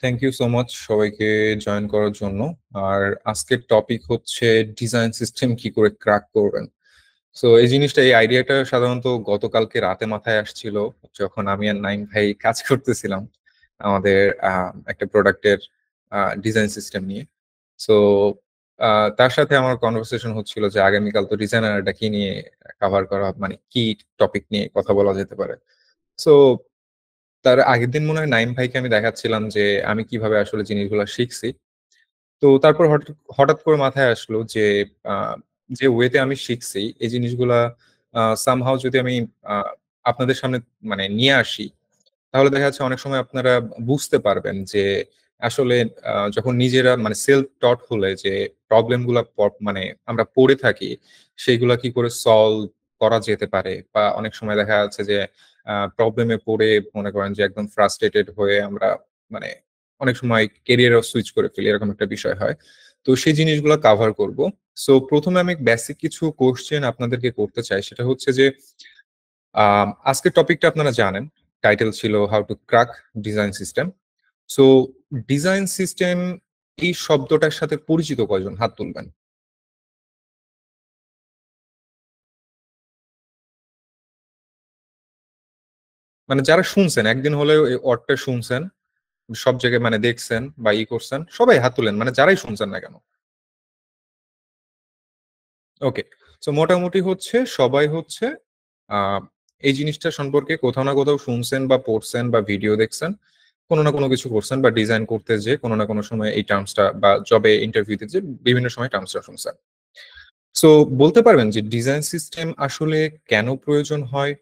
Thank you so much সবাইকে join করার জন্য। আর আজকের টপিক হচ্ছে ডিজাইন সিস্টেম কি করে ক্র্যাক করবেন। সো এই জিনিসটা, এই আইডিয়াটা সাধারণত গতকালকে রাতে মাথায় আসছিল, যখন আমি আর নাইম ভাই কাজ করতেছিলাম আমাদের একটা প্রোডাক্টের ডিজাইন সিস্টেম নিয়ে। সো তার সাথে আমার কনভারসেশন হচ্ছিল যে আগামীকাল তো ডিজাইনারটা কি নিয়ে কভার করা, মানে কি টপিক নিয়ে কথা বলা যেতে পারে। সো তার আগের দিন মনে হয় নাইম ভাইকে আমি দেখাচ্ছিলাম যে আমি কিভাবে আসলে জিনিসগুলো শিখছি। তো তারপর হঠাৎ হঠাৎ করে মাথায় আসলো যে আহ, যে ওয়েতে আমি শিখছি এই জিনিসগুলা সামহাও যদি আমি আহ, আপনাদের সামনে মানে নিয়ে আসি, তাহলে দেখা যাচ্ছে অনেক সময় আপনারা বুঝতে পারবেন যে আসলে যখন নিজেরা মানে সেলফ টট হলে যে প্রবলেম গুলা মানে আমরা পড়ে থাকি, সেইগুলা কি করে সলভ করা যেতে পারে। বা অনেক সময় দেখা যাচ্ছে যে প্রবলেমে পড়ে মনে করেন যে একদম ফ্রাস্ট্রেটেড হয়ে আমরা মানে অনেক সময় কেরিয়ারও সুইচ করে ফেলি, এরকম একটা বিষয় হয়। তো সেই জিনিসগুলো কাভার করব। সো প্রথমে আমি বেসিক কিছু কোশ্চেন আপনাদেরকে করতে চাই, সেটা হচ্ছে যে আজকের টপিকটা আপনারা জানেন, টাইটেল ছিল how to crack design system. So design system এই শব্দটার সাথে পরিচিত কয়জন হাত তুলবেন? মানে যারা শুনছেন, একদিন হলেও এই ওয়ার্ডটা শুনছেন, সব জায়গায় মানে দেখছেন বা ই করছেন, সবাই হাত তুলেন, মানে যারাই শুনছেন না কেন। ওকে। সো মোটামুটি হচ্ছে সবাই হচ্ছে আহ এই জিনিসটা সম্পর্কে কোথাও না কোথাও শুনছেন বা পড়ছেন বা ভিডিও দেখছেন, কোনো না কোনো কিছু করছেন বা ডিজাইন করতে যে কোনো না কোনো সময় এই টার্মসটা বা জবে ইন্টারভিউতে যে বিভিন্ন সময় টার্মসটা শুনছেন। সো বলতে পারবেন যে ডিজাইন সিস্টেম আসলে কেন প্রয়োজন হয়?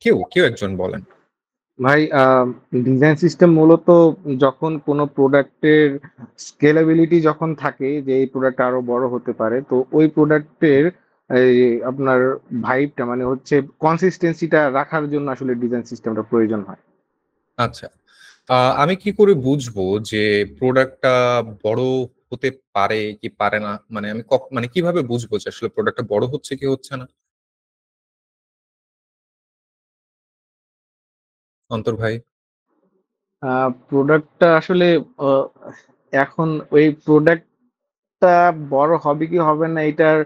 কেউ কেউ একজন বলেন। ভাই, ডিজাইন সিস্টেম মূলত যখন কোনো প্রোডাক্টের স্কেলেবিলিটি যখন থাকে যে এই প্রোডাক্ট আরো বড় হতে পারে, তো ওই প্রোডাক্টের এই আপনার ভাইবটা মানে হচ্ছে কনসিস্টেন্সিটা রাখার জন্য আসলে ডিজাইন সিস্টেমটা প্রয়োজন হয়। আচ্ছা, আমি কি করে বুঝবো যে প্রোডাক্টটা বড় হতে পারে কি পারে না? মানে আমি মানে কিভাবে বুঝবো যে আসলে প্রোডাক্টটা বড় হচ্ছে কি হচ্ছে না? অন্তর ভাই। প্রোডাক্টটা আসলে আহ, এখন ওই প্রোডাক্টটা বড় হবে কি হবে না এটার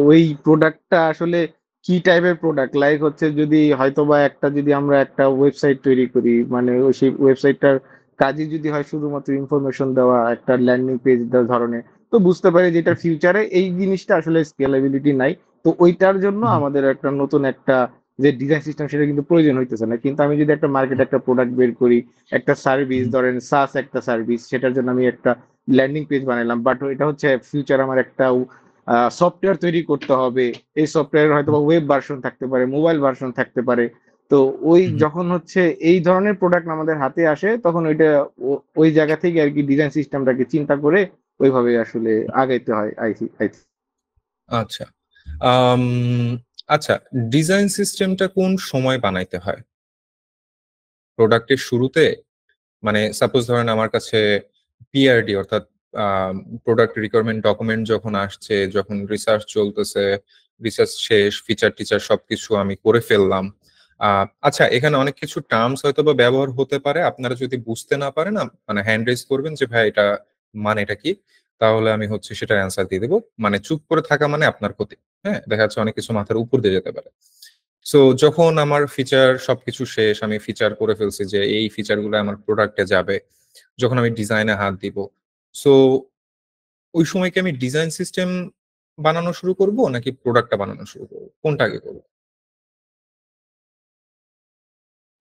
ওই প্রোডাক্টটা আসলে কি টাইপের প্রোডাক্ট, লাইক হচ্ছে যদি হয়তোবা একটা যদি আমরা একটা ওয়েবসাইট তৈরি করি, মানে ওই সেই ওয়েবসাইটটার কাজই যদি হয় শুধুমাত্র ইনফরমেশন দেওয়া একটা ল্যান্ডিং পেজ ধরনের, তো বুঝতে পারি যে এটা ফিউচারে এই জিনিসটা আসলে স্কেলেবিলিটি নাই। তো ওইটার জন্য হুম, আমাদের একটা নতুন একটা যে ডিজাইন সিস্টেম সেটা কিন্তু প্রয়োজন হইতেছে না। কিন্তু আমি যদি একটা মার্কেটে একটা প্রোডাক্ট বের করি, একটা সার্ভিস হুম, ধরেন সাস একটা সার্ভিস, সেটার জন্য আমি একটা ল্যান্ডিং পেজ বানালাম, বাট এটা হচ্ছে ফিউচার আমার একটা সফটওয়্যার তৈরি করতে হবে। এই সফটওয়্যার হয়তো হুম, বা ওয়েব ভার্সন থাকতে পারে, মোবাইল ভার্সন থাকতে পারে। তো ওই হুম, যখন হচ্ছে এই ধরনের প্রোডাক্ট আমাদের হাতে আসে তখন ওইটা ওই জায়গা থেকে আর কি ডিজাইন সিস্টেমটাকে চিন্তা করে ওইভাবে আসলে আগাইতে হয় আই আচ্ছা। আম, আচ্ছা, ডিজাইন সিস্টেমটা কোন সময় বানাইতে হয়? প্রোডাক্টের শুরুতে? মানে সাপোজ ধরেন আমার কাছে পিআরডি অর্থাৎ প্রোডাক্ট রিকোয়ারমেন্ট ডকুমেন্ট যখন আসছে, যখন রিসার্চ চলতেছে, রিসার্চ শেষ, ফিচার টিচার সবকিছু আমি করে ফেললাম। আচ্ছা, এখানে অনেক কিছু টার্মস হয়তো বা ব্যবহার হতে পারে, আপনারা যদি বুঝতে না পারেন মানে হ্যান্ড রেজ করবেন যে ভাই এটা মানে এটা কি, তাহলে আমি হচ্ছে সেটা অ্যান্সার দিয়ে দেবো। মানে চুপ করে থাকা মানে আপনার ক্ষতি। হ্যাঁ, দেখা যাচ্ছে অনেক কিছু মাথার উপর দিয়ে যেতে পারে। সো যখন আমার ফিচার সবকিছু শেষ, আমি ফিচার করে ফেলছি যে এই ফিচার গুলো আমার প্রোডাক্টে যাবে, যখন আমি ডিজাইনে হাত দিব, সো ওই সময় কি আমি ডিজাইন সিস্টেম বানানো শুরু করব নাকি প্রোডাক্টটা বানানো শুরু করবো, কোনটা আগে করবো?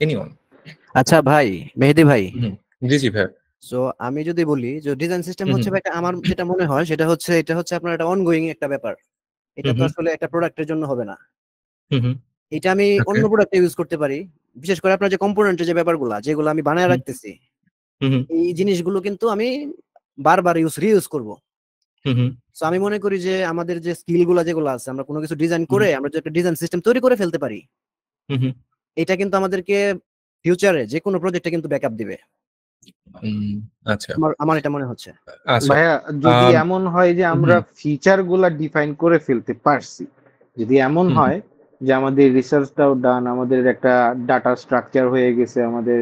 এনিওয়ান? আচ্ছা ভাই, মেহেদি ভাই। হুম। জি জি ভাই। সো আমি যদি বলি যে ডিজাইন সিস্টেম হুম, হচ্ছে হুম, ভাই, আমার যেটা মনে হয় সেটা হচ্ছে এটা হচ্ছে আপনার একটা অনগোয়িং একটা ব্যাপার। এটা হুম, তো হুম, আসলে একটা প্রোডাক্টের জন্য হবে না। হুম, হুম, এটা আমি ওকে, অন্য প্রোডাক্টে ইউজ করতে পারি। বিশেষ করে আপনার যে কম্পোনেন্টের যে ব্যাপারগুলো যেগুলো আমি বানায় হুম, রাখতেছি, হুম, এই জিনিসগুলো কিন্তু আমি বারবার রিইউজ করব। হুম, হুম, সো আমি মনে করি যে আমাদের যে স্কিল গুলা যেগুলো আছে, আমরা কোনো কিছু ডিজাইন হুম, করে আমরা যে একটা ডিজাইন সিস্টেম তৈরি করে ফেলতে পারি, হুম, হুম, এটা কিন্তু আমাদেরকে ফিউচারে যে কোনো প্রজেক্টে কিন্তু ব্যাকআপ দিবে। হুম, আচ্ছা, আমার আমার এটা মনে হচ্ছে। আচ্ছা। ভাইয়া, যদি আম, এমন হয় যে আমরা হুম, ফিচার গুলা ডিফাইন করে ফেলতে পারছি, যদি এমন হুম, হুম, হয় যে আমাদের রিসার্চটাও ডান, আমাদের একটা ডাটা স্ট্রাকচার হয়ে গেছে, আমাদের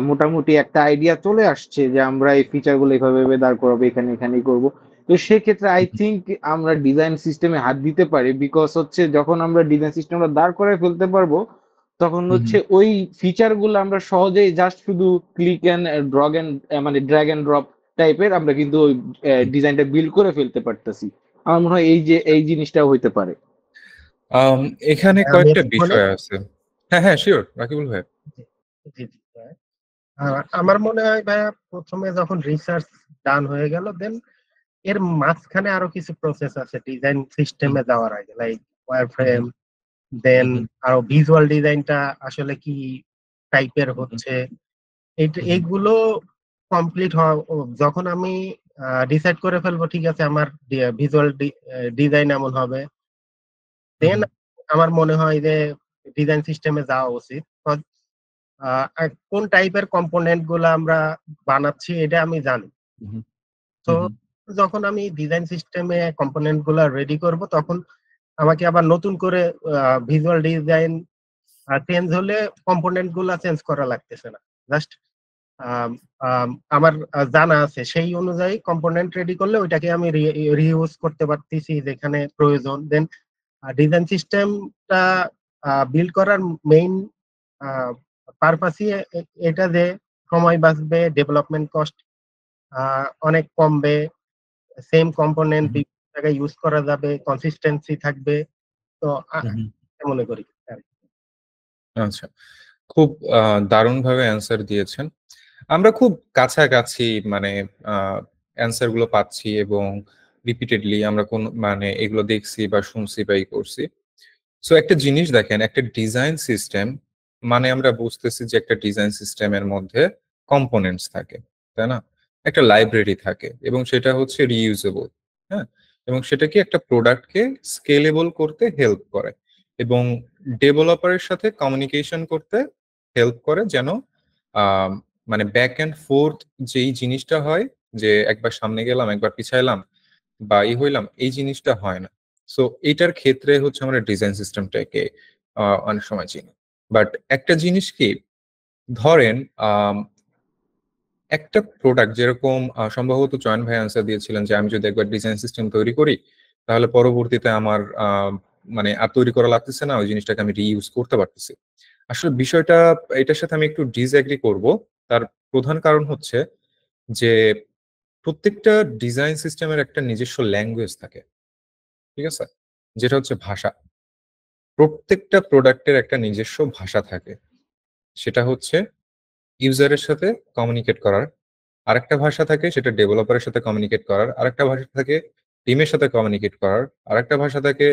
মোটামুটি একটা আইডিয়া চলে আসছে যে আমরা এই ফিচার গুলো এভাবে এভাবে দাঁড় করাবো, এখানে এখানেই করবো। তো সেক্ষেত্রে আই থিঙ্ক আমরা ডিজাইন সিস্টেমে হাত দিতে পারি, বিকজ হচ্ছে যখন আমরা ডিজাইন সিস্টেমটা দাঁড় করে ফেলতে পারবো তখন হচ্ছে ওই ফিচার গুলো আমরা সহজেই জাস্ট শুধু ক্লিক এন্ড ড্রগ এন্ড মানে ড্র্যাগ এন্ড ড্রপ টাইপের আমরা কিন্তু ওই ডিজাইনটা বিল্ড করে ফেলতে পারতেছি। আমার মনে হয় এই যে এই জিনিসটাও হইতে পারে। এখানে আমি কয়েকটা একটু বলি। বিষয় আছে। হ্যাঁ হ্যাঁ শিওর রাকিবুল ভাই। জি, জি, ভাইয়া। আমার মনে হয় ভাইয়া প্রথমে যখন রিসার্চ ডান হয়ে গেল, দেন এর মাঝখানে আরো কিছু প্রসেস আছে ডিজাইন সিস্টেমে যাওয়ার আগে, লাইক ওয়্যারফ্রেম, দেন আরো ভিজুয়াল ডিজাইনটা আসলে কি টাইপের হচ্ছে, এইগুলো কমপ্লিট হওয়া যখন আমি ডিসাইড করে ফেলবো ঠিক আছে আমার ভিজুয়াল ডিজাইন এমন হবে, দেন আমার মনে হয় যে ডিজাইন সিস্টেমে যাওয়া উচিত। কোন টাইপের কম্পোনেন্ট গুলো আমরা বানাচ্ছি এটা আমি জানি। তো যখন আমি ডিজাইন সিস্টেমে কম্পোনেন্ট গুলা রেডি করব তখন আমাকে আবার নতুন করে ভিজুয়াল ডিজাইন চেঞ্জ হলে কম্পোনেন্ট গুলা চেঞ্জ করা লাগতেছে না, জাস্ট আমার জানা আছে সেই অনুযায়ী কম্পোনেন্ট রেডি করলে ওইটাকে আমি রিইউজ করতে পারতেছি যেখানে প্রয়োজন। দেন ডিজাইন সিস্টেমটা বিল্ড করার মেইন পারপাসই এটা যে সময় বাঁচবে, ডেভেলপমেন্ট কস্ট অনেক কমবে, সেম কম্পোনেন্ট বিভিন্ন জায়গায় ইউজ করা যাবে, কনসিস্টেন্সি থাকবে। তো মনে করি। আচ্ছা, খুব দারুণ ভাবে অ্যান্সার দিয়েছেন। আমরা খুব কাছাকাছি মানে অ্যান্সার গুলো পাচ্ছি এবং রিপিটেডলি আমরা কোন মানে এগুলো দেখছি বা শুনছি বা করছি। সো একটা জিনিস দেখেন, একটা ডিজাইন সিস্টেম মানে আমরা বুঝতেছি যে একটা ডিজাইন সিস্টেমের মধ্যে কম্পোনেন্টস থাকে, তাই না? একটা লাইব্রেরি থাকে এবং সেটা হচ্ছে রিইউজেবল। হ্যাঁ, এবং সেটা কি একটা প্রোডাক্টকে স্কেলেবল করতে হেল্প করে এবং ডেভেলপারের সাথে কমিউনিকেশন করতে হেল্প করে, যেন মানে ব্যাক অ্যান্ড ফোর্থ যেই জিনিসটা হয় যে একবার সামনে গেলাম একবার পিছাইলাম বা হইলাম, এই জিনিসটা হয় না। সো এইটার ক্ষেত্রে হচ্ছে আমরা ডিজাইন সিস্টেমটাকে অনেক সময় চিনি। বাট একটা জিনিস কি, ধরেন একটা প্রোডাক্ট যেরকম সম্ভবত জয়েন ভাই আনসার দিয়েছিলেন যে আমি যদি একবার ডিজাইন সিস্টেম তৈরি করি তাহলে পরবর্তীতে আমার মানে আর তৈরি করা লাগতেছে না, ওই জিনিসটাকে আমি রিইউজ করতে পারতেছি। আসলে বিষয়টা এটার সাথে আমি একটু ডিসএগ্রি করব। তার প্রধান কারণ হচ্ছে যে প্রত্যেকটা ডিজাইন সিস্টেমের একটা নিজস্ব ল্যাঙ্গুয়েজ থাকে, ঠিক আছে, যেটা হচ্ছে ভাষা। প্রত্যেকটা প্রোডাক্টের একটা নিজস্ব ভাষা থাকে, সেটা হচ্ছে ইউজারের সাথে কমিউনিকেট করার। আরেকটা ভাষা থাকে সেটা ডেভেলপারের সাথে কমিউনিকেট করার, আরেকটা ভাষা থাকে টিমের সাথে কমিউনিকেট করার, আরেকটা ভাষা থাকে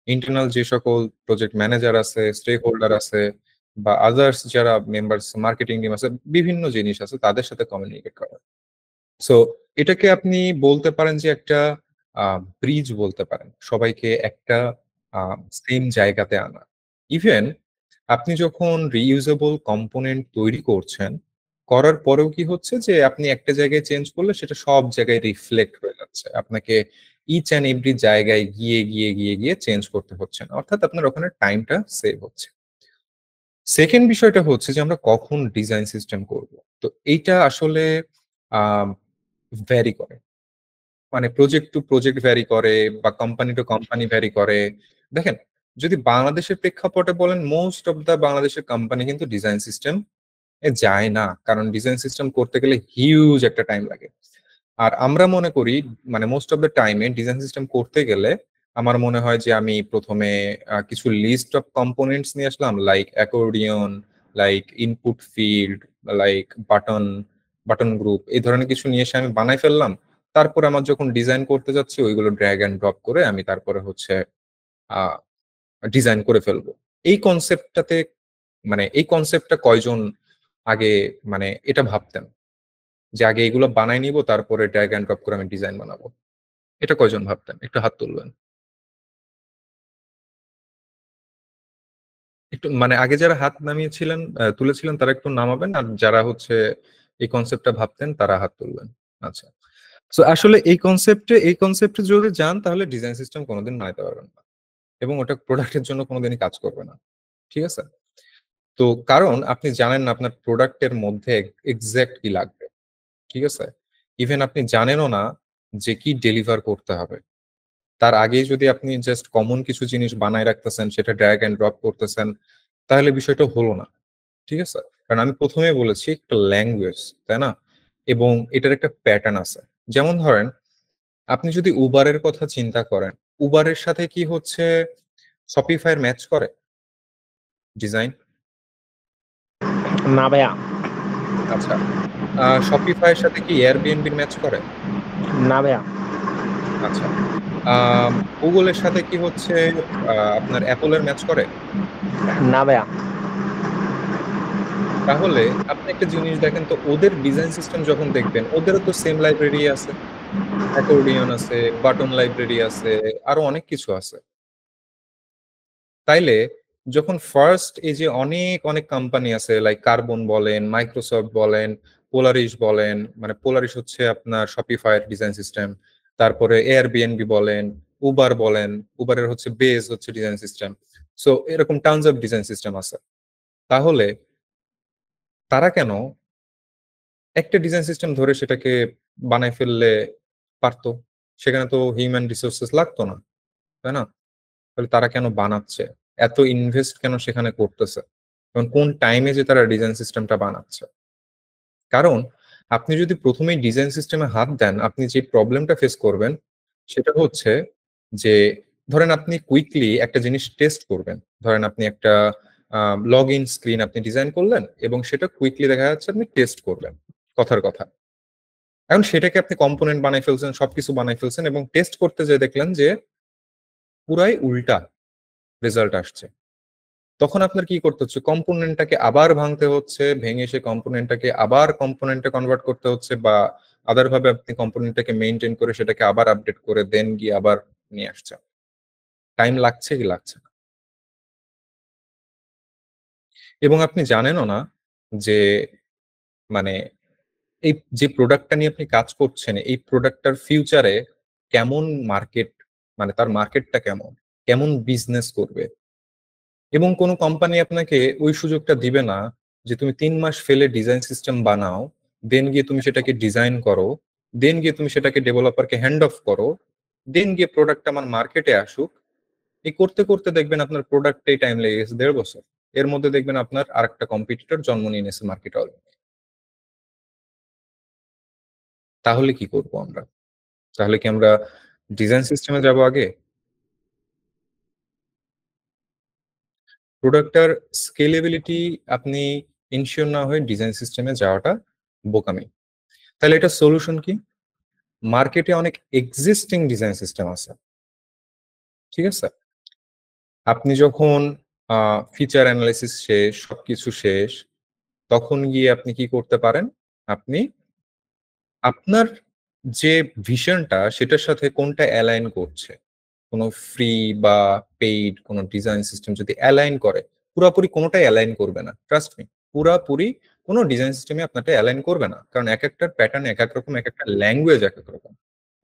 ইন্টারনাল যে সকল প্রজেক্ট ম্যানেজার আছে, স্টেক হোল্ডার আছে বা আদার্স যারা মেম্বার্স মার্কেটিং টিম আছে, বিভিন্ন জিনিস আছে তাদের সাথে কমিউনিকেট করার। সো এটাকে আপনি বলতে পারেন যে একটা ব্রিজ বলতে পারেন, সবাইকে একটা সেম জায়গাতে আনা। ইভেন আপনি যখন রিইউজেবল কম্পোনেন্ট তৈরি করছেন, করার পরেও কি হচ্ছে যে আপনি একটা জায়গায় চেঞ্জ করলে সেটা সব জায়গায় রিফ্লেক্ট হয়ে যাচ্ছে, আপনাকে ইচ অ্যান্ড এভরি জায়গায় গিয়ে গিয়ে গিয়ে গিয়ে চেঞ্জ করতে হচ্ছে না, অর্থাৎ আপনার ওখানে টাইমটা সেভ হচ্ছে। সেকেন্ড বিষয়টা হচ্ছে যে আমরা কখন ডিজাইন সিস্টেম করব। তো এইটা আসলে ভ্যারি করে, মানে প্রজেক্ট টু প্রজেক্ট ভ্যারি করে বা কোম্পানি টু কোম্পানি ভ্যারি করে। দেখেন, যদি বাংলাদেশের প্রেক্ষাপটে বলেন, মোস্ট অফ দা বাংলাদেশের কোম্পানি কিন্তু ডিজাইন সিস্টেম এ যায় না, কারণ ডিজাইন সিস্টেম করতে গেলে হিউজ একটা টাইম লাগে। আর আমরা মনে করি মানে মোস্ট অফ দ্য টাইমে ডিজাইন সিস্টেম করতে গেলে আমার মনে হয় যে আমি প্রথমে কিছু লিস্ট অফ কম্পোনেন্টস নিয়ে আসলাম, like accordion, like input field, like button, button group, এই ধরনের কিছু নিয়ে এসে আমি বানাই ফেললাম। তারপরে আমার যখন ডিজাইন করতে যাচ্ছি ওইগুলো ড্র্যাগ অ্যান্ড ড্রপ করে আমি তারপরে হচ্ছে ডিজাইন করে ফেলবো। এই কনসেপ্টটাতে মানে এই কনসেপ্টটা কয়জন আগে মানে এটা ভাবতেন যে আগে এগুলো বানাই নিব তারপরে ড্র্যাগ অ্যান্ড ড্রপ করে আমি ডিজাইন বানাবো? এটা কয়জন ভাবতেন? একটু হাত তুলবেন। একটু মানে আগে যারা হাত নামিয়েছিলেন তুলেছিলেন তারা একটু নামাবেন, আর যারা হচ্ছে এই কনসেপ্টটা ভাবতেন তারা হাত তুলবেন। আচ্ছা, তো আসলে এই কনসেপ্টে যদি যান তাহলে ডিজাইন সিস্টেম কোনোদিন বানাইতে পারবেন না এবং ওটা প্রোডাক্টের জন্য কোনোদিনই কাজ করবে না, ঠিক আছে? তো কারণ আপনি জানেন না আপনার প্রোডাক্টের মধ্যে এক্সাক্ট কি লাগবে, ঠিক আছে? ইভেন আপনি জানেনও না যে কি ডেলিভার করতে হবে। তার আগেই যদি আপনি জাস্ট কমন কিছু জিনিস বানায় রাখতেছেন, সেটা ড্র্যাগ এন্ড ড্রপ করতেছেন, তাহলে বিষয়টা হলো না, ঠিক আছে? কারণ আমি প্রথমে বলেছি একটা ল্যাঙ্গুয়েজ, তাই না? এবং এটার একটা প্যাটার্ন আছে। যেমন ধরেন আপনি যদি উবারের কথা চিন্তা করেন, উবারের সাথে কি হচ্ছে শপিফাইয়ের ম্যাচ করে ডিজাইন? না ভাইয়া, আচ্ছা, শপিফাইয়ের সাথে কি এয়ারবিএনবির ম্যাচ করে? না ভাইয়া, আচ্ছা, গুগলের সাথে কি হচ্ছে আপনার অ্যাপলের ম্যাচ করে? না ভাইয়া। তাহলে আপনি একটা জিনিস দেখেন তো, ওদের ডিজাইন সিস্টেম যখন দেখবেন, ওদেরও তো সেম লাইব্রেরি আছে, অ্যাকর্ডিয়ন আছে, বাটন লাইব্রেরি আছে, আরো অনেক কিছু আছে। তাইলে যখন ফার্স্ট এই যে অনেক অনেক কোম্পানি আছে, লাইক কার্বন বলেন, মাইক্রোসফট বলেন, পোলারিস বলেন, মানে পোলারিস হচ্ছে আপনার শপিফাইয়ের ডিজাইন সিস্টেম, তারপরে এয়ারবিএনবি বলেন, উবার বলেন, উবারের হচ্ছে বেজ হচ্ছে ডিজাইন সিস্টেম। সো এরকম টার্মস অফ ডিজাইন সিস্টেম আছে। তাহলে তারা কেন একটা ডিজাইন সিস্টেম ধরে সেটাকে বানাই ফেললে পারতো? সেখানে তো হিউম্যান রিসোর্সেস লাগতো না, তাই না? তাহলে তারা কেন বানাচ্ছে, এত ইনভেস্ট কেন সেখানে করতেছে, এবং কোন টাইমে যে তারা ডিজাইন সিস্টেমটা বানাচ্ছে? কারণ আপনি যদি প্রথমেই ডিজাইন সিস্টেমে হাত দেন, আপনি যে প্রবলেমটা ফেস করবেন সেটা হচ্ছে যে, ধরেন আপনি কুইকলি একটা জিনিস টেস্ট করবেন। ধরেন আপনি একটা লগ ইন স্ক্রিন আপনি ডিজাইন করলেন এবং সেটা কুইকলি দেখা যাচ্ছে আপনি টেস্ট করলেন, কথার কথা। এখন সেটাকে আপনি কম্পোনেন্ট বানাই ফেলছেন, সবকিছু বানাই ফেলছেন এবং টেস্ট করতে যেয়ে দেখলেন যে পুরাই উল্টা রেজাল্ট আসছে। তখন আপনার কি করতে হচ্ছে, কম্পোনেন্টটাকে আবার ভাঙতে হচ্ছে, ভেঙে সে কম্পোনেন্টটাকে আবার কম্পোনেন্টে কনভার্ট করতে হচ্ছে, বা আদার ভাবে আপনি কম্পোনেন্টটাকে মেইনটেইন করে সেটাকে আবার আপডেট করে দেন গিয়ে আবার নিয়ে আসছেন। টাইম লাগছে কি লাগছে না? এবং আপনি জানেনও না যে মানে এই যে প্রোডাক্টটা নিয়ে আপনি কাজ করছেন, এই প্রোডাক্টটার ফিউচারে কেমন মার্কেট, মানে তার মার্কেটটা কেমন, কেমন বিজনেস করবে। এবং কোনো কোম্পানি আপনাকে ওই সুযোগটা দিবে না যে তুমি 3 মাস ফেলে ডিজাইন সিস্টেম বানাও, দেন গিয়ে তুমি সেটাকে ডিজাইন করো, দেন গিয়ে তুমি সেটাকে ডেভেলপারকে হ্যান্ড অফ করো, দেন গিয়ে প্রোডাক্ট আমার মার্কেটে আসুক। এই করতে করতে দেখবেন আপনার প্রোডাক্টেই টাইম লেগে গেছে 1.5 বছর। এর মধ্যে দেখবেন আপনার আরেকটা কম্পিটিটর জন্ম নিয়ে নিয়েছে মার্কেটে অলরেডি। তাহলে কি করব আমরা? তাহলে কি আমরা ডিজাইন সিস্টেমে যাব আগে? প্রোডাক্টটার স্কেলেবিলিটি আপনি ইনশিওর না হয়ে ডিজাইন সিস্টেমে যাওয়াটা বোকামি। তাহলে এটা সলিউশন কি? মার্কেটে অনেক এক্সিস্টিং ডিজাইন সিস্টেম আছে, ঠিক আছে? আপনি যখন ফিচার অ্যানালাইসিস শেষ, সবকিছু শেষ, তখন গিয়ে আপনি কি করতে পারেন? আপনি আপনার যে ভিশনটা সেটার সাথে কোনটা অ্যালাইন করছে, কোনো ফ্রি বা পেইড কোনো ডিজাইন সিস্টেম যদি অ্যালাইন করে, পুরাপুরি কোনোটাই অ্যালাইন করবে না, ট্রাস্ট মি। পুরাপুরি কোনো ডিজাইন সিস্টেমে আপনারটা অ্যালাইন করবে না, কারণ এক একটা প্যাটার্ন এক এক রকম, এক একটা ল্যাঙ্গুয়েজ এক এক রকম,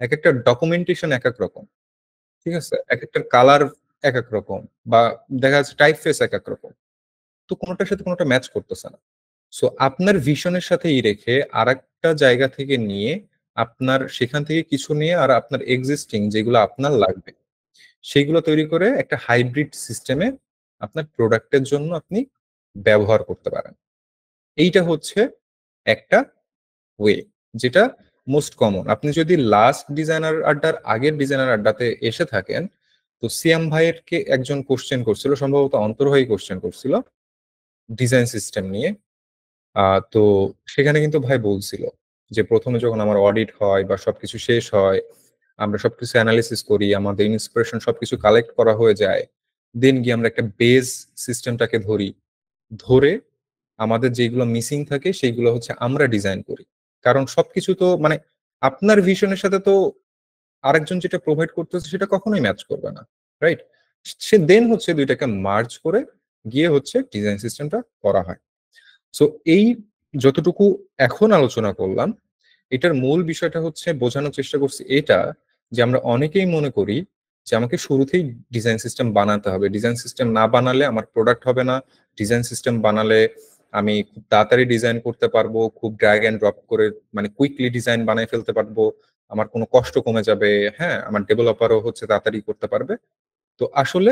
এক একটা ডকুমেন্টেশন এক এক রকম, ঠিক আছে? এক একটা কালার এক এক রকম, বা দেখা যাচ্ছে টাইপ ফেস এক এক রকম। তো কোনোটার সাথে কোনোটা ম্যাচ করতেছে না। সো আপনার ভিশনের সাথেই রেখে আরেকটা জায়গা থেকে নিয়ে, আপনার সেখান থেকে কিছু নিয়ে আর আপনার এক্সিস্টিং যেগুলো আপনার লাগবে সেগুলো তৈরি করে একটা হাইব্রিড সিস্টেমে আপনার প্রোডাক্টের জন্য আপনি ব্যবহার করতে পারেন। এইটা হচ্ছে একটা ওয়ে, যেটা মোস্ট কমন। আপনি যদি লাস্ট ডিজাইনার আড্ডার আগের ডিজাইনার আড্ডাতে এসে থাকেন, তো সিয়াম ভাইয়ের কে একজন কোশ্চেন করছিল, সম্ভবত অন্তর্ভাই কোশ্চেন করছিল ডিজাইন সিস্টেম নিয়ে। তো সেখানে কিন্তু ভাই বলছিল যে প্রথমে যখন আমার অডিট হয় বা সবকিছু শেষ হয়, আমরা সবকিছু অ্যানালিসিস করি, আমাদের ইন্সপিরেশন সবকিছু কালেক্ট করা হয়ে যায়, দেন গিয়ে আমরা একটা বেস সিস্টেমটাকে ধরি, ধরে আমাদের যেগুলো মিসিং থাকে সেইগুলো হচ্ছে আমরা ডিজাইন করি। কারণ সবকিছু তো মানে আপনার ভিশনের সাথে তো আরেকজন যেটা প্রোভাইড করতেছে সেটা কখনোই ম্যাচ করবে না, রাইট? সে দেন হচ্ছে দুইটাকে মার্জ করে গিয়ে হচ্ছে ডিজাইন সিস্টেমটা করা হয়। সো এই যতটুকু এখন আলোচনা করলাম, এটার মূল বিষয়টা হচ্ছে বোঝানোর চেষ্টা করছি এটা, যে আমরা অনেকেই মনে করি যে আমাকে শুরুতেই ডিজাইন সিস্টেম বানাতে হবে। ডিজাইন সিস্টেম না বানালে আমার প্রোডাক্ট হবে না। ডিজাইন সিস্টেম বানালে আমি খুব তাড়াতাড়ি ডিজাইন করতে পারবো, খুব ড্র্যাগ এন্ড ড্রপ করে মানে কুইকলি ডিজাইন বানাই ফেলতে পারবো, আমার কোনো কষ্ট কমে যাবে, হ্যাঁ, আমার ডেভেলপারও হচ্ছে তাড়াতাড়ি করতে পারবে। তো আসলে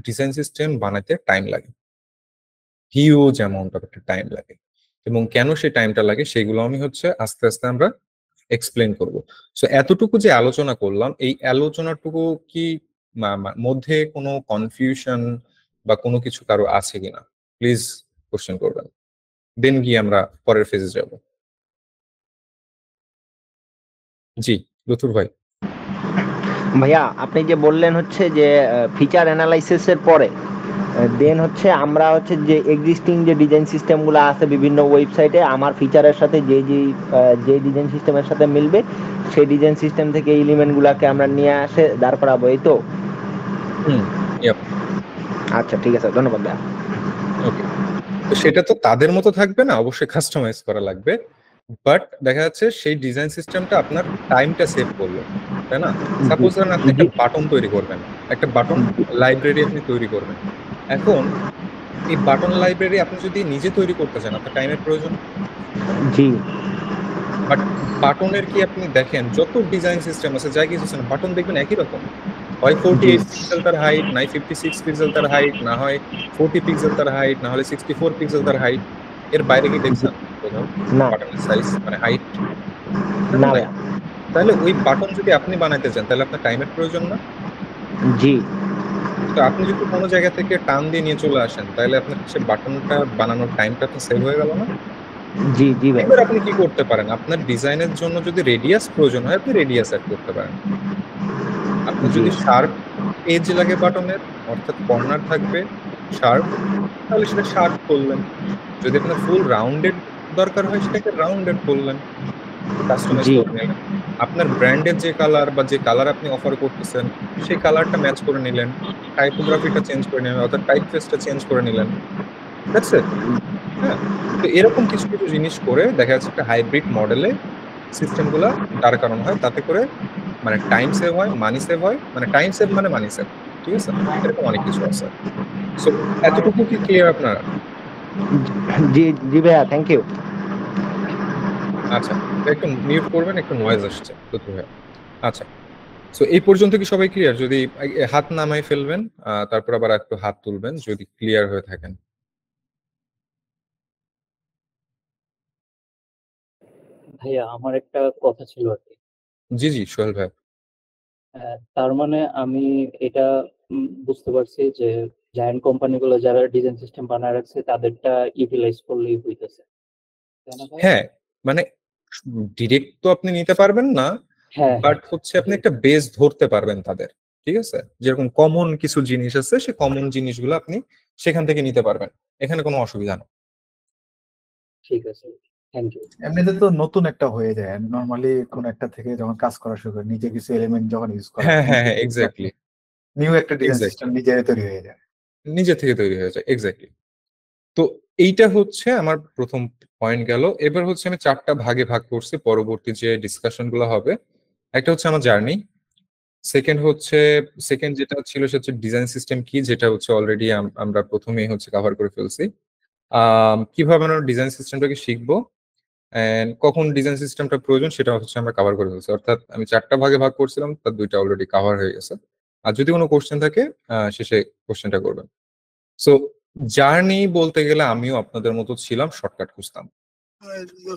ডিজাইন সিস্টেম বানাতে টাইম লাগে, হিউজ অ্যামাউন্ট অফ একটা টাইম লাগে, এবং কেন সেই টাইমটা লাগে সেগুলো আমি হচ্ছে আস্তে আস্তে আমরা এক্সপ্লেন করব। সো এতটুকু যে আলোচনা করলাম, এই আলোচনাটুকু কি মধ্যে কোনো কনফিউশন বা কোনো কিছু কারো আছে কিনা প্লিজ কোশ্চেন করবেন, দেন গিয়ে আমরা পরের ফেজে যাব। জি লুথুর ভাই। ভাইয়া আপনি যে বললেন হচ্ছে যে ফিচার অ্যানালাইসিস এর পরে দেন হচ্ছে আমরা হচ্ছে যে এক্সিস্টিং যে ডিজাইন সিস্টেমগুলো আছে বিভিন্ন ওয়েবসাইটে আমার ফিচারের সাথে যে ডিজাইন সিস্টেমের সাথে মিলবে সেই ডিজাইন সিস্টেম থেকে এলিমেন্টগুলোকে আমরা নিয়ে আসে দাঁড় করাবো, এই তো? আচ্ছা ঠিক আছে, ধন্যবাদ ভাইয়া। ওকে, তো সেটা তো তাদের মতো থাকবে না, অবশ্যই কাস্টমাইজ করা লাগবে। বাট দেখা যাচ্ছে সেই ডিজাইন সিস্টেমটা আপনার টাইমটা সেভ করলো, তাই না? সাপোজ ধরেন আপনি একটা বাটন তৈরি করবেন, একটা বাটন লাইব্রেরি আপনি তৈরি করবেন। এখন এই বাটন লাইব্রেরি আপনি যদি নিজে তৈরি করতে চান, আপনার টাইমের প্রয়োজন। জি। বাট বাটনের কি আপনি দেখেন যত ডিজাইন সিস্টেম আছে, যা কিছু আছে, বাটন দেখবেন একই রকম, হয় 48 পিক্সেল তার হাইট, নাই 56 পিক্সেল তার হাইট, না হয় 40 পিক্সেল তার হাইট, না হলে 64 পিক্সেল তার হাইট। এর বাইরে কি দেখছেন কোথাও বাটনের সাইজ মানে হাইট? না ভাইয়া। তাহলে ওই বাটন যদি আপনি বানাইতে চান তাহলে আপনার টাইমের প্রয়োজন না? জি। তো আপনি যদি কোনো জায়গা থেকে টান দিয়ে নিয়ে চলে আসেন তাহলে আপনার সে বাটনটা বানানোর টাইমটা তো সেভ হয়ে গেল না? জি জি ভাই। এবার আপনি কি করতে পারেন, আপনার ডিজাইনের জন্য যদি রেডিয়াস প্রয়োজন হয় আপনি রেডিয়াস অ্যাড করতে পারেন। আপনার যদি শার্প এজ লাগে বাটনের, অর্থাৎ কর্নার থাকবে শার্প, তাহলে সেটা শার্প করলেন। যদি আপনার ফুল রাউন্ডেড দরকার হয় সেটাকে রাউন্ডেড করলেন, কাস্টমাইজ করে নিলেন। আপনার ব্র্যান্ডের যে কালার বা যে কালার আপনি অফার করতেছেন সেই কালারটা ম্যাচ করে নিলেন, টাইপোগ্রাফিটা চেঞ্জ করে নিলেন, অর্থাৎ টাইপ ফেসটা চেঞ্জ করে নিলেন। That's it. হ্যাঁ, তো এরকম কিছু কিছু জিনিস করে দেখা যাচ্ছে একটা হাইব্রিড মডেলে সিস্টেমগুলো দাঁড় করানো হয়, তাতে করে মানে টাইম সেভ হয়, মানি সেভ হয়, মানে টাইম সেভ মানে মানি সেভ, ঠিক আছে? এরকম অনেক কিছু আছে। সো এতটুকু কি ক্লিয়ার আপনারা? জি জি ভাইয়া, থ্যাংক ইউ। আচ্ছা, একটু মিউট করবেন, একটু নয়েজ আসছে তো ভাইয়া। আচ্ছা, সো এই পর্যন্ত কি সবাই ক্লিয়ার? যদি হাত নামাই ফেলবেন, তারপর আবার একটু হাত তুলবেন যদি ক্লিয়ার হয়ে থাকেন। ভাইয়া আমার একটা কথা ছিল আর কি। জি জি সোহেল ভাই। তার মানে আমি এটা বুঝতে পারছি যে জায়ান্ট কোম্পানিগুলো যারা ডিজাইন সিস্টেম বানায় রাখছে তাদেরটা ইউটিলাইজ করলেই হইতেছে, তাই না ভাই? হ্যাঁ, মানে ডিরেক্ট তো আপনি নিতে পারবেন না, হ্যাঁ বাট হচ্ছে আপনি একটা বেস ধরতে পারবেন তাদের, ঠিক আছে? যেরকম কমন কিছু জিনিস আছে সে কমন জিনিসগুলো আপনি সেখান থেকে নিতে পারবেন, এখানে কোনো অসুবিধা নেই। ঠিক আছে, থ্যাংক ইউ। এমনিতে তো নতুন একটা হয়ে যায় নরমালি, কোন একটা থেকে যখন কাজ করা শুরু করে নিজে কিছু এলিমেন্ট যখন ইউজ করা, হ্যাঁ হ্যাঁ হ্যাঁ, এক্স্যাক্টলি, নিউ একটা ডিজাইন সিস্টেম নিজে তৈরি হয়ে যায়, নিজে থেকে তৈরি হয়ে যায়, এক্স্যাক্টলি। তো এইটা হচ্ছে আমার প্রথম পয়েন্ট গেল। এবার হচ্ছে আমি 4টা ভাগে ভাগ করছি, পরবর্তী যে ডিসকাশন গুলো হবে। একটা হচ্ছে আমার জার্নি, সেকেন্ড যেটা ছিল সেটা হচ্ছে ডিজাইন সিস্টেম কি, যেটা হচ্ছে অলরেডি আমরা প্রথমেই হচ্ছে কভার করে ফেলছি। কিভাবে আমরা ডিজাইন সিস্টেমটাকে শিখবো এন্ড কখন ডিজাইন সিস্টেমটা প্রয়োজন সেটা হচ্ছে আমরা কভার করে ফেলছি। অর্থাৎ আমি 4টা ভাগে ভাগ করছিলাম, তার 2টা অলরেডি কভার হয়ে গেছে। আর যদি কোনো কোশ্চেন থাকে শেষে কোশ্চেনটা করবেন। সো জার্নি বলতে গেলে আমিও আপনাদের মতো ছিলাম, শর্টকাট খুঁজতাম।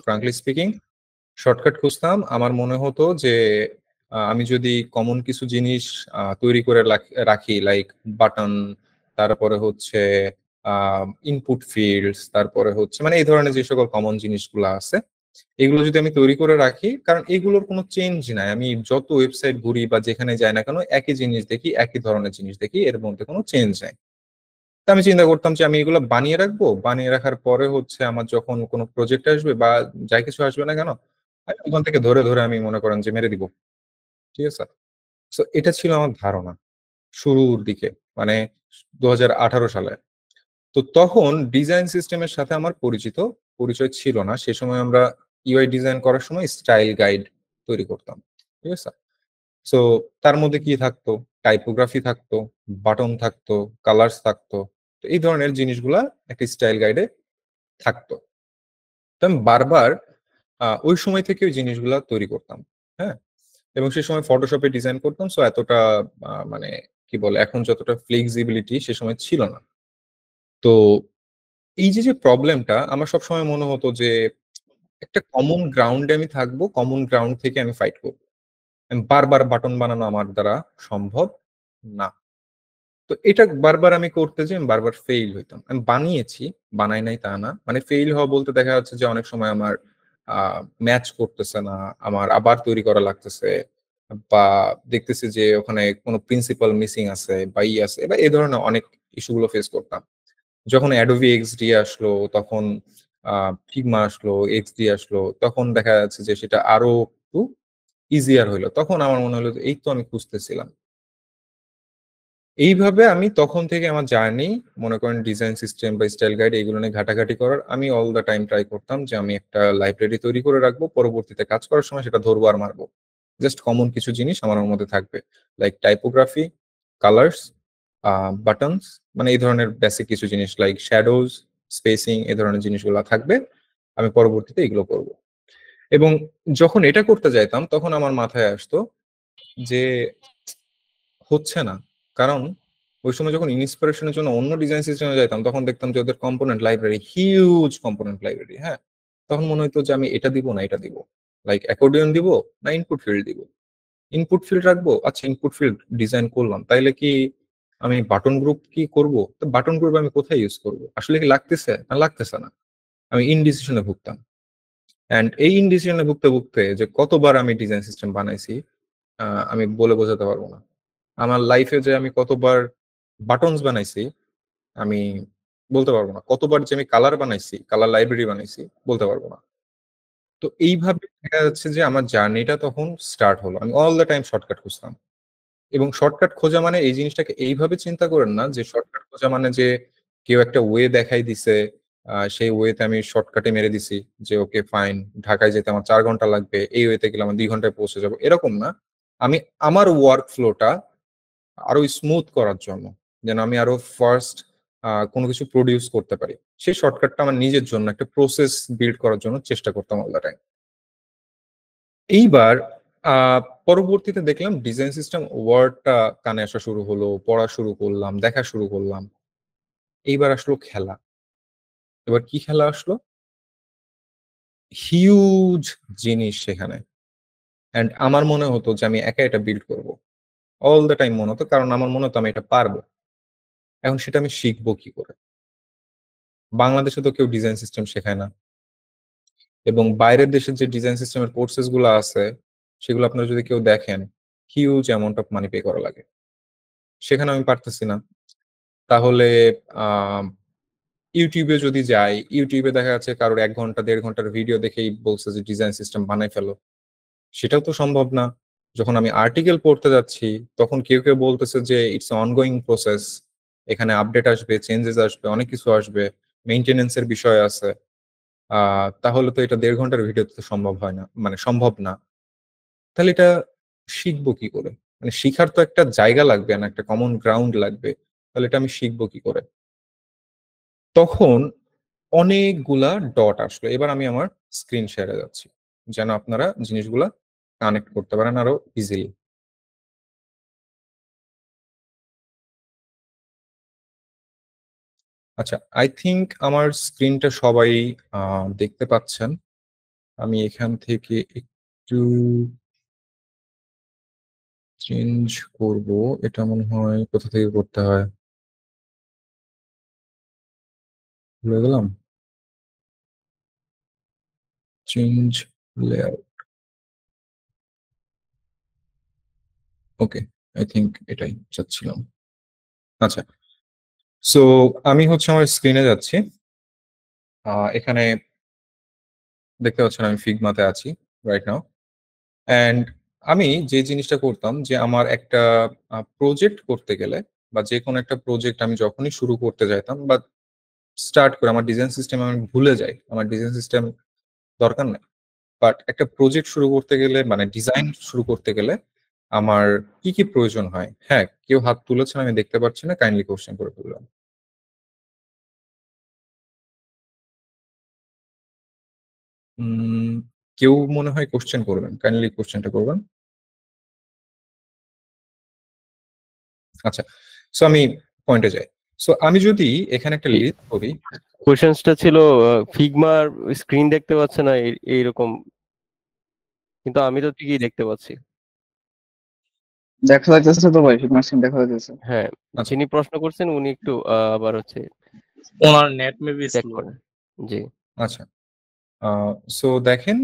ফ্রাঙ্কলি স্পিকিং, শর্টকাট খুঁজতাম। আমার মনে হতো যে আমি যদি কমন কিছু জিনিস তৈরি করে রাখি, লাইক বাটন, তারপরে হচ্ছে ইনপুট ফিল্ডস, তারপরে হচ্ছে মানে এই ধরনের যে সকল কমন জিনিসগুলো আছে এগুলো যদি আমি তৈরি করে রাখি, কারণ এগুলোর কোনো চেঞ্জ নাই, আমি যত ওয়েবসাইট ঘুরি বা যেখানে যাই না কেন একই জিনিস দেখি, একই ধরনের জিনিস দেখি, এর মধ্যে কোনো চেঞ্জ নাই। তা আমি চিন্তা করতাম যে আমি এগুলো বানিয়ে রাখবো, বানিয়ে রাখার পরে হচ্ছে আমার যখন কোনো প্রজেক্ট আসবে বা যাই কিছু আসবে না কেন, আমি ওখান থেকে ধরে ধরে আমি মনে করেন যে মেরে দিব, ঠিক আছে? তো এটা ছিল আমার ধারণা শুরুর দিকে, মানে 2018 সালে। তো তখন ডিজাইন সিস্টেমের সাথে আমার পরিচয় ছিল না। সে সময় আমরা ইউআই ডিজাইন করার সময় স্টাইল গাইড তৈরি করতাম, ঠিক আছে? সো তার মধ্যে কি থাকতো, টাইপোগ্রাফি থাকতো, বাটন থাকতো, কালার্স থাকতো, তো এই ধরনের জিনিসগুলা একটা স্টাইল গাইডে থাকতো। তো আমি বারবার ওই সময় থেকে ওই জিনিসগুলা তৈরি করতাম। হ্যাঁ, এবং সেই সময় ফটোশপে ডিজাইন করতাম, সো এতটা মানে কি বলে এখন যতটা ফ্লেক্সিবিলিটি সে সময় ছিল না। তো এই যে প্রবলেমটা আমার সবসময় মনে হতো যে একটা কমন গ্রাউন্ডে আমি থাকবো, কমন গ্রাউন্ড থেকে আমি ফাইট করবো। আমি বারবার বাটন বানানো আমার দ্বারা সম্ভব না। তো এটা বারবার আমি করতে যে আমি বারবার ফেইল হইতাম। আমি বানিয়েছি, বানাই নাই তা না, মানে ফেইল হওয়া বলতে দেখা যাচ্ছে যে অনেক সময় আমার ম্যাচ করতেছে না, আমার আবার তৈরি করা লাগতেছে, বা দেখতেছি যে ওখানে কোনো প্রিন্সিপাল মিসিং আছে বা আছে, বা এই ধরনের অনেক ইস্যুগুলো ফেস করতাম। যখন অ্যাডোবি এক্সডি আসলো, তখন ফিগমা আসলো, এক্সডি আসলো, তখন দেখা যাচ্ছে যে সেটা আরো একটু ইজিয়ার হইলো। তখন আমার মনে হলো যে এই তো আমি খুঁজতেছিলাম। এইভাবে আমি তখন থেকে আমার জার্নি, মনে করেন ডিজাইন সিস্টেম বা স্টাইল গাইড এগুলো নিয়ে ঘাটাঘাটি করার, আমি অল দ্য টাইম ট্রাই করতাম যে আমি একটা লাইব্রেরি তৈরি করে রাখবো, পরবর্তীতে কাজ করার সময় সেটা ধরবো আর মারবো। জাস্ট কমন কিছু জিনিস আমার মধ্যে থাকবে, লাইক টাইপোগ্রাফি, কালার্স, বাটনস, মানে এই ধরনের বেসিক কিছু জিনিস লাইক শ্যাডোজ, স্পেসিং, এই ধরনের জিনিসগুলো থাকবে। আমি পরবর্তীতে এগুলো করব। এবং যখন এটা করতে যাইতাম তখন আমার মাথায় আসতো যে হচ্ছে না, কারণ ওই সময় যখন ইন্সপিরেশনের জন্য অন্য ডিজাইন সিস্টেমে যাইতাম তখন দেখতাম যে ওদের component library huge component library. হ্যাঁ, তখন মনে হতো যে আমি এটা দিব না এটা দিব, লাইক অ্যাকর্ডিয়ন দিব না ইনপুট ফিল্ড দিব। ইনপুট ফিল্ড রাখবো, আচ্ছা ইনপুট ফিল্ড ডিজাইন করলাম, তাইলে কি আমি বাটন গ্রুপ কি করব? তো বাটন গ্রুপ আমি কোথায় ইউজ করব? আসলে কি লাগতেছে না লাগতেছে না, আমি ইনডিসিশনে ভুগতাম। অ্যান্ড এই ইনডিসিশনে ভুগতে ভুগতে যে কতবার আমি ডিজাইন সিস্টেম বানাইছি আমি বলে বোঝাতে পারবো না। আমার লাইফে যে আমি কতবার বাটনস বানাইছি আমি বলতে পারবো না, কতবার যে আমি কালার বানাইছি, কালার লাইব্রেরি বানাইছি বলতে পারবো না। তো এইভাবে দেখা যাচ্ছে যে আমার জার্নিটা তখন স্টার্ট হলো। আমি অল দ্য টাইম শর্টকাট খুঁজতাম, এবং শর্টকাট খোঁজা মানে এই জিনিসটাকে এইভাবে চিন্তা করেন না যে শর্টকাট খোঁজা মানে যে কেউ একটা ওয়ে দেখাই দিছে, সেই ওয়েতে আমি শর্টকাটে মেরে দিছি যে ওকে ফাইন, ঢাকায় যেতে আমার 4 ঘন্টা লাগবে, এই ওয়েতে গেলে আমার 2 ঘন্টায় পৌঁছে যাবো, এরকম না। আমি আমার ওয়ার্ক ফ্লোটা আরো স্মুথ করার জন্য, যেন আমি আরো ফার্স্ট কোনো কিছু প্রডিউস করতে পারি, সেই শর্টকাটটা আমার নিজের জন্য একটা প্রসেস বিল্ড করার জন্য চেষ্টা করতাম অল দ্য টাইম। এইবার পরবর্তীতে দেখলাম ডিজাইন সিস্টেম ওয়ার্ডটা কানে আসা শুরু হলো, পড়া শুরু করলাম, দেখা শুরু করলাম। এইবার আসলো খেলা। এবার কি খেলা আসলো? হিউজ জিনিস সেখানে। অ্যান্ড আমার মনে হতো যে আমি একা এটা বিল্ড করব। অল দ্য টাইম মনে হতো, কারণ আমার মনে হতো আমি এটা পারবো। এখন সেটা আমি শিখবো কি করে? বাংলাদেশে তো কেউ ডিজাইন সিস্টেম শেখায় না, এবং বাইরের দেশের যে ডিজাইন সিস্টেমের কোর্সেস গুলো আছে সেগুলো আপনারা যদি কেউ দেখেন, huge amount of money pay করা লাগে। সেখানে আমি পারতেছি না। তাহলে ইউটিউবে যদি যাই, ইউটিউবে দেখা যাচ্ছে কারোর 1 ঘন্টা 1.5 ঘন্টার ভিডিও দেখেই বলছে যে ডিজাইন সিস্টেম বানাই ফেলো। সেটাও তো সম্ভব না। যখন আমি আর্টিকেল পড়তে যাচ্ছি তখন কেউ কেউ বলতেছে যে ইটস অনগোয়িং প্রসেস, এখানে আপডেট আসবে, চেঞ্জেস আসবে, অনেক কিছু আসবে, মেইনটেনেন্স এর বিষয় আছে। তাহলে তো এটা 1.5 ঘন্টার ভিডিওতে তো সম্ভব হয় না, মানে সম্ভব না। তাহলে এটা শিখবো কি করে? মানে শিখার তো একটা জায়গা লাগবে না, একটা কমন গ্রাউন্ড লাগবে। তাহলে এটা আমি শিখবো কি করে? তখন অনেকগুলা ডট আসলো। এবার আমি আমার স্ক্রিন শেয়ারে যাচ্ছি, যেন আপনারা জিনিসগুলা কানেক্ট করতে পারেন আরো ইজিলি। আচ্ছা, আই থিংক আমার স্ক্রিনটা সবাই দেখতে পাচ্ছেন। আমি এখান থেকে একটু চেঞ্জ করব। এটা মনে হয় কোথা থেকে করতে হয়, ভুলে গেলাম। Change layer, okay, I think এটাই চাচ্ছিলাম। আচ্ছা, সো আমি হচ্ছে আমার স্ক্রিনে যাচ্ছি। এখানে দেখতে পাচ্ছেন আমি ফিগমাতে আছি রাইট নাও। অ্যান্ড আমি যে জিনিসটা করতাম যে আমার একটা প্রজেক্ট করতে গেলে, বা যে কোনো একটা প্রজেক্ট আমি যখনই শুরু করতে যাইতাম বা স্টার্ট করে, আমার ডিজাইন সিস্টেম আমি ভুলে যাই, আমার ডিজাইন সিস্টেম দরকার নেই, বাট একটা প্রজেক্ট শুরু করতে গেলে, মানে ডিজাইন শুরু করতে গেলে আমার কি কি প্রয়োজন হয়? হ্যাঁ, কেউ হাত তুলেছেন আমি দেখতে পাচ্ছি না, কাইন্ডলি কোশ্চেন করে ফেললাম। কেউ মনে হয় কোশ্চেন করবেন, কাইন্ডলি কোশ্চেনটা করবেন। আচ্ছা, সো আমি পয়েন্টে যাই। সো আমি যদি এখানে একটা লিস্ট করি, কোশ্চেনসটা ছিল ফিগমার স্ক্রিন দেখতে পাচ্ছে না এইরকম, কিন্তু আমি তো ঠিকই দেখতে পাচ্ছি। দেখা যাচ্ছে তো ভাই, ফিগমা স্ক্রিন দেখা যাচ্ছে। হ্যাঁ, আচ্ছা। যিনি প্রশ্ন করছেন উনি একটু আবার হচ্ছে ওনার নেট মেবি চেক স্লো। করেন। জি, আচ্ছা, সো দেখেন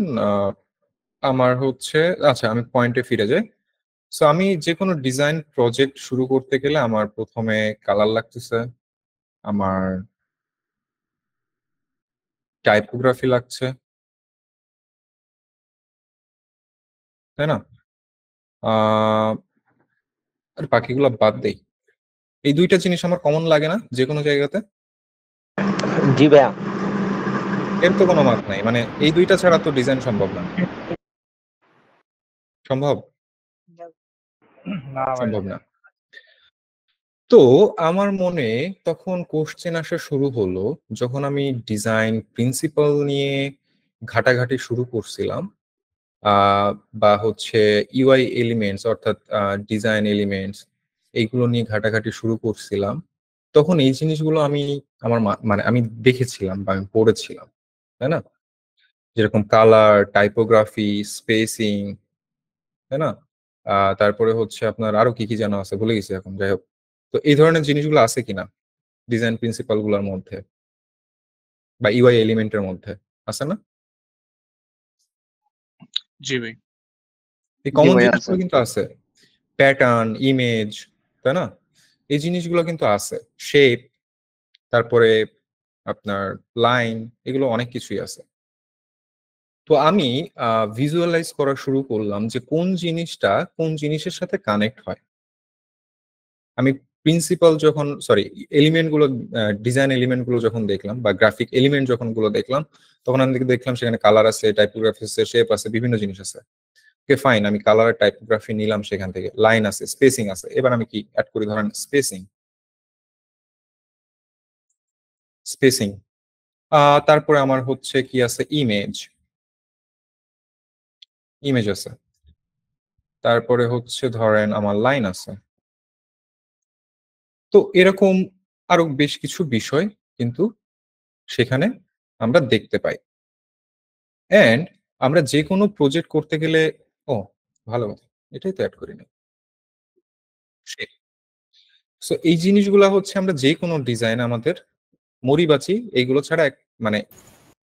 আমার হচ্ছে, আচ্ছা আমি পয়েন্টে ফিরে যাই। সো আমি যে কোনো ডিজাইন প্রজেক্ট শুরু করতে গেলে আমার প্রথমে কালার লাগতেছে, আমার টাইপোগ্রাফি লাগছে, তাই না? আর বাকিগুলো বাদ দেই। এই দুইটা জিনিস আমার কমন লাগে না যে কোনো জায়গাতে? জি ভাইয়া। এর তো কোনো মাপ নাই, মানে এই দুইটা ছাড়া তো ডিজাইন সম্ভব না। সম্ভব? সম্ভব না। তো আমার মনে তখন কোশ্চেন আসা শুরু হলো যখন আমি ডিজাইন প্রিন্সিপাল নিয়ে ঘাটাঘাটি শুরু করছিলাম, বা হচ্ছে ইউআই এলিমেন্টস অর্থাৎ ডিজাইন এলিমেন্টস এইগুলো নিয়ে ঘাটাঘাটি শুরু করছিলাম। তখন এই জিনিসগুলো আমি আমার মানে আমি দেখেছিলাম বা আমি পড়েছিলাম, তাই না? যেরকম কালার, টাইপোগ্রাফি, স্পেসিং, তাই না? তারপরে হচ্ছে আপনার আরো কি কি যেন আছে, ভুলে গেছি এখন, যাই হোক। তো এই ধরনের জিনিসগুলো আছে কিনা ডিজাইন প্রিন্সিপাল গুলোর মধ্যে বা ইউআই এলিমেন্টের মধ্যে, আছে না? জি ভাই। এই কমন জিনিসগুলো কিন্তু আছে, প্যাটার্ন, ইমেজ, তাই না? এই জিনিসগুলো কিন্তু আছে, শেপ, তারপরে আপনার লাইন, এগুলো অনেক কিছুই আছে। তো আমি ভিজুয়ালাইজ করা শুরু করলাম যে কোন জিনিসটা কোন জিনিসের সাথে কানেক্ট হয়। আমি প্রিন্সিপাল যখন এলিমেন্ট গুলো, ডিজাইন এলিমেন্ট গুলো যখন দেখলাম বা গ্রাফিক এলিমেন্ট যখন গুলো দেখলাম, তখন আমি দেখলাম সেখানে কালার আছে, টাইপোগ্রাফি আছে, শেপ আছে, বিভিন্ন জিনিস আছে। ওকে ফাইন, আমি কালার আর টাইপোগ্রাফি নিলাম, সেখান থেকে লাইন আছে, স্পেসিং আছে। এবার আমি কি অ্যাড করি, ধরেন স্পেসিং। তারপরে আমার হচ্ছে কি আছে, ইমেজ আছে। তারপরে হচ্ছে ধরেন আমার লাইন আছে। তো এরকম আরো বেশ কিছু বিষয় কিন্তু সেখানে আমরা দেখতে পাই। এন্ড আমরা যে কোনো প্রজেক্ট করতে গেলে, ও ভালো কথা, এটাই তো অ্যাড করি না। সো এই জিনিসগুলা হচ্ছে আমরা যে কোনো ডিজাইন, আমাদের মরিবাচি এইগুলো ছাড়া মানে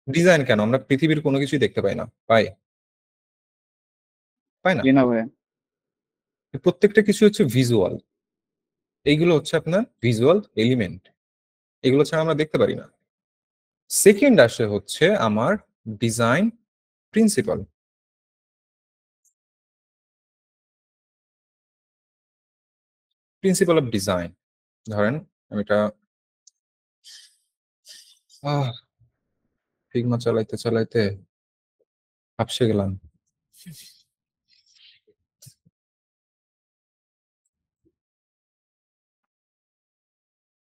ডিজাইন কেন, আমরা পৃথিবীর কোনো কিছুই দেখতে পাই না, পাই না? প্রত্যেকটা কিছু হচ্ছে ভিজুয়াল, এইগুলো হচ্ছে আপনার ভিজুয়াল এলিমেন্ট, এগুলো ছাড়া আমরা দেখতে পারি না। সেকেন্ড আসে হচ্ছে আমার design principal. Principal of design, ধরেন আমি এটা ফিগমা চালাইতে চালাইতে হাঁপসে গেলাম।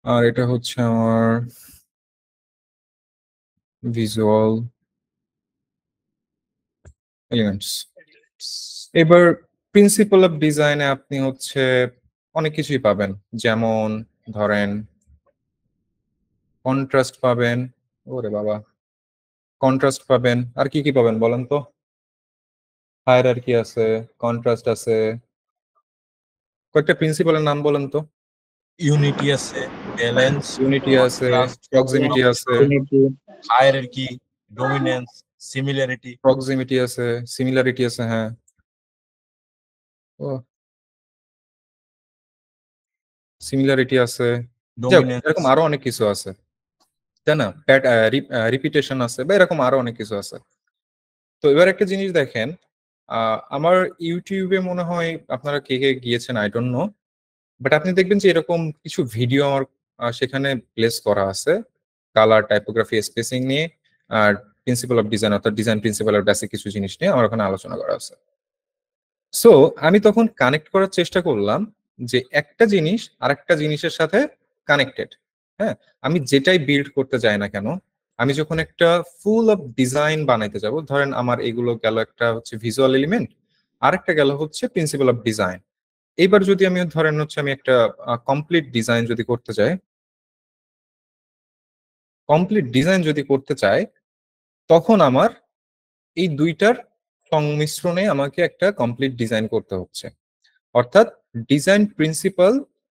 আর এটা হচ্ছে আমার ভিজুয়াল এলিমেন্টস। এবার প্রিন্সিপাল অফ ডিজাইনে আপনি হচ্ছে অনেক কিছুই পাবেন, যেমন ধরেন কন্ট্রাস্ট পাবেন, ওরে বাবা, কন্ট্রাস্ট পাবেন, আর কি কি পাবেন বলেন তো? হায়ারার্কি আছে, কন্ট্রাস্ট আছে, কয়েকটা প্রিন্সিপালের নাম বলেন তো। ইউনিটি আছে, ব্যালেন্স, ইউনিটি আছে, কন্ট্রাস্ট, প্রক্সিমিটি আছে, হায়ারার্কি, ডমিনেন্স, সিমিলারিটি। প্রক্সিমিটি আছে, সিমিলারিটি আছে, হ্যাঁ। ও সিমিলারিটি আছে, ডমিনেন্স। এরকম আরো অনেক কিছু আছে, তাই না? রিপিটেশন আছে, বা এরকম আরো অনেক কিছু আছে। তো এবার একটা জিনিস দেখেন, আমার ইউটিউবে মনে হয় আপনারা কে কে গিয়েছেন আই ডোন্ট নো, বাট আপনি দেখবেন যে এরকম কিছু ভিডিও আমার সেখানে প্লেস করা আছে কালার, টাইপোগ্রাফি, স্পেসিং নিয়ে, আর প্রিন্সিপাল অফ ডিজাইন অর্থাৎ ডিজাইন প্রিন্সিপালের বেসিক কিছু জিনিস নিয়ে আমার ওখানে আলোচনা করা আছে। সো আমি তখন কানেক্ট করার চেষ্টা করলাম যে একটা জিনিস আরেকটা জিনিসের সাথে কানেক্টেড। হ্যাঁ, আমি যেটাই বিল্ড করতে যাই না কেন, আমি যখন একটা ফুল অফ ডিজাইন বানাইতে যাব, ধরেন আমার এগুলো গেল একটা হচ্ছে ভিজুয়াল এলিমেন্ট, আরেকটা গেল হচ্ছে প্রিন্সিপাল অফ ডিজাইন। এইবার যদি আমি ধরেন হচ্ছে আমি একটা কমপ্লিট ডিজাইন যদি করতে চাই, তখন আমার এই দুইটার সংমিশ্রণে আমাকে একটা কমপ্লিট ডিজাইন করতে হচ্ছে। অর্থাৎ ডিজাইন প্রিন্সিপাল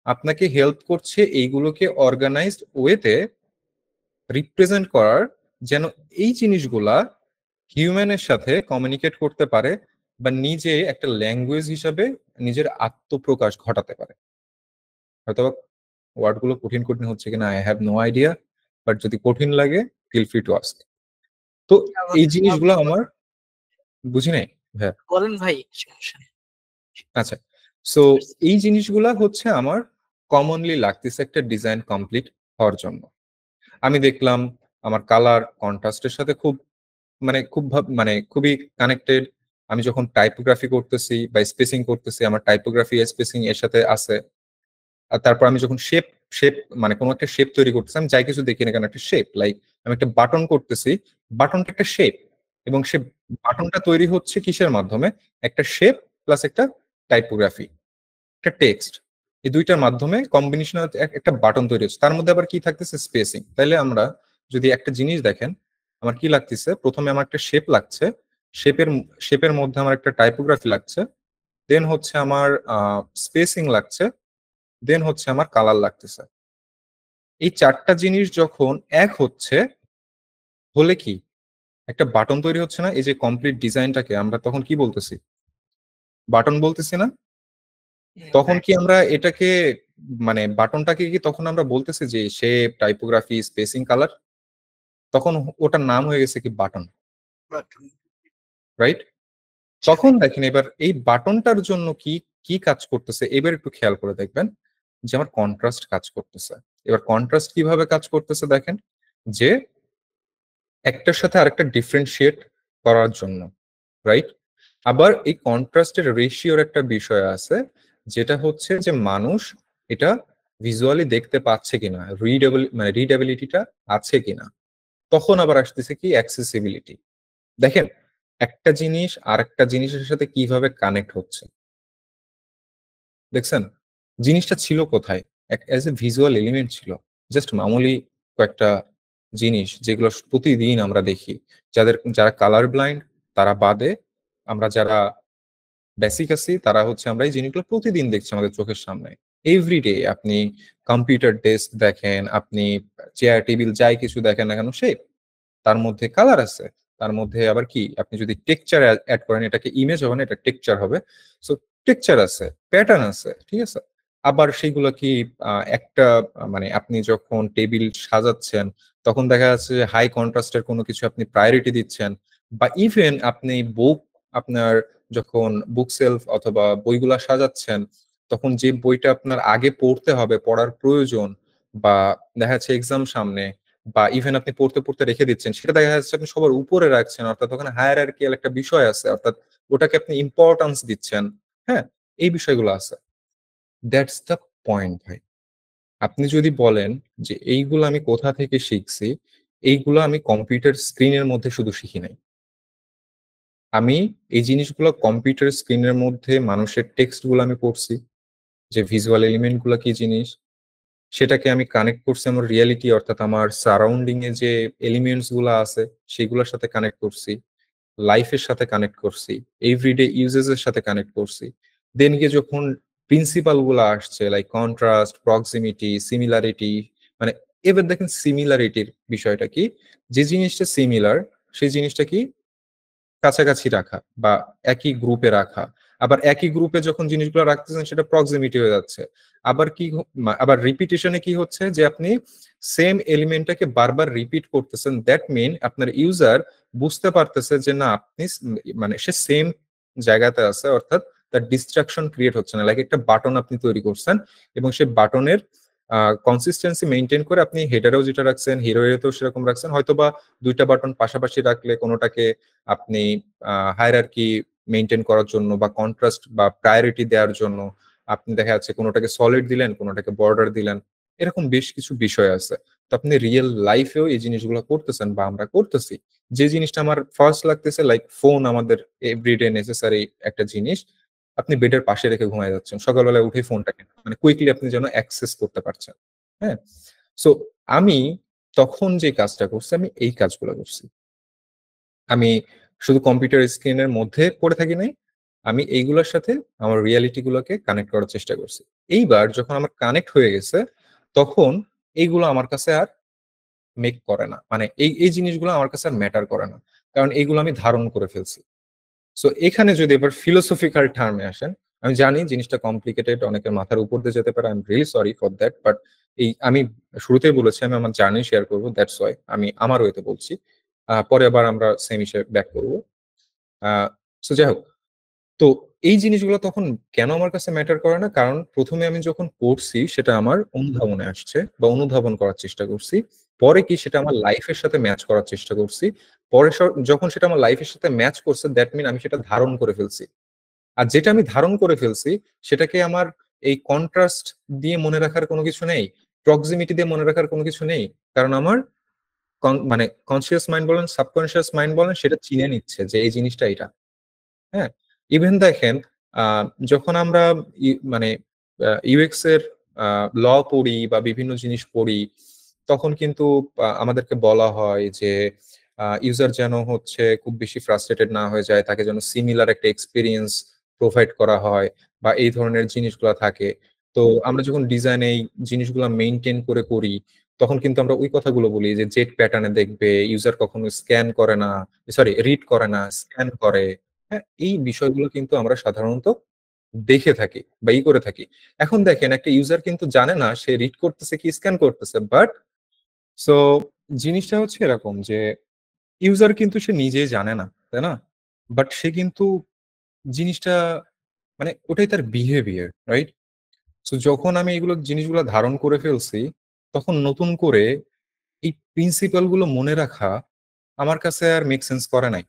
আপনাকে হেল্প করছে এইগুলোকে অর্গানাইজড ওয়েতে রিপ্রেজেন্ট করার, যেন এই জিনিসগুলা হিউম্যানের সাথে কমিউনিকেট করতে পারে বা নিজে একটা ল্যাঙ্গুয়েজ হিসাবে নিজের আত্মপ্রকাশ ঘটাতে পারে। হয়তো ওয়ার্ডগুলো কঠিন কঠিন হচ্ছে কিনা I have no idea, but যদি কঠিন লাগে ফিল ফ্রি টু আস্ক। তো এই জিনিসগুলো আমার বুঝি নাই। হ্যাঁ বলেন ভাই, সমস্যা নেই। আচ্ছা, সো এই জিনিসগুলা হচ্ছে আমার কমনলি লাগতেছে একটা ডিজাইন কমপ্লিট হওয়ার জন্য। আমি দেখলাম আমার কালার কন্ট্রাস্টের সাথে খুবই কানেক্টেড। আমি যখন টাইপোগ্রাফি করতেছি বা স্পেসিং করতেছি, আমার টাইপোগ্রাফি স্পেসিং এর সাথে আছে। আর তারপর আমি যখন শেপ শেপ মানে কোনো একটা শেপ তৈরি করতেছি, আমি যাই কিছু দেখি না কেন একটা শেপ, লাইক আমি একটা বাটন করতেছি, বাটনটা একটা শেপ, এবং সে বাটনটা তৈরি হচ্ছে কিসের মাধ্যমে? একটা শেপ প্লাস একটা টাইপোগ্রাফি, একটা টেক্সট, এই দুইটার মাধ্যমে কম্বিনেশন একটা বাটন তৈরি হচ্ছে। তার মধ্যে আবার কি থাকতেছে? স্পেসিং। তাইলে আমরা যদি একটা জিনিস দেখেন, আমার কি লাগতেছে? প্রথমে আমার একটা শেপ লাগছে, শেপের মধ্যে আমার একটা টাইপোগ্রাফি লাগছে, দেন হচ্ছে আমার স্পেসিং লাগছে, দেন হচ্ছে আমার কালার লাগতেছে। এই চারটা জিনিস যখন এক হচ্ছে, হলে কি একটা বাটন তৈরি হচ্ছে না? এই যে কমপ্লিট ডিজাইনটাকে আমরা তখন কি বলতেছি? বাটন বলতেছি না? তখন কি আমরা এটাকে বাটনটাকে কি তখন আমরা বলতেছি যে শেপ, টাইপোগ্রাফি, স্পেসিং, কালার? তখন ওটার নাম হয়ে গেছে কি? Button, right? তখন দেখেন এবার এই বাটনটার জন্য কি কি কাজ করতেছে, এবার একটু খেয়াল করে দেখবেন যে আমার কন্ট্রাস্ট কাজ করতেছে। এবার কন্ট্রাস্ট কিভাবে কাজ করতেছে দেখেন, যে একটার সাথে আরেকটা ডিফারেন্সিয়েট করার জন্য, রাইট? আবার এই কন্ট্রাস্টের রেশিওর একটা বিষয় আছে, যেটা হচ্ছে যে মানুষ এটা ভিজুয়ালি দেখতে পাচ্ছে কিনা, রিডেবিলিটিটা আছে কিনা। তখন আবার আসতেছে কি? অ্যাক্সেসিবিলিটি। দেখেন একটা জিনিস আর একটা জিনিসের সাথে কিভাবে কানেক্ট হচ্ছে, দেখছেন? জিনিসটা ছিল কোথায়? অ্যাজ এ ভিজুয়াল এলিমেন্ট ছিল, জাস্ট মামুলি কয়েকটা জিনিস যেগুলো প্রতিদিন আমরা দেখি। যারা কালার ব্লাইন্ড তারা বাদে, আমরা যারা বেসিক আছি তারা হচ্ছে আমরা এই জিনিসগুলো প্রতিদিন দেখছি আমাদের চোখের সামনে। এভরিডে আপনি কম্পিউটার ডেস্ক দেখেন, আপনি চেয়ার টেবিল যাই কিছু দেখেন না কেন, তার মধ্যে কালার আছে, তার মধ্যে আবার কি আপনি যদি টেক্সচার অ্যাড করেন, এটাকে ইমেজ হবে না, এটা টেক্সচার হবে। সো টেক্সচার আছে, প্যাটার্ন আছে, ঠিক আছে? আবার সেইগুলো কি একটা আপনি যখন টেবিল সাজাচ্ছেন তখন দেখা যাচ্ছে যে হাই কন্ট্রাস্টের কোনো কিছু আপনি প্রায়োরিটি দিচ্ছেন, বা ইভেন আপনি আপনার যখন বুক সেলফ অথবা বইগুলা সাজাচ্ছেন, তখন যে বইটা আপনার আগে পড়তে হবে, পড়ার প্রয়োজন, বা দেখা যাচ্ছে এক্সাম সামনে, বা ইভেন আপনি পড়তে পড়তে রেখে দিচ্ছেন, সেটা দেখা যাচ্ছে আপনি সবার উপরে রাখছেন, অর্থাৎ ওখানে হায়ারার্কিয়াল একটা বিষয় আছে, অর্থাৎ ওটাকে আপনি ইম্পর্টেন্স দিচ্ছেন। হ্যাঁ, এই বিষয়গুলো আছে। দ্যাটস দ্য পয়েন্ট ভাই। আপনি যদি বলেন যে এইগুলো আমি কোথা থেকে শিখছি, এইগুলো আমি কম্পিউটার স্ক্রিনের মধ্যে শুধু শিখি নাই। আমি এই জিনিসগুলো কম্পিউটার স্ক্রিনের মধ্যে মানুষের টেক্সট গুলো আমি পড়ছি, যে ভিজুয়াল এলিমেন্ট গুলো কি জিনিস, সেটাকে আমি কানেক্ট করছি আমার রিয়ালিটি, অর্থাৎ আমার সারাউন্ডিং এ যে এলিমেন্টস গুলো আছে সেগুলোর সাথে কানেক্ট করছি, লাইফের সাথে কানেক্ট করছি, এভরিডে ইউজেস এর সাথে কানেক্ট করছি। দেন গিয়ে যখন প্রিন্সিপাল গুলো আসছে, লাইক কন্ট্রাস্ট, প্রক্সিমিটি, সিমিলারিটি, এবার দেখেন সিমিলারিটির বিষয়টা কি, যে জিনিসটা সিমিলার সেই জিনিসটা কি কাছাকাছি রাখা বা একই গ্রুপে রাখা। আবার একই গ্রুপে যখন জিনিসগুলো রাখতেছেন সেটা প্রক্সিমিটি হয়ে যাচ্ছে। আবার রিপিটেশনে কি হচ্ছে, যে আপনি সেম এলিমেন্টটাকে বারবার রিপিট করতেছেন, দ্যাট মিন আপনার ইউজার বুঝতে পারতেছে যে না আপনি সে সেম জায়গাতে আছে, অর্থাৎ তার ডিস্ট্রাকশন ক্রিয়েট হচ্ছে না। লাইক একটা বাটন আপনি তৈরি করছেন এবং সেই বাটনের কনসিস্টেন্সি মেনটেন করে আপনি হেডারেও যেটা রাখছেন, হিরোয়েতেও সেরকম রাখছেন। হয়তোবা দুইটা বাটন পাশাপাশি রাখলে কোনোটাকে আপনি হায়ারার্কি মেনটেন করার জন্য বা কন্ট্রাস্ট বা প্রায়োরিটি দেওয়ার জন্য আপনি দেখা যাচ্ছে কোনোটাকে সলিড দিলেন, কোনোটাকে বর্ডার দিলেন, এরকম বেশ কিছু বিষয় আছে। তো আপনি রিয়েল লাইফেও এই জিনিসগুলো করতেছেন বা আমরা করতেছি। যে জিনিসটা আমার ফার্স্ট লাগতেছে, লাইক ফোন আমাদের এভরিডে নেসেসারি একটা জিনিস, আপনি বেডের পাশে রেখে ঘুমায় যাচ্ছেন, সকালবেলায় উঠে ফোনটাকে মানে কুইকলি আপনি যেন অ্যাক্সেস করতে পারছেন। হ্যাঁ, সো আমি তখন যে কাজটা করছি, আমি এই কাজগুলো করছি। আমি শুধু কম্পিউটার স্ক্রিনের মধ্যে পড়ে থাকি নাই, আমি এইগুলোর সাথে আমার রিয়ালিটি গুলোকে কানেক্ট করার চেষ্টা করছি। এইবার যখন আমার কানেক্ট হয়ে গেছে, তখন এইগুলো আমার কাছে আর মেক করে না, মানে এই জিনিসগুলো আমার কাছে আর ম্যাটার করে না, কারণ এইগুলো আমি ধারণ করে ফেলছি। সো এখানে যদি এবার ফিলোসফিক্যাল টার্মে আসেন, আমি জানি জিনিসটা কমপ্লিকেটেড, অনেকের মাথার উপর দিয়ে যেতে পারে, I am really sorry for that, but এই আমি শুরুতেই বলেছি আমি আমার জার্নি শেয়ার করবো, দ্যাটস ওয়াই আমি আমার ওয়েতে বলছি। পরে আবার আমরা সেম হিসেবে ব্যাক করবো। সো যাই হোক, তো এই জিনিসগুলো তখন কেন আমার কাছে ম্যাটার করে না, কারণ প্রথমে আমি যখন পড়ছি সেটা আমার অনুধাবনে আসছে বা অনুধাবন করার চেষ্টা করছি, পরে কি সেটা আমার লাইফের সাথে ম্যাচ করার চেষ্টা করছি, পরে যখন সেটা আমার লাইফের সাথে ম্যাচ করছে, দ্যাট মিন আমি সেটা ধারণ করে ফেলছি। আর যেটা আমি ধারণ করে ফেলছি সেটাকে আমার এই কন্ট্রাস্ট দিয়ে মনে রাখার কোনো কিছু নেই, প্রক্সিমিটি দিয়ে মনে রাখার কোনো কিছু নেই, কারণ আমার মানে কনসিয়াস মাইন্ড বলেন, সাবকনসিয়াস মাইন্ড বলেন, সেটা চিনে নিচ্ছে যে এই জিনিসটা এটা। হ্যাঁ, ইভেন দেখেন যখন আমরা মানে ইউএক্স এর ল পড়ি বা বিভিন্ন জিনিস পড়ি, তখন কিন্তু আমাদেরকে বলা হয় যে ইউজার যেন হচ্ছে খুব বেশি ফ্রাস্ট্রেটেড না হয়ে যায়, তাকে যেন সিমিলার একটা এক্সপিরিয়েন্স প্রোভাইড করা হয় বা এই ধরনের জিনিসগুলো থাকে। তো আমরা যখন ডিজাইন এই জিনিসগুলো মেনটেন করে করি, তখন কিন্তু আমরা ওই কথাগুলো বলি যে জেড প্যাটার্নে দেখবে, ইউজার কখনো স্ক্যান করে না, সরি রিড করে না, স্ক্যান করে। হ্যাঁ, এই বিষয়গুলো কিন্তু আমরা সাধারণত দেখে থাকি বা করে থাকি। এখন দেখেন একটা ইউজার কিন্তু জানে না সে রিড করতেছে কি স্ক্যান করতেছে, বাট সো জিনিসটা হচ্ছে এরকম যে ইউজার কিন্তু সে নিজেই জানে না, তাই না? বাট সে কিন্তু জিনিসটা মানে ওটাই তার বিহেভিয়ার, রাইট? সো যখন আমি এগুলো জিনিসগুলো ধারণ করে ফেলছি, তখন নতুন করে এই প্রিন্সিপাল গুলো মনে রাখা আমার কাছে আর মেক সেন্স করে নাই।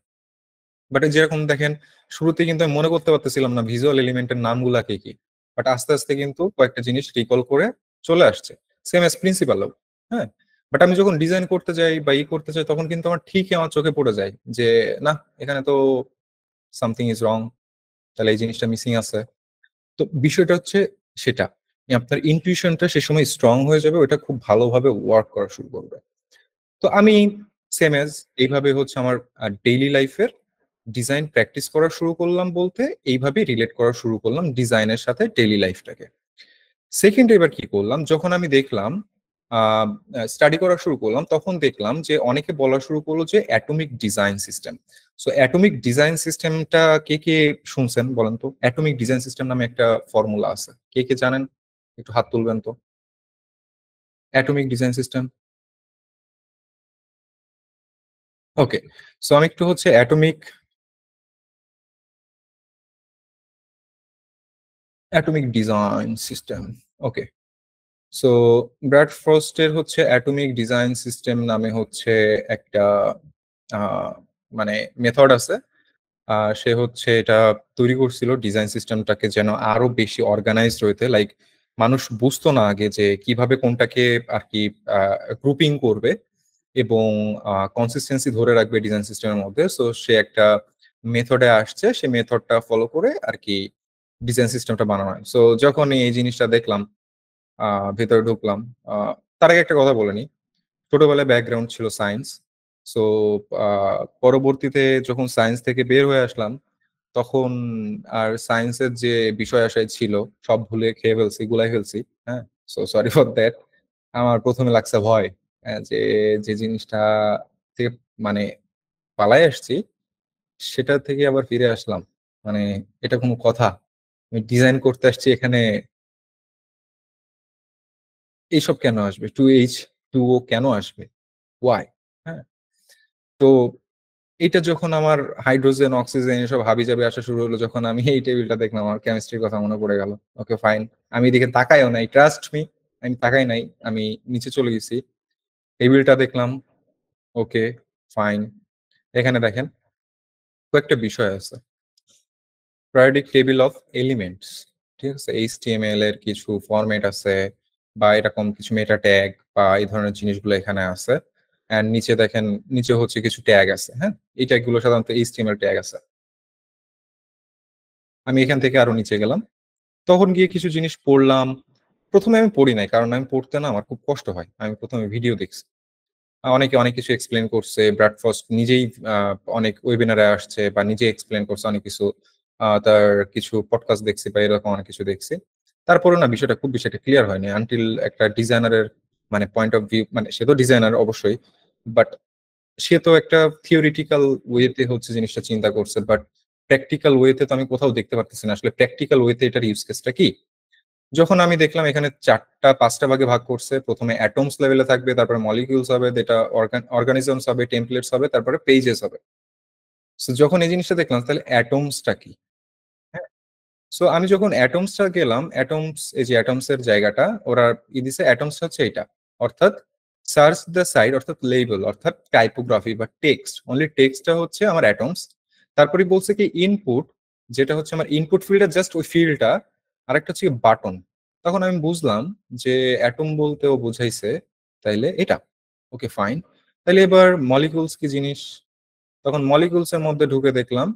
বাট যেরকম দেখেন, শুরুতে কিন্তু আমি মনে করতে পারতেছিলাম না ভিজুয়াল এলিমেন্টের নামগুলা কি কি, বাট আস্তে আস্তে কিন্তু কয়েকটা জিনিস রিকল করে চলে আসছে, সেম এস প্রিন্সিপালও। হ্যাঁ, বাট আমি যখন ডিজাইন করতে যাই বা করতে চাই, তখন কিন্তু আমার ঠিকই আমার চোখে পড়ে যায় যে না, এখানে তো সামথিং ইজ রং, তাহলে এই জিনিসটা মিসিং আছে। তো বিষয়টা হচ্ছে সেটা, আপনার ইনটিউশনটা সে সময় স্ট্রং হয়ে যাবে, ওটা খুব ভালোভাবে ওয়ার্ক করা শুরু করবে। তো আমি সেম এজ এইভাবে হচ্ছে আমার ডেইলি লাইফের ডিজাইন প্র্যাকটিস করা শুরু করলাম, বলতে এইভাবে রিলেট করা শুরু করলাম ডিজাইনের সাথে ডেইলি লাইফটাকে। সেকেন্ড এবার কি করলাম, যখন আমি দেখলাম স্টাডি করা শুরু করলাম, তখন দেখলাম যে অনেকে বলা শুরু করলো যে atomic design system. So atomic design সিস্টেমটা কে কে শুনছেন বলেন তো? অ্যাটমিক ডিজাইন সিস্টেম নামে একটা ফর্মুলা আছে, কে কে জানেন? একটু হাত তুলবেন তো। অ্যাটমিক ডিজাইন সিস্টেম, ওকে। সো আমি একটু হচ্ছে অ্যাটমিক ডিজাইন সিস্টেম, ওকে। সো ব্র্যাড ফ্রস্টের হচ্ছে অ্যাটমিক ডিজাইন সিস্টেম নামে হচ্ছে একটা মানে মেথড আছে। সে হচ্ছে এটা তৈরি করছিল ডিজাইন সিস্টেমটাকে যেন আরো বেশি অর্গানাইজড হইতে, লাইক মানুষ বুঝতো না আগে যে কিভাবে কোনটাকে আর কি গ্রুপিং করবে এবং কনসিস্টেন্সি ধরে রাখবে ডিজাইন সিস্টেমের মধ্যে। সো সে একটা মেথডে আসছে, সে মেথডটা ফলো করে আর কি ডিজাইন সিস্টেমটা বানানো হয়। সো যখন এই জিনিসটা দেখলাম, ভেতরে ঢুকলাম, তার আগে একটা কথা বলে নিই, ছোটবেলায় ব্যাকগ্রাউন্ড ছিল সায়েন্স। সো পরবর্তীতে যখন সায়েন্স থেকে বের হয়ে আসলাম, তখন আর সায়েন্সের যে বিষয় আশায় ছিল সব ভুলে খেয়ে ফেলছি, গুলাই ফেলছি। হ্যাঁ, সো সরি ফর দ্যাট। আমার প্রথমে লাগছে ভয়, যে যে জিনিসটা থেকে মানে পালাই আসছি, সেটা থেকে আবার ফিরে আসলাম, মানে এটা কোনো কথা? আমি ডিজাইন করতে আসছি এখানে, এইসব কেন আসবে, 2H2O কেন আসবে, ওয়াই? হ্যাঁ, তো এটা যখন আমার হাইড্রোজেন অক্সিজেন এসব হাবিজাবি আসা শুরু হলো, যখন আমি এই টেবিলটা দেখলাম, আমার কেমিস্ট্রির কথা মনে পড়ে গেল। ওকে ফাইন, আমি এদিকে তাকাইও নাই, ট্রাস্ট মি, আমি তাকাই নাই, আমি নিচে চলে গেছি, টেবিলটা দেখলাম। ওকে ফাইন, এখানে দেখেন কয়েকটা বিষয় আছে। periodic table of elements, ঠিক আছে, HTML এর কিছু ফরম্যাট আছে বা এরকম কিছু মেটা ট্যাগ বা এই ধরনের জিনিসগুলো এখানে আছে। এন্ড নিচে দেখেন, নিচে হচ্ছে কিছু ট্যাগ আছে। হ্যাঁ, এই ট্যাগগুলো সাধারণত HTML ট্যাগ আছে। আমি এখান থেকে আরো নিচে গেলাম, তখন গিয়ে কিছু জিনিস পড়লাম। প্রথমে আমি পড়ি নাই, কারণ আমি পড়তে না আমার খুব কষ্ট হয়। আমি প্রথমে ভিডিও দেখছি, অনেকে অনেক কিছু এক্সপ্লেন করছে। ব্র্যাড ফ্রস্ট নিজেই অনেক ওয়েবিনারে আসছে বা নিজে এক্সপ্লেন করছে অনেক কিছু। তার কিছু পডকাস্ট দেখছি বা এরকম অনেক কিছু দেখছি। তারপরে না বিষয়টা খুব বেশি একটা ক্লিয়ার হয়নি আনটিল একটা ডিজাইনারের মানে পয়েন্ট অফ ভিউ, মানে সে তো ডিজাইনার অবশ্যই, বাট সে তো একটা থিওরিটিক্যাল ওয়েতে হচ্ছে জিনিসটা চিন্তা করছে, বাট প্র্যাকটিক্যাল ওয়েতে তো আমি কোথাও দেখতে পারতেছি না আসলে প্র্যাকটিক্যাল ওয়েতে এটার ইউজ কেসটা কি। যখন আমি দেখলাম এখানে 4-5টা ভাগে ভাগ করছে, প্রথমে অ্যাটমস লেভেলে থাকবে, তারপরে মলিকিউলস হবে, যেটা অর্গানিজমস হবে, টেমপ্লেটস হবে, তারপরে পেজেস হবে। সো যখন এই জিনিসটা দেখলাম তাহলে অ্যাটমসটা কি। হ্যাঁ, সো আমি যখন অ্যাটমসটা গেলাম, অ্যাটমস, এই যে অ্যাটমস এর জায়গাটা ওরা দিছে, অ্যাটমসটা হচ্ছে এটা, অর্থাৎ সার্চ দ্য সাইড, অর্থাৎ লেবেল, অর্থাৎ টাইপোগ্রাফি বা টেক্সট, অনলি টেক্সটটা হচ্ছে আমার অ্যাটমস। তারপরে বলছে কি ইনপুট, যেটা হচ্ছে আমার ইনপুট ফিল্ডটা, জাস্ট ওই ফিল্ডটা। আরেকটা হচ্ছে বাটন। তখন আমি বুঝলাম যে অ্যাটম বলতেও বুঝাইছে তাইলে এটা। ওকে ফাইন, তাহলে এবার মলিকিউলস কি জিনিস। তখন মলিকিউলস এর মধ্যে ঢুকে দেখলাম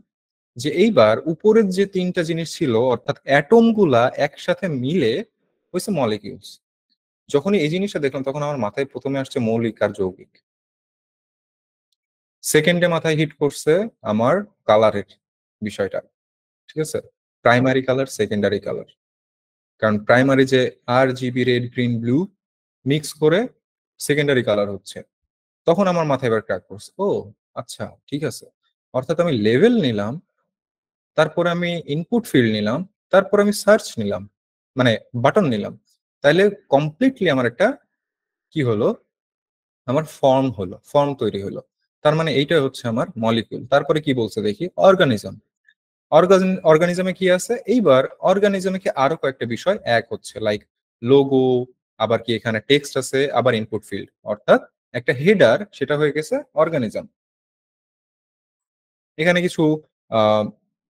যে এইবার উপরের যে 3টা জিনিস ছিল, অর্থাৎ অ্যাটম গুলা একসাথে মিলে হয়েছে মলিকিউলস। যখনই এই জিনিসটা দেখলাম তখন আমার মাথায় প্রথমে আসছে মৌলিক আর যৌগিক। সেকেন্ডে মাথায় হিট করছে আমার কালারের বিষয়টা, ঠিক আছে, প্রাইমারি কালার, সেকেন্ডারি কালার। কারণ প্রাইমারি যে RGB red green blue mix করে সেকেন্ডারি কালার হচ্ছে। তখন আমার মাথায় এবার ক্র্যাক করছে, ও আচ্ছা ঠিক আছে, অর্থাৎ আমি লেভেল নিলাম, তারপরে আমি ইনপুট ফিল্ড নিলাম, তারপর আমি সার্চ নিলাম, মানে বাটন নিলাম, তাইলে কমপ্লিটলি আমার একটা কি হলো, আমার ফর্ম হলো, ফর্ম তৈরি হলো। তার মানে এইটা হচ্ছে আমার মলিকিউল। তারপরে কি বলছে দেখি, অর্গানিজম। অর্গানিজমে কি আছে, এইবার অর্গানিজমে কি আরো কয়েকটা বিষয় এক হচ্ছে, লাইক লোগো, আবার কি এখানে টেক্সট আছে, আবার ইনপুট ফিল্ড, অর্থাৎ একটা হেডার, সেটা হয়ে গেছে অর্গানিজম। এখানে কিছু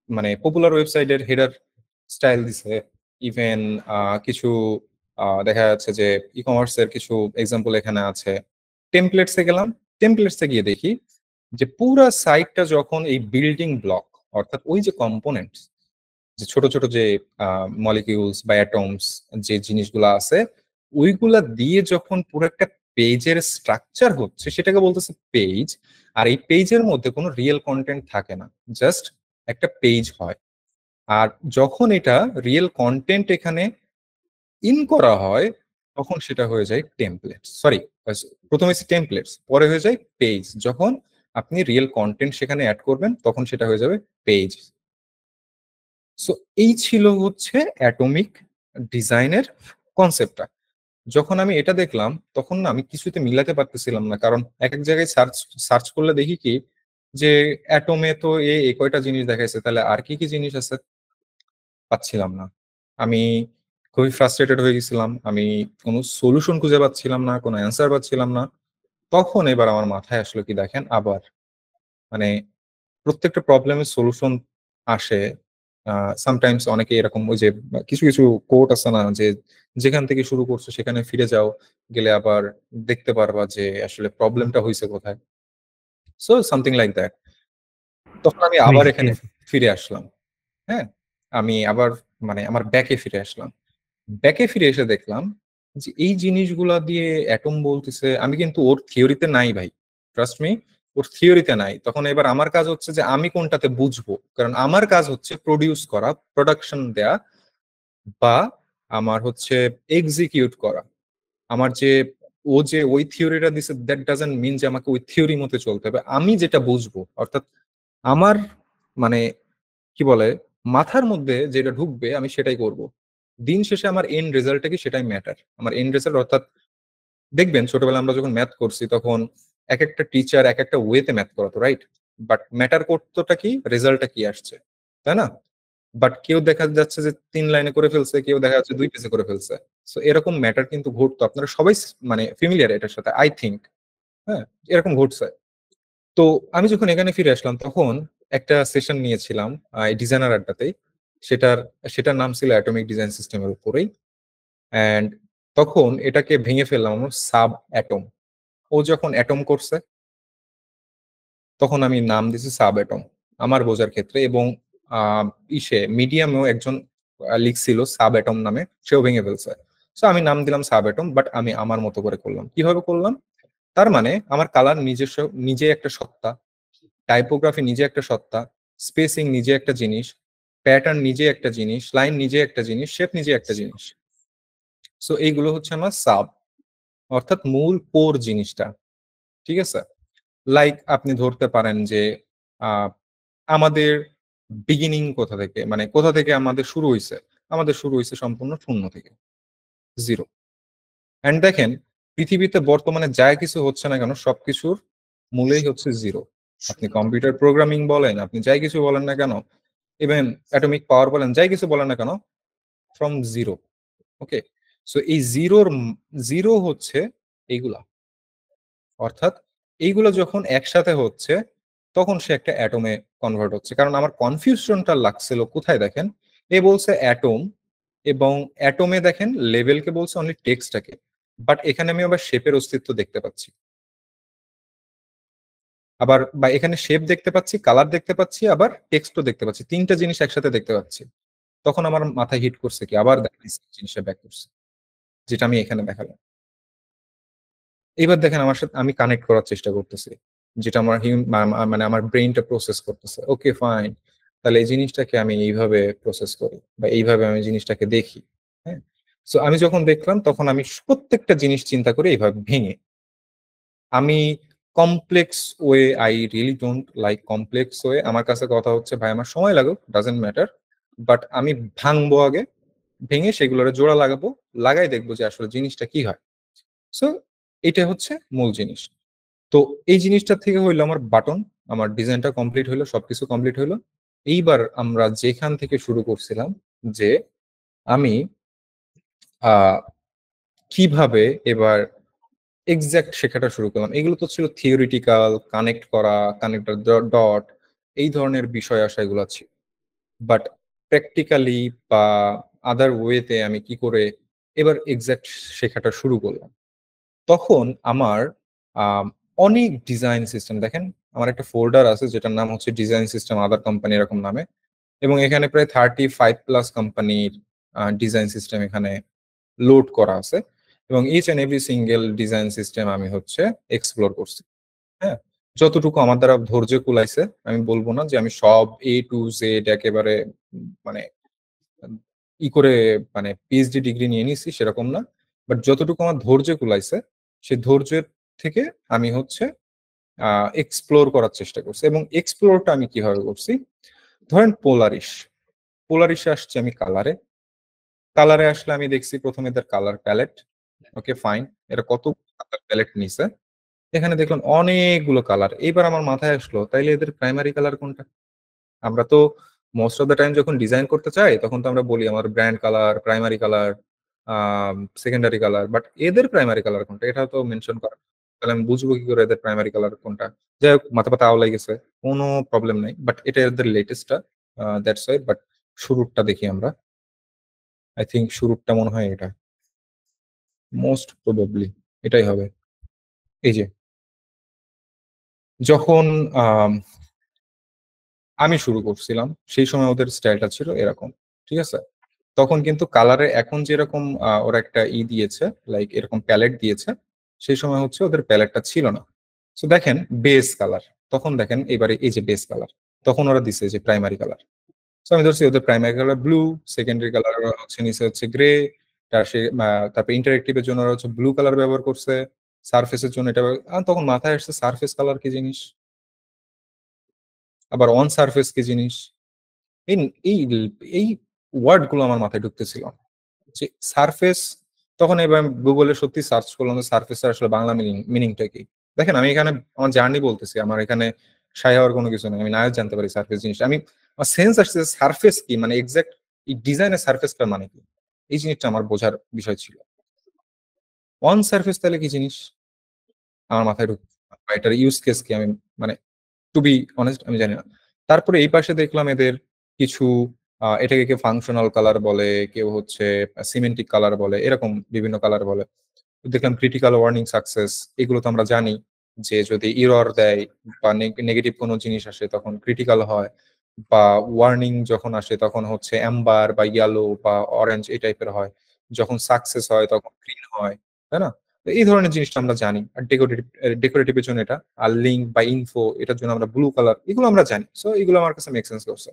মানে পপুলার ওয়েবসাইটের হেডার স্টাইল দিছে, ইভেন কিছু দেখা যাচ্ছে যে ই কমার্সের কিছু এক্সাম্পল এখানে আছে। টেমপ্লেটসে গেলাম, টেমপ্লেটসে গিয়ে দেখি যে পুরা সাইটটা যখন এই বিল্ডিং ব্লক, অর্থাৎ ওই যে কম্পোনেন্টস, যে ছোট ছোট যে মলিকিউলস বা অ্যাটমস যে জিনিসগুলো আছে, ওইগুলা দিয়ে যখন পুরো একটা পেজের স্ট্রাকচার হচ্ছে, সেটাকে বলতেছে পেজ। আর এই পেজের মধ্যে কোনো রিয়েল কন্টেন্ট থাকে না, জাস্ট একটা পেজ হয়। আর যখন এটা রিয়েল কন্টেন্ট এখানে ইন করা হয়, তখন সেটা হয়ে যায় টেমপ্লেটস, সরি, প্রথমে টেমপ্লেটস, পরে হয়ে যায় পেজ। যখন আপনি রিয়েল কন্টেন্ট সেখানে অ্যাড করবেন তখন সেটা হয়ে যাবে পেজ। সো এই ছিল হচ্ছে অ্যাটমিক ডিজাইনের কনসেপ্টটা। যখন আমি এটা দেখলাম তখন না আমি কিছুতে মিলাতে পারতেছিলাম না, কারণ এক এক জায়গায় সার্চ সার্চ করলে দেখি কি যে অ্যাটমে তো এই কয়টা জিনিস দেখাইছে, তাহলে আর কি কি জিনিস আছে পাচ্ছিলাম না। আমি খুবই ফ্রাস্ট্রেটেড হয়ে গেছিলাম, আমি কোনো সলিউশন খুঁজে পাচ্ছিলাম না, কোনো অ্যান্সার পাচ্ছিলাম না। তখন এবার আমার মাথায় আসলো কি দেখেন, আবার মানে প্রত্যেকটা প্রবলেমের সলিউশন আসে। সামটাইমস অনেকে এরকম ওই যে কিছু কিছু কোট আছে না, যে যেখান থেকে শুরু করছো সেখানে ফিরে যাও, গেলে আবার দেখতে পারবা যে আসলে প্রবলেমটা হয়েছে কোথায়। So something like that. তখন আমি আবার এখানে ফিরে আসলাম। হ্যাঁ, আমি আবার মানে আমার ব্যাকে ফিরে আসলাম। ব্যাকে ফিরে এসে দেখলাম যে এই জিনিসগুলা দিয়ে অ্যাটম বলতেছে, আমি কিন্তু ওর থিওরিতে নাই ভাই, ট্রাস্ট মি, ওর থিওরিতে নাই। তখন এবার আমার কাজ হচ্ছে যে আমি কোনটাতে বুঝবো, কারণ আমার কাজ হচ্ছে প্রডিউস করা, প্রোডাকশন দেয়া, বা আমার হচ্ছে এক্সিকিউট করা। আমার যে ও যে ওই থিওরিটা দিছে, দ্যাট ডাজন্ট মিন যে আমাকে ওই থিওরি মতে চলতে হবে। আমি যেটা বুঝবো, অর্থাৎ আমার মানে কি বলে মাথার মধ্যে যেটা ঢুকবে আমি সেটাই করব। দিন শেষে আমার এন্ড রেজাল্টটা কি সেটাই ম্যাটার। আমার এন্ড রেজাল্ট, অর্থাৎ দেখবেন ছোটবেলায় আমরা যখন ম্যাথ করছি তখন এক একটা টিচার এক একটা ওয়েতে ম্যাথ করাতো, রাইট? বাট ম্যাটার করতোটা কি, রেজাল্টটা কি আসছে, তাই না? বাট কেউ দেখা যাচ্ছে যে 3 লাইনে করে ফেলছে, কেউ দেখা যাচ্ছে 2 পেজে করে ফেলছে। সো এরকম ম্যাটার কিন্তু ঘটতো, আপনারা সবাই মানে ফ্যামিলিয়ার এটার সাথে, আই থিঙ্ক। হ্যাঁ, এরকম ঘটছে। তো আমি যখন এখানে ফিরে আসলাম তখন একটা সেশন নিয়েছিলাম এই ডিজাইনার আড্ডাতেই। সেটার নাম ছিল অ্যাটমিক ডিজাইন সিস্টেমের উপরেই। অ্যান্ড তখন এটাকে ভেঙে ফেললাম আমরা সাব অ্যাটম। ও যখন অ্যাটম করছে তখন আমি নাম দিছি সাব অ্যাটম আমার বোঝার ক্ষেত্রে, এবং মিডিয়ামেও একজন লিখছিল সাব অ্যাটম নামে, সেও ভেঙে ফেলছে। সো আমি নাম দিলাম সাব অ্যাটম, বাট আমি আমার মতো করে করলাম। কিভাবে করলাম? তার মানে আমার কালার নিজে একটা সত্তা, টাইপোগ্রাফি নিজে একটা সত্তা, স্পেসিং নিজে একটা জিনিস, প্যাটার্ন নিজে একটা জিনিস, লাইন নিজে একটা জিনিস, শেপ নিজে একটা জিনিস। সো এইগুলো হচ্ছে আমার সাব, অর্থাৎ মূল কোর জিনিসটা। ঠিক আছে? লাইক আপনি ধরতে পারেন যে আমাদের বিগিনিং কোথা থেকে, মানে কোথা থেকে আমাদের শুরু হয়েছে? আমাদের শুরু হয়েছে সম্পূর্ণ শূন্য থেকে, জিরো। অ্যান্ড দেখেন পৃথিবীতে বর্তমানে যা কিছু হচ্ছে না কেন সবকিছুর মূলেই হচ্ছে জিরো। আপনি কম্পিউটার প্রোগ্রামিং বলেন, আপনি যাই কিছু বলেন না কেন, ইভেন অ্যাটমিক পাওয়ার বলেন, যাই কিছু বলেন না কেন, ফ্রম জিরো। ওকে, সো এই জিরো হচ্ছে এইগুলা, অর্থাৎ এইগুলো যখন একসাথে হচ্ছে তখন সে একটা অ্যাটমে কনভার্ট হচ্ছে। কারণ আমার কনফিউশনটা লাগছিল কোথায় দেখেন, এ বলছে অ্যাটম, এবং অ্যাটমে দেখেন লেভেলকে বলছে অনলি টেক্সটটাকে, বাট এখানে আমি আবার শেপের অস্তিত্ব দেখতে পাচ্ছি, আবার বা এখানে শেপ দেখতে পাচ্ছি, কালার দেখতে পাচ্ছি, আবার টেক্সটও দেখতে পাচ্ছি, তিনটা জিনিস একসাথে দেখতে পাচ্ছি। তখন আমার মাথায় হিট করছে কি, আবার জিনিসটা ব্যাক করছে, যেটা আমি এখানে দেখালাম। এবার দেখেন আমার সাথে আমি কানেক্ট করার চেষ্টা করতেছি, যেটা আমার মানে আমার ব্রেইনটা প্রসেস করতেছে। ওকে ফাইন, তাহলে এই জিনিসটাকে আমি এইভাবে প্রসেস করি বা এইভাবে আমি জিনিসটাকে দেখি। হ্যাঁ, সো আমি যখন দেখলাম তখন আমি প্রত্যেকটা জিনিস চিন্তা করি এইভাবে ভেঙে। আমি complex way, I really don't like complex way. আমার কাছে কথা হচ্ছে ভাই আমার সময় লাগুক, ডাজেন্ট ম্যাটার, বাট আমি ভাঙবো আগে, ভেঙে সেগুলোর জোড়া লাগাবো, লাগাই দেখবো যে আসলে জিনিসটা কি হয়। সো এটা হচ্ছে মূল জিনিস। তো এই জিনিসটা থেকে হইলো আমার বাটন, আমার ডিজাইনটা কমপ্লিট হইলো, সবকিছু কমপ্লিট হইলো। এইবার আমরা যেখান থেকে শুরু করছিলাম যে আমি কিভাবে এবার এক্সাক্ট শেখাটা শুরু করলাম, এগুলো তো ছিল থিওরিটিক্যাল, কানেক্ট করা, কানেক্টর ডট, এই ধরনের বিষয় আসা এগুলো ছিল। বাট প্র্যাকটিক্যালি বা আদার ওয়েতে আমি কি করে এবার এক্সাক্ট শেখাটা শুরু করলাম, তখন আমার অনেক ডিজাইন সিস্টেম, দেখেন আমার একটা ফোল্ডার আছে যেটার নাম হচ্ছে ডিজাইন সিস্টেম আদার কোম্পানি এরকম নামে, এবং এখানে প্রায় 35+ কোম্পানির ডিজাইন সিস্টেম এখানে লোড করা আছে, এবং each and every single design system আমি হচ্ছে এক্সপ্লোর করছি। হ্যাঁ, যতটুকু আমার দ্বারা ধৈর্য কুলাইছে, আমি বলবো না যে আমি সব A to Z একেবারে মানে করে মানে পিএইচডি ডিগ্রি নিয়ে নিছি সেরকম না, বাট যতটুকু আমার ধৈর্য কুলাইছে সেই ধৈর্যের থেকে আমি হচ্ছে এক্সপ্লোর করার চেষ্টা করছি। এবং এক্সপ্লোরটা আমি কিভাবে করছি, ধরেন পোলারিশে আসছে আমি কালারে আসলে আমি দেখছি প্রথমে এদের কালার প্যালেট। ওকে ফাইন, এরা কত কালার প্যালেট নিছে, এখানে দেখলাম অনেকগুলো কালার। এইবার আমার মাথায় আসলো তাইলে এদের প্রাইমারি কালার কোনটা? আমরা তো মোস্ট অফ দ্য টাইম যখন ডিজাইন করতে চাই তখন তো আমরা বলি আমার brand colour, primary colour, secondary colour, but এদের প্রাইমারি কালার কোনটা এটা তো মেনশন করা। তাহলে আমি বুঝবো কি করে এদের প্রাইমারি কালার কোনটা? যাই হোক, মাথা পাতা আওলাই গেছে, কোনো প্রবলেম নাই, বাট এটা এদের লেটেস্টটা, দ্যাটস ওয়াই। বাট শুরুরটা দেখি আমরা, আই থিঙ্ক শুরুরটা মনে হয় এটা, মোস্ট প্রবাবলি এটাই হবে। এই যে যখন আমি শুরু করছিলাম সেই সময় ওদের স্টাইলটা ছিল এরকম, ঠিক আছে? তখন কিন্তু কালারে এখন যেরকম ওরা একটা দিয়েছে, লাইক এরকম প্যালেট দিয়েছে, সেই সময় হচ্ছে ওদের প্যালেটটা ছিল না। তো দেখেন বেস কালার, তখন দেখেন এবারে এই যে বেস কালার, তখন ওরা দিছে যে প্রাইমারি কালার। তো আমি ধরছি ওদের primary colour blue, secondary colour হচ্ছে নিচে হচ্ছে গ্রে, তারপরে ইন্টারেক্টিভের জন্য ওরা হচ্ছে ব্লু কালার ব্যবহার করছে, সারফেসের জন্য এটা তখন মাথায় আসছে সারফেস কালার কি জিনিস, আবার অন সারফেস কি জিনিস, এই এই এই ওয়ার্ড গুলো আমার মাথায় ঢুকতেছিল যে সারফেস। তখন এবার গুগলে সত্যি সার্চ করলাম যে সারফেসের আসলে বাংলা মিনিংটা কি। দেখেন আমি এখানে আমার জার্নি বলতেছি, আমার এখানে সাই হওয়ার কোনো কিছু নেই, আমি না জানতে পারি সারফেস জিনিসটা। আমি আমার সেন্স আসছে সারফেস কি, মানে এক্সাক্ট এই ডিজাইনের সারফেসটার মানে কি, এই জিনিসটা আমার বোঝার বিষয় ছিল। অন সারফেস তাহলে কি জিনিস আমার মাথায় ঢুক, এটার ইউজ কেস কি, আমি মানে টু বি অনেস্ট আমি জানি না। তারপরে এই পাশে দেখলাম এদের কিছু এটাকে কেউ ফাংশনাল কালার বলে, কেউ হচ্ছে সিমেন্টিক কালার বলে, এরকম বিভিন্ন কালার বলে। দেখলাম ক্রিটিক্যাল ওয়ার্নিং সাকসেস, এগুলো তো আমরা জানি যে যদি ইরর দেয় বা নেগেটিভ কোনো জিনিস আসে তখন ক্রিটিক্যাল হয়, বা ওয়ার্নিং যখন আসে তখন হচ্ছে অ্যাম্বার বা ইয়েলো বা অরেঞ্জ এই টাইপের হয়, যখন সাকসেস হয় তখন গ্রিন হয়, তাই না? তো এই ধরনের জিনিসটা আমরা জানি। আর ডেকোরেটিভের জন্য এটা, আর লিঙ্ক বা ইনফো এটার জন্য আমরা ব্লু কালার, এগুলো আমরা জানি। সো এগুলো আমার কাছে মেক সেন্স করছে।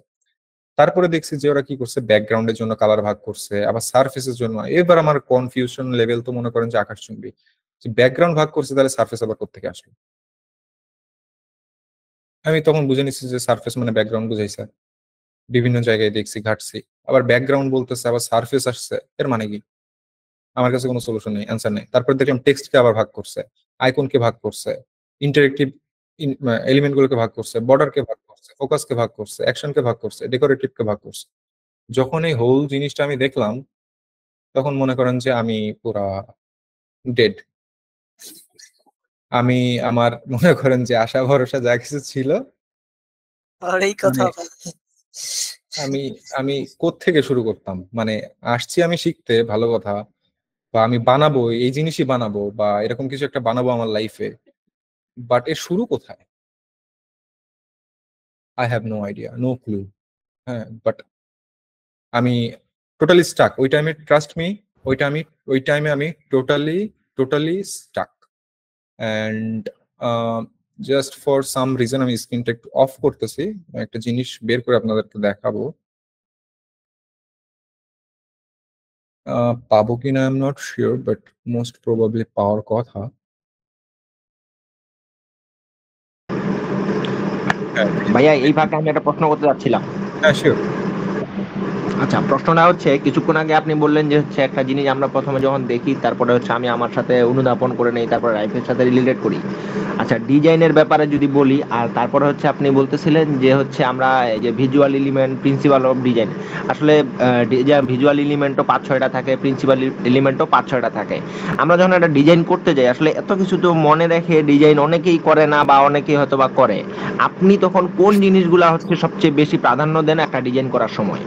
তারপরে দেখছি যে ওরা কি করছে, ব্যাকগ্রাউন্ডের জন্য কালার ভাগ করছে, আবার সারফেসের জন্য। এবার আমার কনফিউশন লেভেল তো মনে করেন যে আকাশচুম্বী। ব্যাকগ্রাউন্ড ভাগ করছে, তাহলে সারফেস আবার কোত্থেকে আসলো? আমি তখন বুঝে নিচ্ছি যে সারফেস মানে ব্যাকগ্রাউন্ড বুঝাইছে। বিভিন্ন জায়গায় দেখছি, ঘাটছি, আবার ব্যাকগ্রাউন্ড বলতেছে, আবার সারফেস আসছে, এর মানে কি? আমার কাছে কোনো সলিউশন নেই, অ্যান্সার নেই। তারপর দেখলাম টেক্সটকে আবার ভাগ করছে, আইকনকে ভাগ করছে, ইন্টারেক্টিভ এলিমেন্ট গুলোকে ভাগ করছে, বর্ডারকে ভাগ করছে, ফোকাসকে ভাগ করছে, অ্যাকশনকে ভাগ করছে, ডেকোরেটিভকে ভাগ করছে। যখন এই হোল জিনিসটা আমি দেখলাম তখন মনে করেন যে আমি পুরা ডেড। আমি আমার মনে করেন যে আশা ভরসা যা কিছু ছিল, আর এই কথা মানে আমি আমি কোত্থেকে শুরু করতাম? মানে আসছি আমি শিখতে, ভালো কথা, বা আমি বানাবো এই জিনিসই বানাবো বা এরকম কিছু একটা বানাবো আমার লাইফে, বাট এর শুরু কোথায়? I have no idea, no clue. হ্যাঁ, বাট আমি টোটালি স্টাক ওই টাইমে, ট্রাস্ট মি, ওই টাইমে আমি totally stuck. And just for some reason আমি স্ক্রিনটা একটু অফ করতেছি, একটা জিনিস বের করে আপনাদেরকে দেখাবো। পাবো কিনা I am not sure, but most probably পাওয়ার কথা। ভাইয়া এই ফাঁকে আমি একটা প্রশ্ন করতে যাচ্ছিলাম। হ্যাঁ, শিওর। আচ্ছা, প্রশ্নটা হচ্ছে কিছুক্ষণ আগে আপনি বললেন যে হচ্ছে একটা জিনিস আমরা প্রথমে যখন দেখি তারপরে হচ্ছে আমি আমার সাথে অনুধাবন করে নেই, তারপরে লাইফের সাথে রিলেটেড করি। আচ্ছা, ডিজাইনের ব্যাপারে যদি বলি, আর তারপরে হচ্ছে আপনি বলতেছিলেন যে হচ্ছে আমরা এই যে visual element, principal of design, আসলে ভিজুয়াল এলিমেন্টও 5-6টা থাকে, প্রিন্সিপাল এলিমেন্টও 5-6টা থাকে। আমরা যখন একটা ডিজাইন করতে যাই আসলে এত কিছু তো মনে রেখে ডিজাইন অনেকেই করে না বা অনেকেই হয়তো বা করে। আপনি তখন কোন জিনিসগুলা হচ্ছে সবচেয়ে বেশি প্রাধান্য দেন একটা ডিজাইন করার সময়?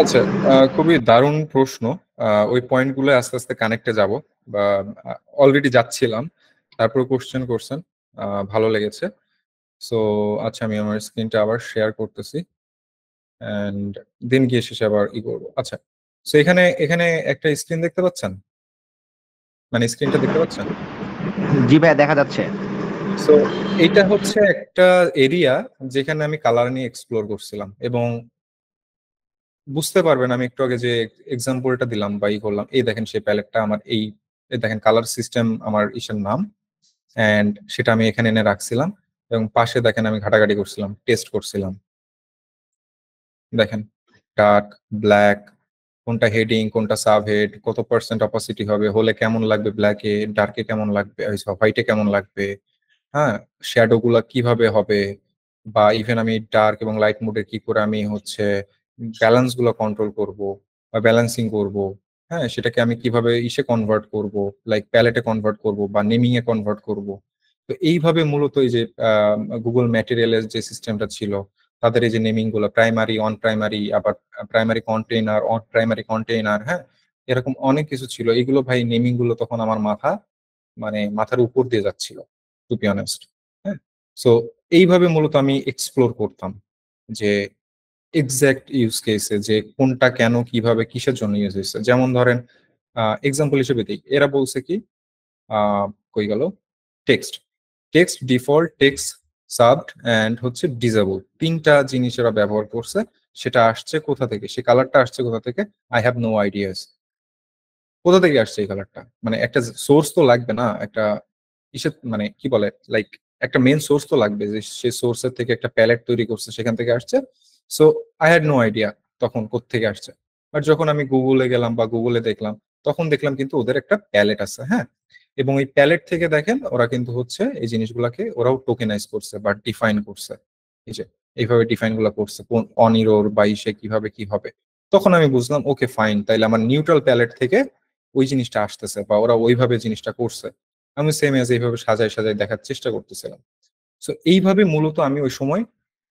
আচ্ছা, খুবই দারুণ প্রশ্ন। ওই পয়েন্ট গুলো আস্তে আস্তে কানেক্টে যাব, বা অলরেডি যাচ্ছিলাম, তারপর কোশ্চেন করছেন, ভালো লেগেছে। সো আচ্ছা, আমি আমার স্ক্রিনটা আবার শেয়ার করতেছি, এন্ড দেন গিয়ে শেষে আবার ই করবো। আচ্ছা, সো এখানে এখানে একটা স্ক্রিন দেখতে পাচ্ছেন, মানে স্ক্রিনটা দেখতে পাচ্ছেন? জি ভাইয়া, দেখা যাচ্ছে। সো এটা হচ্ছে একটা এরিয়া যেখানে আমি কালার নিয়ে এক্সপ্লোর করছিলাম, এবং বুঝতে পারবেন আমি একটু আগে যে এক্সাম্পলটা দিলাম বা ই করলাম, এই দেখেন সেই প্যালেটটা আমার, এই দেখেন কালার সিস্টেম আমার ইসের নাম, এন্ড সেটা আমি এখানে এনে রাখছিলাম, এবং পাশে দেখেন আমি ঘাটাঘাটি করছিলাম, টেস্ট করছিলাম। দেখেন ডার্ক, ব্ল্যাক, কোনটা হেডিং, কোনটা সাব হেড, কত পার্সেন্ট অপাসিটি হবে, হলে কেমন লাগবে, ব্ল্যাকে, ডার্কে কেমন লাগবে, হোয়াইটে কেমন লাগবে, হ্যাঁ, শ্যাডো গুলা কিভাবে হবে, বা ইভেন আমি ডার্ক এবং লাইট মোডে কি করে আমি হচ্ছে ব্যালেন্স গুলো কন্ট্রোল করব বা ব্যালেন্সিং করব, হ্যাঁ, সেটাকে আমি কিভাবে ইসে কনভার্ট করব, লাইক প্যালেটে কনভার্ট করব বা নেমিং এ কনভার্ট করব। তো এইভাবে মূলত এই যে গুগল ম্যাটেরিয়ালের যে সিস্টেমটা ছিল, তাদের এই যে নেমিং গুলো, প্রাইমারি, অন প্রাইমারি, আবার primary container, on primary container, হ্যাঁ, এরকম অনেক কিছু ছিল। এগুলো ভাই নেমিং গুলো তখন আমার মাথার উপর দিয়ে যাচ্ছিল, টু বি অনেস্ট। হ্যাঁ, সো এইভাবে মূলত আমি এক্সপ্লোর করতাম যে এক্সাক্ট ইউজ কেসে যে কোনটা কেন কিভাবে কিসের জন্য ইউজ হয়েছে। যেমন ধরেন এক্সাম্পল হিসেবে দিই, এরা বলছে কি কই গেল, text text default, text subdued and হচ্ছে ডিসেবল, তিনটা জিনিস এরা ব্যবহার করছে। সেটা আসছে কোথা থেকে, সে কালারটা আসছে কোথা থেকে? I have no ideas. কোথা থেকে আসছে এই কালারটা? মানে একটা সোর্স তো লাগবে না, একটা ইসের মানে কি বলে, লাইক একটা মেন সোর্স তো লাগবে, যে সে সোর্সের থেকে একটা প্যালেট তৈরি করছে, সেখান থেকে আসছে। So I had no idea তখন কোত্থেকে আসছে। বাট যখন আমি গুগলে গেলাম বা গুগলে দেখলাম, তখন দেখলাম কিন্তু ওদের একটা প্যালেট আছে, হ্যাঁ, এবং এই প্যালেট থেকে দেখেন ওরা কিন্তু হচ্ছে এই জিনিসগুলাকে ওরাও টোকেনাইজ করছে বা ডিফাইন করছে। এই যে এইভাবে ডিফাইন গুলা করছে, কোন অনিরোর বা ইসে কিভাবে কি হবে। তখন আমি বুঝলাম ওকে ফাইন, তাইলে আমার নিউট্রাল প্যালেট থেকে ওই জিনিসটা আসতেছে বা ওরা ওইভাবে জিনিসটা করছে। আমি সেম এজ এইভাবে সাজাই সাজাই দেখার চেষ্টা করতেছিলাম। সো এইভাবে মূলত আমি ওই সময়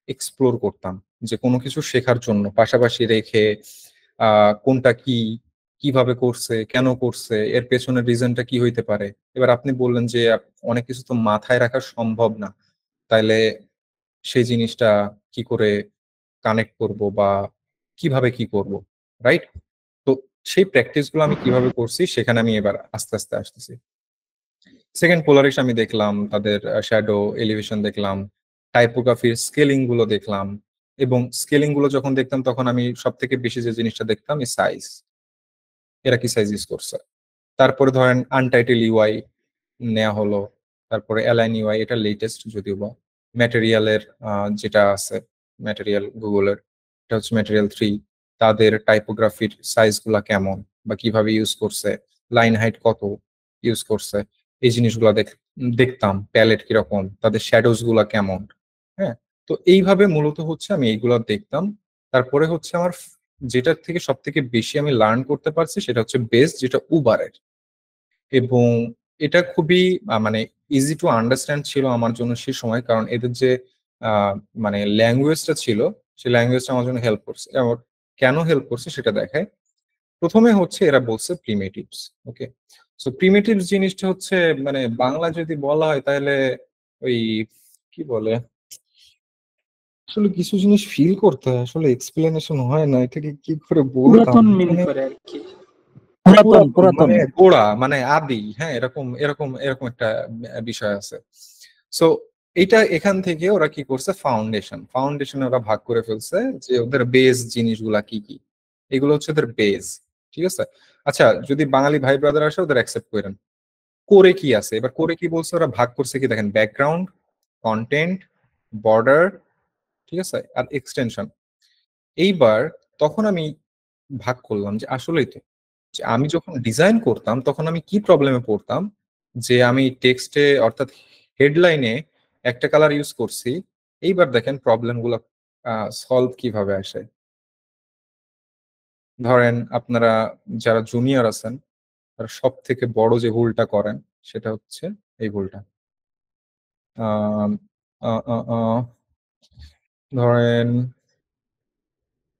এক্সপ্লোর করতাম, যে কোনো কিছু শেখার জন্য পাশাপাশি রেখে কোনটা কি, কিভাবে করছে, কেন করছে, এর পেছনের রিজনটা কি হইতে পারে। এবার আপনি বললেন যে অনেক কিছু তো মাথায় রাখা সম্ভব না, তাইলে সেই জিনিসটা কি করে কানেক্ট করব বা কিভাবে কি করব, রাইট? তো সেই প্র্যাকটিস গুলো আমি কিভাবে করছি সেখানে আমি এবার আস্তে আস্তে আসতেছি। সেকেন্ড পোলারিশ আমি দেখলাম, তাদের শ্যাডো এলিভেশন দেখলাম, টাইপোগ্রাফির স্কেলিং গুলো দেখলাম, এবং স্কেলিং গুলো যখন দেখতাম তখন আমি সব থেকে বেশি যে জিনিসটা দেখতাম এই সাইজ, এরা কি সাইজ ইউজ করছে। তারপরে ধরেন আনটাইটেল ইউআই নেওয়া হলো, তারপরে অ্যালাইন ইউআই, এটা লেটেস্ট যদিও বা। ম্যাটেরিয়ালের যেটা আছে, ম্যাটেরিয়াল গুগলের, এটা হচ্ছে ম্যাটেরিয়াল 3, তাদের টাইপোগ্রাফির সাইজগুলা কেমন বা কিভাবে ইউজ করছে, লাইন হাইট কত ইউজ করছে, এই জিনিসগুলো দেখতাম। প্যালেট কিরকম, তাদের শ্যাডোজ গুলা কেমন। হ্যাঁ, তো এইভাবে মূলত হচ্ছে আমি এইগুলো দেখতাম। তারপরে হচ্ছে আমার যেটার থেকে সব থেকে বেশি আমি লার্ন করতে পারছি সেটা হচ্ছে বেস, যেটা উবারের। এবং এটা খুবই মানে ইজি টু আন্ডারস্ট্যান্ড ছিল আমার জন্য সে সময়, কারণ এদের যে মানে ল্যাঙ্গুয়েজটা ছিল, সেই ল্যাঙ্গুয়েজটা আমার জন্য হেল্প করছে। এবং কেন হেল্প করছে সেটা দেখায়। প্রথমে হচ্ছে এরা বলছে প্রিমিটিভস। ওকে, সো প্রিমিটিভস জিনিসটা হচ্ছে মানে বাংলা যদি বলা হয় তাহলে ওই কি বলে, আসলে কিছু জিনিস ফিল করতে হয়, আসলে এক্সপ্লেনেশন হয় না, এটাকে কি করে বলতাম পুরাতন মিন মানে করে আর কি। মানে গোড়া মানে আদি, হ্যাঁ, এরকম এরকম এরকম একটা বিষয় আছে। সো এইটা এখান থেকে ওরা কি করছে, ফাউন্ডেশন ওরা ভাগ করে ফেলছে, যে ওদের বেস জিনিসগুলা কি কি, এগুলো হচ্ছে ওদের বেস। ঠিক আছে, আচ্ছা যদি বাঙালি ভাই ব্রাদার আসে ওদের অ্যাকসেপ্ট করেন। করে কি আছে, এবার করে কি বলছে ওরা ভাগ করছে কি দেখেন, ব্যাকগ্রাউন্ড, কন্টেন্ট, বর্ডার, ঠিক আছে, আর এক্সটেনশন। এইবার তখন আমি ভাগ করলাম যে আসলেই তো, যে আমি যখন ডিজাইন করতাম তখন আমি কি প্রবলেমে পড়তাম, যে আমি টেক্সটে অর্থাৎ হেডলাইনে একটা কালার ইউজ করছি। এইবার দেখেন প্রবলেমগুলো সলভ কিভাবে আসে। ধরেন আপনারা যারা জুনিয়র আছেন তারা সব থেকে বড় যে ভুলটা করেন সেটা হচ্ছে এই ভুলটা। আম, আ, আ, আ, ধরেন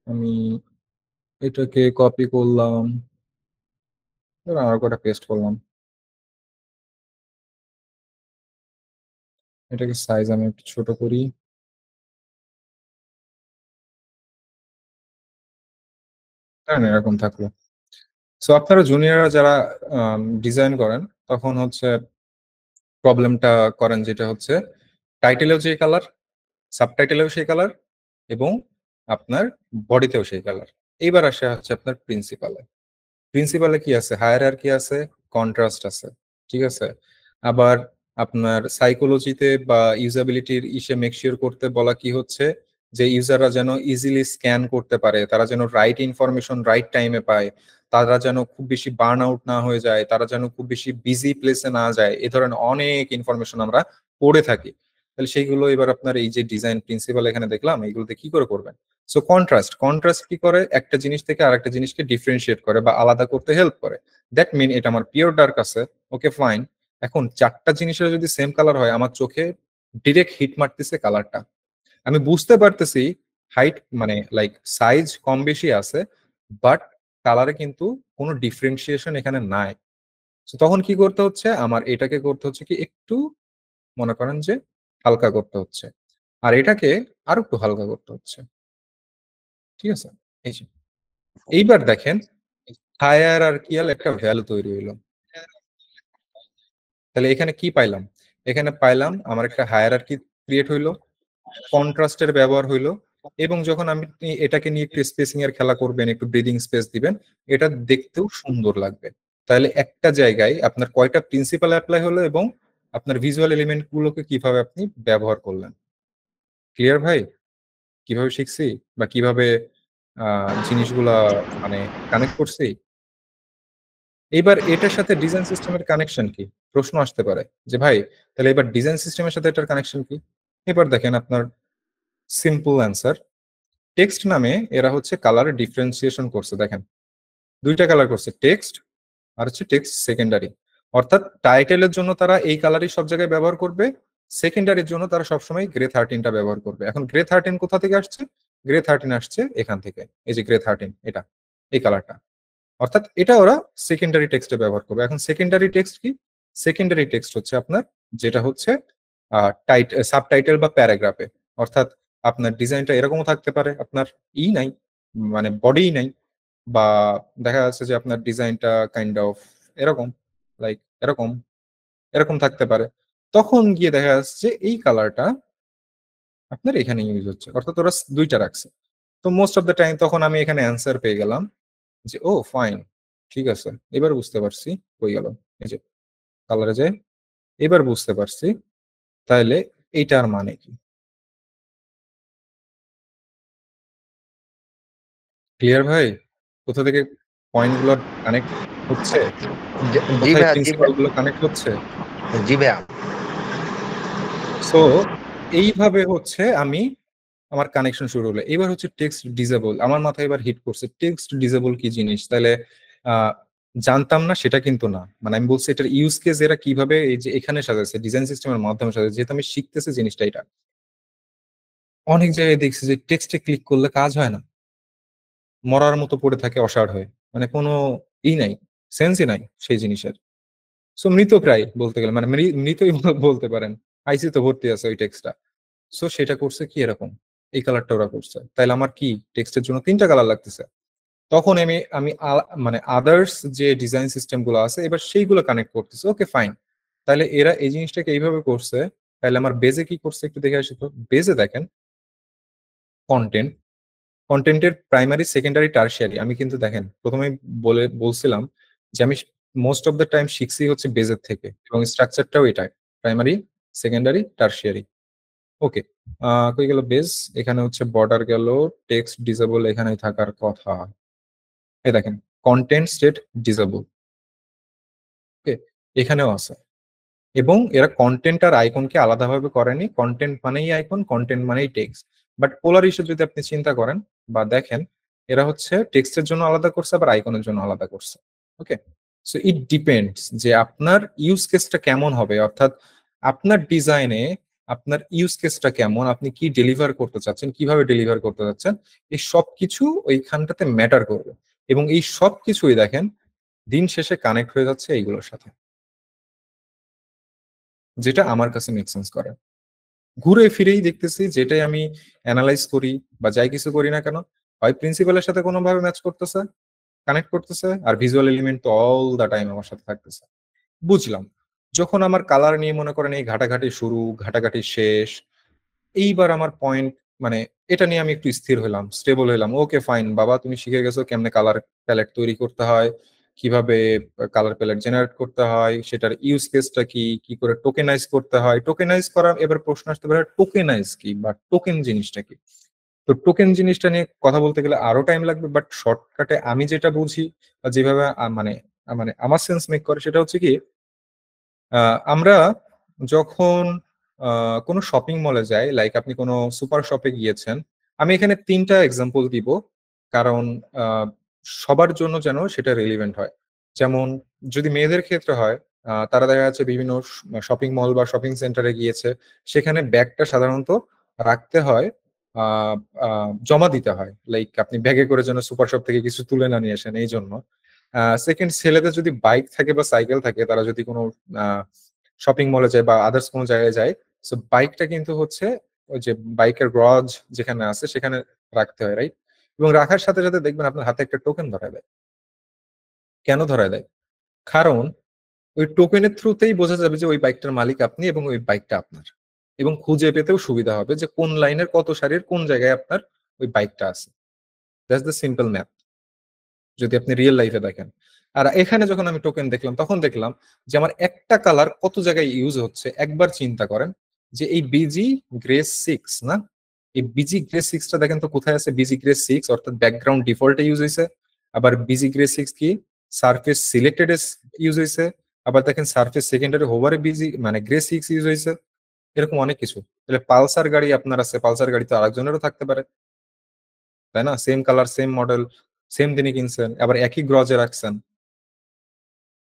আমি এটাকে কপি করলাম, আর কটা পেস্ট করলাম, এটাকে সাইজ আমি একটু ছোট করি। এরকম থাকলো। সো আপনারা জুনিয়ররা যারা ডিজাইন করেন তখন হচ্ছে প্রবলেমটা করেন যেটা হচ্ছে টাইটেলেও যে কালার, সাবটাইটেলেও সেই কালার, এবং আপনার বডিতেও সেই কালার। এইবার আসে হচ্ছে আপনার প্রিন্সিপালে কি আছে, হায়ারার্কি আছে, কন্ট্রাস্ট আছে, ঠিক আছে। আবার আপনার সাইকোলজিতে বা ইউজাবিলিটির ইসে মেকশিওর করতে বলা কি হচ্ছে, যে ইউজাররা যেন ইজিলি স্ক্যান করতে পারে, তারা যেন রাইট ইনফরমেশন রাইট টাইমে পায়, তারা যেন খুব বেশি বার্ন আউট না হয়ে যায়, তারা যেন খুব বেশি বিজি প্লেসে না যায়। এ ধরনের অনেক ইনফরমেশন আমরা পড়ে থাকি। তাহলে সেইগুলো এবার আপনার এই যে ডিজাইন প্রিন্সিপাল এখানে দেখলাম, এইগুলোতে কি করে করবেন। সো কন্ট্রাস্ট কি করে, একটা জিনিস থেকে আরেকটা জিনিসকে ডিফারেন্সিয়েট করে বা আলাদা করতে হেল্প করে। দ্যাট মিন এটা আমার পিওর ডার্ক আছে, ওকে ফাইন। এখন চারটা জিনিসের যদি সেম কালার হয়, আমার চোখে ডিরেক্ট হিট মারতেছে কালারটা, আমি বুঝতে পারতেছি হাইট মানে লাইক সাইজ কম বেশি আছে, বাট কালারে কিন্তু কোনো ডিফারেন্সিয়েশন এখানে নাই। তো তখন কি করতে হচ্ছে, আমার এটাকে করতে হচ্ছে কি একটু মনে করেন যে হালকা করতে হচ্ছে, আর এটাকে আরো একটু হালকা করতে হচ্ছে। ঠিক আছে, এই যে এইবার দেখেন হায়ারার্কিয়াল একটা ভ্যালু তৈরি হইলো। তাহলে এখানে কি পাইলাম, এখানে পাইলাম আমার একটা হায়ারার্কি ক্রিয়েট হইলো, কন্ট্রাস্টের ব্যবহার হইলো, এবং যখন আমি এটাকে নিয়ে একটু স্পেসিং এর খেলা করবেন, একটু ব্রিদিং স্পেস দিবেন, এটা দেখতেও সুন্দর লাগবে। তাহলে একটা জায়গায় আপনার কয়টা প্রিন্সিপাল অ্যাপ্লাই হলো এবং আপনার ভিজুয়াল এলিমেন্ট গুলোকে কিভাবে আপনি ব্যবহার করলেন। ক্লিয়ার ভাই, কিভাবে শিখছি বা কিভাবে জিনিসগুলা মানে কানেক্ট করছি। এবার এটার সাথে ডিজাইন সিস্টেমের কানেকশন কি, প্রশ্ন আসতে পারে যে ভাই তাহলে এবার ডিজাইন সিস্টেমের সাথে এটার কানেকশন কি। এবার দেখেন আপনার সিম্পল অ্যান্সার, টেক্সট নামে এরা হচ্ছে কালার ডিফারেন্সিয়েশন করছে। দেখেন দুইটা কালার করছে, টেক্সট আর হচ্ছে টেক্সট সেকেন্ডারি। অর্থাৎ টাইটেলের জন্য তারা এই কালারই সব জায়গায় ব্যবহার করবে, সেকেন্ডারির জন্য তারা সবসময় গ্রে 13টা ব্যবহার করবে। এখন গ্রে 13 কোথা থেকে আসছে? গ্রে 13 আসছে এখান থেকে, এই যে গ্রে 13, এটা এই কালারটা, অর্থাৎ এটা ওরা সেকেন্ডারি টেক্সটে ব্যবহার করবে। এখন সেকেন্ডারি টেক্সট কি? সেকেন্ডারি টেক্সট হচ্ছে আপনার যেটা হচ্ছে সাবটাইটেল বা প্যারাগ্রাফে, অর্থাৎ আপনার ডিজাইনটা এরকমও থাকতে পারে, আপনার নাই মানে বডি নাই, বা দেখা যাচ্ছে যে আপনার ডিজাইনটা কাইন্ড অফ এরকম, লাইক এরকম এরকম থাকতে পারে। তখন গিয়ে দেখা যাচ্ছে যে এই কালারটা আপনার এখানে ইউজ হচ্ছে, অর্থাৎ ওরা দুইটা রাখছে। তো মোস্ট অফ দ্য টাইম তখন আমি এখানে অ্যান্সার পেয়ে গেলাম যে ও ফাইন, ঠিক আছে, এবার বুঝতে পারছি হয়ে গেল, এই যে কালারে যায়, এবার বুঝতে পারছি তাহলে এইটার মানে কি। ক্লিয়ার ভাই? কোথা থেকে পয়েন্ট গুলো কানেক্ট হচ্ছে, জি কোথায় ভাইয়া, জি প্রিন্সিপাল ভাইয়া, গুলো কানেক্ট হচ্ছে? জি ভাইয়া। সো এইভাবে হচ্ছে আমি আমার কানেকশন শুরু হলো। এবার হচ্ছে টেক্সট ডিসেবল, আমার মাথায় এবার হিট করছে টেক্সট ডিসেবল কি জিনিস। তাহলে আহ জানতাম না সেটা কিন্তু না, মানে আমি বলছি এটার ইউজ কেস এরা কিভাবে এই যে এখানে সাজাচ্ছে ডিজাইন সিস্টেমের মাধ্যমে সাজাচ্ছে, যেহেতু আমি শিখতেছি জিনিসটা। এটা অনেক জায়গায় দেখছি যে টেক্সটে ক্লিক করলে কাজ হয় না, মরার মতো পড়ে থাকে অসাড় হয়ে, মানে কোনো নাই, সেন্সই নাই সেই জিনিসের। সো মৃত প্রায় বলতে গেলে, মানে মৃতই বলতে পারেন, আইসি তো ভর্তি আছে ওই টেক্সটটা। সো সেটা করছে কি এরকম, এই কালারটা ওরা করছে, তাইলে আমার কি টেক্সটের জন্য 3টা কালার লাগতেছে। তখন আমি আমি মানে আদার্স যে ডিজাইন সিস্টেম গুলো আছে এবার সেইগুলো কানেক্ট করতেছে। ওকে ফাইন, তাহলে এরা এই জিনিসটাকে এইভাবে করছে, তাহলে আমার বেজে কি করছে একটু দেখে আসি তো। বেজে দেখেন কন্টেন্ট, কন্টেন্টের প্রাইমারি সেকেন্ডারি টারশিয়ারি, আমি কিন্তু দেখেন প্রথমে বলছিলাম যে আমি মোস্ট অফ দ্য টাইম শিখছি হচ্ছে বেজের থেকে, এবং স্ট্রাকচারটাও এটাই, প্রাইমারি সেকেন্ডারি টারশিয়ারি। ওকে, কই গেল বেস, এখানে হচ্ছে বর্ডার গেল, টেক্সট ডিসেবল এখানে থাকার কথা। এই দেখেন কন্টেন্ট স্টেট ডিসেবল, ওকে, এখানেও আছে। এবং এরা কন্টেন্ট আর আইকনকে আলাদাভাবে করেনি, কন্টেন্ট মানেই আইকন, কন্টেন্ট মানেই টেক্সট। বাট পোলার ইস্যু যদি আপনি চিন্তা করেন বা দেখেন, এরা হচ্ছে টেক্সটের জন্য আলাদা করছে আবার আইকনের জন্য আলাদা করছে। ওকে, সো ইট ডিপেন্ডস যে আপনার ইউজ কেসটা কেমন হবে, অর্থাৎ আপনার ডিজাইনে আপনার ইউজ কেসটা কেমন, আপনি কি ডেলিভার করতে চাচ্ছেন, কিভাবে ডেলিভার করতে চাচ্ছেন, এই সব কিছু ওইখানটাতে ম্যাটার করবে। এবং এই সব কিছুই দেখেন দিন শেষে কানেক্ট হয়ে যাচ্ছে এইগুলোর সাথে, যেটা আমার কাছে মেক সেন্স করে। ঘুরে ফিরেই দেখতেছি যেটাই আমি অ্যানালাইজ করি বা যাই কিছু করি না কেন, হয় প্রিন্সিপালের সাথে কোনোভাবে ম্যাচ করতেছে, কানেক্ট করতেছে, আর ভিজুয়াল এলিমেন্ট তো অল দ্য টাইম আমার সাথে থাকতেছে। বুঝলাম, যখন আমার কালার নিয়ে মনে করেন এই ঘাটাঘাটি শুরু, ঘাটাঘাটি শেষ, এইবার আমার পয়েন্ট মানে এটা নিয়ে আমি একটু স্থির হলাম, স্টেবল হলাম। ওকে ফাইন বাবা, তুমি শিখে গেছো কেমনে কালার প্যালেট তৈরি করতে হয়, কিভাবে কালার প্যালেট জেনারেট করতে হয়, সেটার ইউজ কেসটা কি, কি করে টোকেনাইজ করতে হয়। টোকেনাইজ করা, এবার প্রশ্ন আসতে পারে টোকেনাইজ কি বা টোকেন জিনিসটা কি। তো টোকেন জিনিসটা নিয়ে কথা বলতে গেলে আরো টাইম লাগবে, বাট শর্টকাটে আমি যেটা বুঝি বা যেভাবে মানে মানে আমার সেন্স মেক করে সেটা হচ্ছে কি, আমরা যখন কোনো শপিং মলে যাই, লাইক আপনি কোনো সুপার শপে গিয়েছেন, আমি এখানে 3টা এক্সাম্পল দিব, কারণ সবার জন্য যেন সেটা রিলিভেন্ট হয়। যেমন যদি মেয়েদের ক্ষেত্রে হয়, তারা দেখা যাচ্ছে বিভিন্ন শপিং মল বা শপিং সেন্টারে গিয়েছে, সেখানে ব্যাগটা সাধারণত রাখতে হয়, জমা দিতে হয়, লাইক আপনি ব্যাগে করে যেন সুপার শপ থেকে কিছু তুলে না নিয়ে আসেন এই জন্য। সেকেন্ড, ছেলেদের যদি বাইক থাকে বা সাইকেল থাকে, তারা যদি কোনো শপিং মলে যায় বা আদার্স কোনো জায়গায় যায়, সো বাইকটা কিন্তু হচ্ছে ওই যে বাইকের গ্রাজ যেখানে আছে সেখানে রাখতে হয়, রাইট? এবং রাখার সাথে সাথে দেখবেন আপনার হাতে একটা টোকেন ধরায় দেয়। কেন ধরায় দেয়? কারণ ওই টোকেনের থ্রুতেই বোঝা যাবে যে ওই বাইকটার মালিক আপনি এবং ওই বাইকটা আপনার, এবং খুঁজে পেতেও সুবিধা হবে যে কোন লাইনের কত সারির কোন জায়গায় আপনার ওই বাইকটা আছে। দ্যাটস দ্য সিম্পল ম্যাথ যদি আপনি রিয়েল লাইফে দেখেন। আর এখানে যখন আমি টোকেন দেখলাম তখন দেখলাম যে আমার একটা কালার কত জায়গায় ইউজ হচ্ছে। একবার চিন্তা করেন যে এই বিজি গ্রে 6 না, এই বিজি গ্রে 6টা দেখেন তো কোথায় আছে। বিজি গ্রে 6 অর্থাৎ ব্যাকগ্রাউন্ড ডিফল্টে ইউজ হয়েছে, আবার বিজি গ্রে 6 কি সারফেস সিলেক্টেড ইউজ হয়েছে, আবার দেখেন সারফেস সেকেন্ডারি হোভারে বিজি মানে গ্রে 6 ইউজ হয়েছে। এরকম অনেক কিছু। তাহলে পালসার গাড়ি আপনার আছে, পালসার গাড়ি তো আরেকজনেরও থাকতে পারে, তাই না? Same colour same model same দিনই কিনছেন, আবার একই গ্রজে রাখছেন।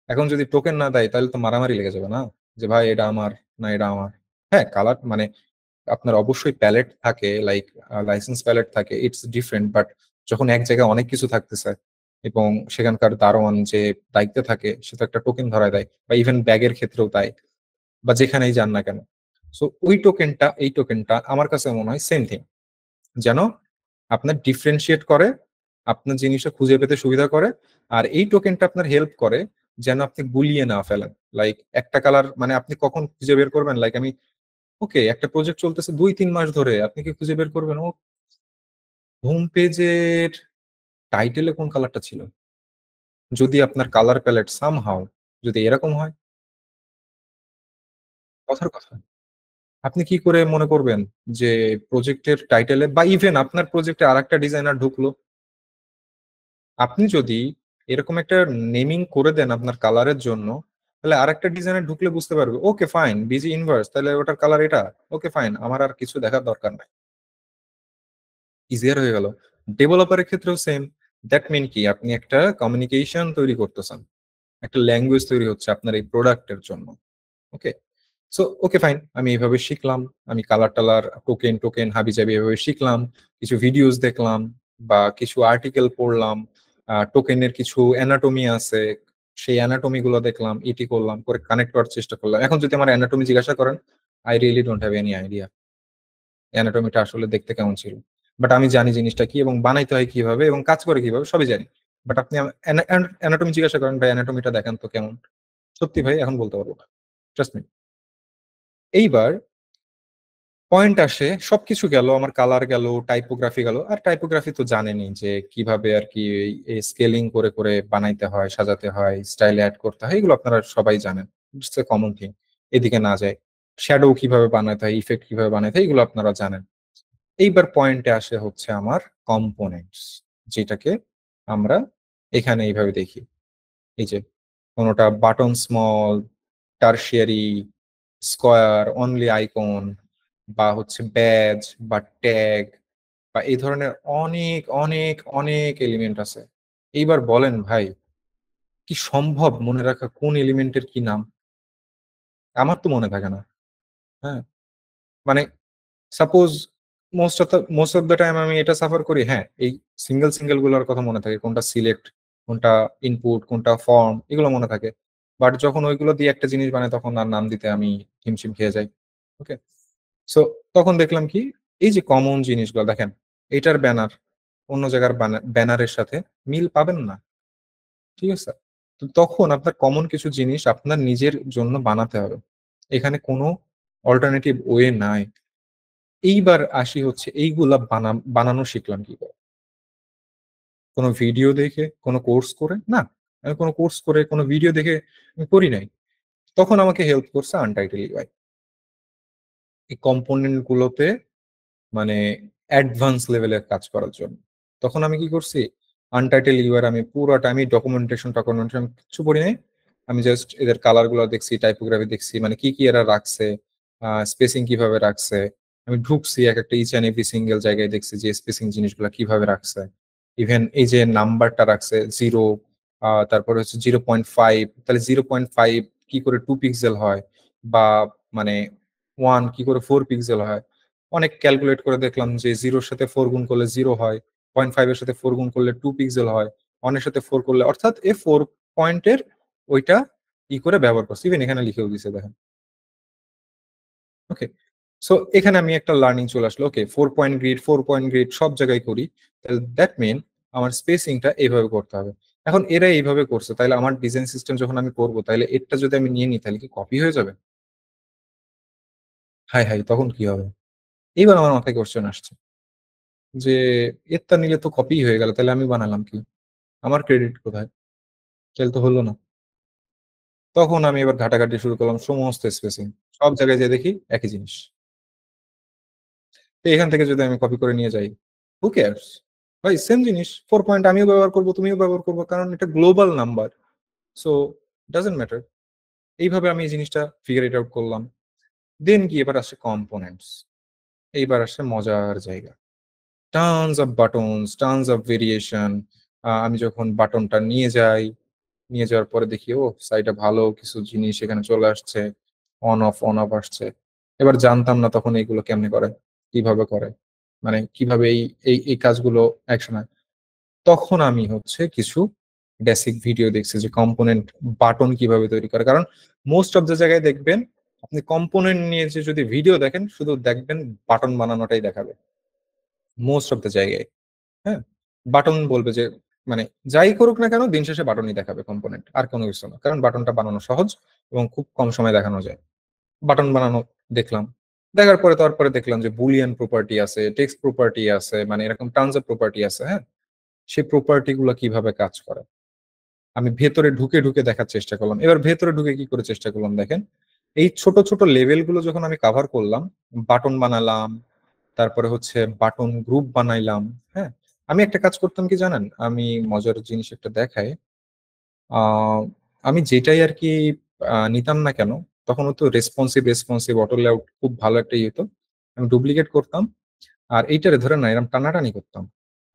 এখন যদি টোকেন না দেয় তাহলে তো মারামারি লেগে যাবে না, যে ভাই এটা আমার না এটা আমার। হ্যাঁ কালার মানে আপনার অবশ্যই প্যালেট থাকে, লাইক লাইসেন্স প্যালেট থাকে, ইটস ডিফারেন্ট। বাট যখন এক জায়গায় অনেক কিছু থাকতেছে এবং সেখানকার দারোয়ান যে দায়িত্বে থাকে সে তো একটা টোকেন ধরায় দেয়, বা ইভেন ব্যাগের ক্ষেত্রেও তাই, বা যেখানেই যান না কেন। সো ওই টোকেনটা এই টোকেনটা আমার কাছে মনে হয় সেম থিং, যেন আপনার ডিফারেন্সিয়েট করে, আপনার জিনিসটা খুঁজে পেতে সুবিধা করে। আর এই টোকেনটা আপনার হেল্প করে যেন আপনি গুলিয়ে না ফেলেন। লাইক একটা কালার মানে আপনি কখন খুঁজে বের করবেন, লাইক আমি ওকে একটা প্রজেক্ট চলতেছে 2-3 মাস ধরে, আপনি কি খুঁজে বের করবেন ও হোম পেজের টাইটেলে কোন কালারটা ছিল, যদি আপনার কালার প্যালেট সামহাও যদি এরকম হয়? কথার কথা, আপনি কি করে মনে করবেন যে প্রজেক্টের টাইটেলে, বা ইভেন আপনার প্রজেক্টে আরেকটা ডিজাইনার ঢুকলো, আপনি যদি এরকম একটা নেমিং করে দেন আপনার কালারের জন্য, তাহলে আরেকটা ডিজাইনার ঢুকলে বুঝতে পারবে ওকে ফাইন বিজি ইনভার্স, তাহলে ওটার কালার এটা, ওকে ফাইন আমার আর কিছু দেখার দরকার নাই, ইজিয়ার হয়ে গেল। ডেভেলপারের ক্ষেত্রেও সেম। দ্যাট মিন কি, আপনি একটা কমিউনিকেশন তৈরি করতেছেন, একটা ল্যাঙ্গুয়েজ তৈরি হচ্ছে আপনার এই প্রোডাক্টের জন্য। ওকে, সো ওকে ফাইন, আমি এইভাবে শিখলাম, আমি কালার টালার টোকেন টোকেন হাবি জাবি এভাবে শিখলাম, কিছু ভিডিওস দেখলাম বা কিছু আর্টিকেল পড়লাম, টোকেনের কিছু অ্যানাটমি আছে, সেই অ্যানাটমি গুলো দেখলাম, এটি করলাম, করে কানেক্ট করার চেষ্টা করলাম। এখন যদি আমার অ্যানাটমি জিজ্ঞাসা করেন, I really don't have any idea অ্যানাটমিটা আসলে দেখতে কেমন ছিল। বাট আমি জানি জিনিসটা কি এবং বানাইতে হয় কিভাবে এবং কাজ করে কিভাবে, সবই জানি। বাট আপনি অ্যানাটমি জিজ্ঞাসা করেন, ভাই অ্যানাটমিটা দেখেন তো কেমন, সত্যি ভাই এখন বলতে পারবো না, ট্রাস্ট মি। এইবার পয়েন্ট আসে, সবকিছু গেল, আমার কালার গেল, টাইপোগ্রাফি গেল। আর টাইপোগ্রাফি তো জানেনই যে কিভাবে আর কি স্কেলিং করে করে বানাইতে হয়, সাজাতে হয়, স্টাইল অ্যাড করতে হয়, এগুলো আপনারা সবাই জানেন, ইটস এ কমন থিং। এদিকে না যায়, শ্যাডো কিভাবে বানাতে হয়, ইফেক্ট কিভাবে বানাতে হয়, এগুলো আপনারা জানেন। এইবার পয়েন্টে আসে হচ্ছে আমার কম্পোনেন্টস, যেটাকে আমরা এখানে এইভাবে দেখি। এই যে কোনোটা button small, tertiary, square, only icon, বা হচ্ছে ব্যাজ বা ট্যাগ, বা এই ধরনের অনেক অনেক অনেক এলিমেন্ট আছে। এইবার বলেন ভাই, কি সম্ভব মনে রাখা কোন এলিমেন্টের কি নাম? আমার তো মনে থাকে না। হ্যাঁ, মানে suppose most of the time আমি এটা সাফার করি, হ্যাঁ এই সিঙ্গেল সিঙ্গেল গুলোর কথা মনে থাকে, কোনটা সিলেক্ট, কোনটা ইনপুট, কোনটা ফর্ম, এগুলো মনে থাকে। বাট যখন ওইগুলো দিয়ে একটা জিনিস বানায় তখন আর নাম দিতে আমি হিমশিম খেয়ে যাই। ওকে, সো তখন দেখলাম কি, এই যে কমন জিনিসগুলো দেখেন, এটার ব্যানার অন্য জায়গার ব্যানারের সাথে মিল পাবেন না, ঠিক আছে? তো তখন আপনার কমন কিছু জিনিস আপনার নিজের জন্য বানাতে হবে, এখানে কোনো অল্টারনেটিভ ওয়ে নাই। এইবার আসি হচ্ছে এইগুলা বানানো শিখলাম কি করে? কোনো ভিডিও দেখে, কোনো কোর্স করে না, আমি কোনো কোর্স করে কোনো ভিডিও দেখে আমি করি নাই। তখন আমাকে হেল্প করছে আনটাইটেল ইউআই এই কম্পোনেন্ট গুলোতে মানে অ্যাডভান্স লেভেলের কাজ করার জন্য। তখন আমি কি করছি, আনটাইটেল ইউআর আমি পুরোটা, আমি ডকুমেন্টেশন কিছু পড়ি নাই, আমি জাস্ট এদের কালার গুলো দেখছি, টাইপোগ্রাফি দেখছি, মানে কি কি এরা রাখছে, স্পেসিং কিভাবে রাখছে। আমি ঢুকছি এক একটা ইচ অ্যান্ড এভরি সিঙ্গেল জায়গায়, দেখছি যে স্পেসিং জিনিসগুলো কিভাবে রাখছে। ইভেন এই যে নাম্বারটা রাখছে 0, তারপরে হচ্ছে 0.5, তাহলে 0.5 কি করে 2 পিক্সেল হয়, বা মানে 1 কি করে 4 পিক্সেল হয়। অনেক ক্যালকুলেট করে দেখলাম যে 0-র সাথে 4 গুণ করলে 0 হয়, 0.5 এর সাথে 4 গুণ করলে 2 পিক্সেল হয়, 1 এর সাথে 4 করলে, অর্থাৎ এ 4 পয়েন্টের ওইটা ই করে ব্যবহার করছি। ইভেন এখানে লিখেও দিছে দেখেন। ওকে, সো এখানে আমি একটা লার্নিং চলে আসলো, ওকে 4 পয়েন্ট গ্রিড সব জায়গায় করি, তাহলে দ্যাট মিন আমার স্পেসিংটা এইভাবে করতে হবে। এখন এরা এইভাবে করছে, তাহলে আমার ডিজাইন সিস্টেম যখন আমি করবো, তাহলে এটা যদি আমি নিয়ে নিই তাহলে কি কপি হয়ে যাবে? হাই হাই, তখন কি হবে? এইবার আমার মাথায় কোশ্চেন আসছে যে এরটা নিলে তো কপি হয়ে গেল, তাহলে আমি বানালাম কি? আমার ক্রেডিট কোথায়? তাহলে তো হলো না। তখন আমি এবার ঘাটাঘাটি শুরু করলাম সমস্ত স্পেসিং, সব জায়গায় যেয়ে দেখি একই জিনিস। তো এখান থেকে যদি আমি কপি করে নিয়ে যাই, হু কেয়ারস ভাই, সেম জিনিস, 4 পয়েন্ট আমিও ব্যবহার করবো, তুমিও ব্যবহার করবো, কারণ এটা global number, so doesn't matter. এইভাবে আমি এই জিনিসটা ফিগার ইট আউট করলাম। দেন কি, এবার আসছে কম্পোনেন্টস, এইবার আসছে মজার জায়গা। Tons of buttons, tons of variation. আমি যখন বাটনটা নিয়ে যাই, নিয়ে যাওয়ার পরে দেখি ও সাইডে ভালো কিছু জিনিস এখানে চলে আসছে, অন অফ আসছে। এবার জানতাম না তখন এইগুলো কেমনে করে, কিভাবে করে, মানে কিভাবে এই এই এই কাজগুলো অ্যাকশন হয়। তখন আমি হচ্ছে কিছু বেসিক ভিডিও দেখছি যে কম্পোনেন্ট বাটন কিভাবে তৈরি করে। কারণ মোস্ট অফ দ্য জায়গায় দেখবেন আপনি কম্পোনেন্ট নিয়ে যে যদি ভিডিও দেখেন শুধু দেখবেন বাটন বানানোটাই দেখাবে মোস্ট অফ দ্য জায়গায়। হ্যাঁ, বাটন বলবে যে মানে যাই করুক না কেন দিন শেষে বাটনই দেখাবে কম্পোনেন্ট, আর কোনো কিছু না। কারণ বাটনটা বানানো সহজ এবং খুব কম সময় দেখানো যায়। বাটন বানানো দেখলাম, দেখার পরে তারপরে দেখলাম যে বুলিয়ান প্রপার্টি আছে, টেক্সট প্রপার্টি আছে, মানে এরকম টানস অফ প্রপার্টি আছে। হ্যাঁ, সেই প্রপার্টি গুলো কিভাবে কাজ করে আমি ভেতরে ঢুকে ঢুকে দেখার চেষ্টা করলাম। এবার ভেতরে ঢুকে কি করে চেষ্টা করলাম দেখেন, এই ছোট ছোট লেভেল গুলো যখন আমি কাভার করলাম, বাটন বানালাম, তারপরে হচ্ছে বাটন গ্রুপ বানাইলাম। হ্যাঁ, আমি একটা কাজ করতাম কি জানেন, আমি মজার জিনিস একটা দেখাই। আমি যেটাই আর কি নিতাম না কেন, তখন তো রেসপন্সিভ অটো লেআউট খুব ভালো একটা ইয়ে হতো, আমি ডুপ্লিকেট করতাম আর এইটারে ধরে না এরকম টানাটানি করতাম।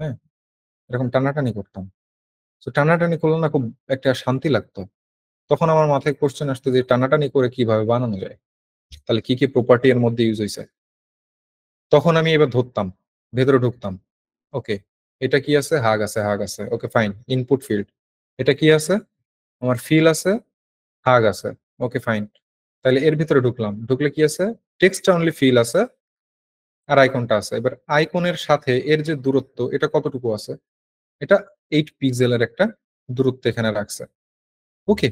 হ্যাঁ, এরকম টানাটানি করতাম। তো টানাটানি করলে না খুব একটা শান্তি লাগতো। তখন আমার মাথায় কোশ্চেন আসতো যে টানাটানি করে কিভাবে বানানো যায়, তাহলে কি কি প্রপার্টি এর মধ্যে ইউজ হয়েছে। তখন আমি এবার ধরতাম, ভেতরে ঢুকতাম। ওকে, এটা কি আছে, হাগ আছে, ওকে ফাইন, ইনপুট ফিল্ড। এটা কি আছে, আমার ফিল আছে, হাগ আছে, ওকে ফাইন। তাহলে এর ভিতরে ঢুকলাম, ঢুকলে কি আছে, টেক্সট অনলি ফিল আছে আর আইকনটা আছে। এবার আইকনের সাথে এর যে দূরত্ব এটা কতটুকু আছে, এটা 8 পিক্সেলের একটা দূরত্ব এখানে রাখছে। ওকে,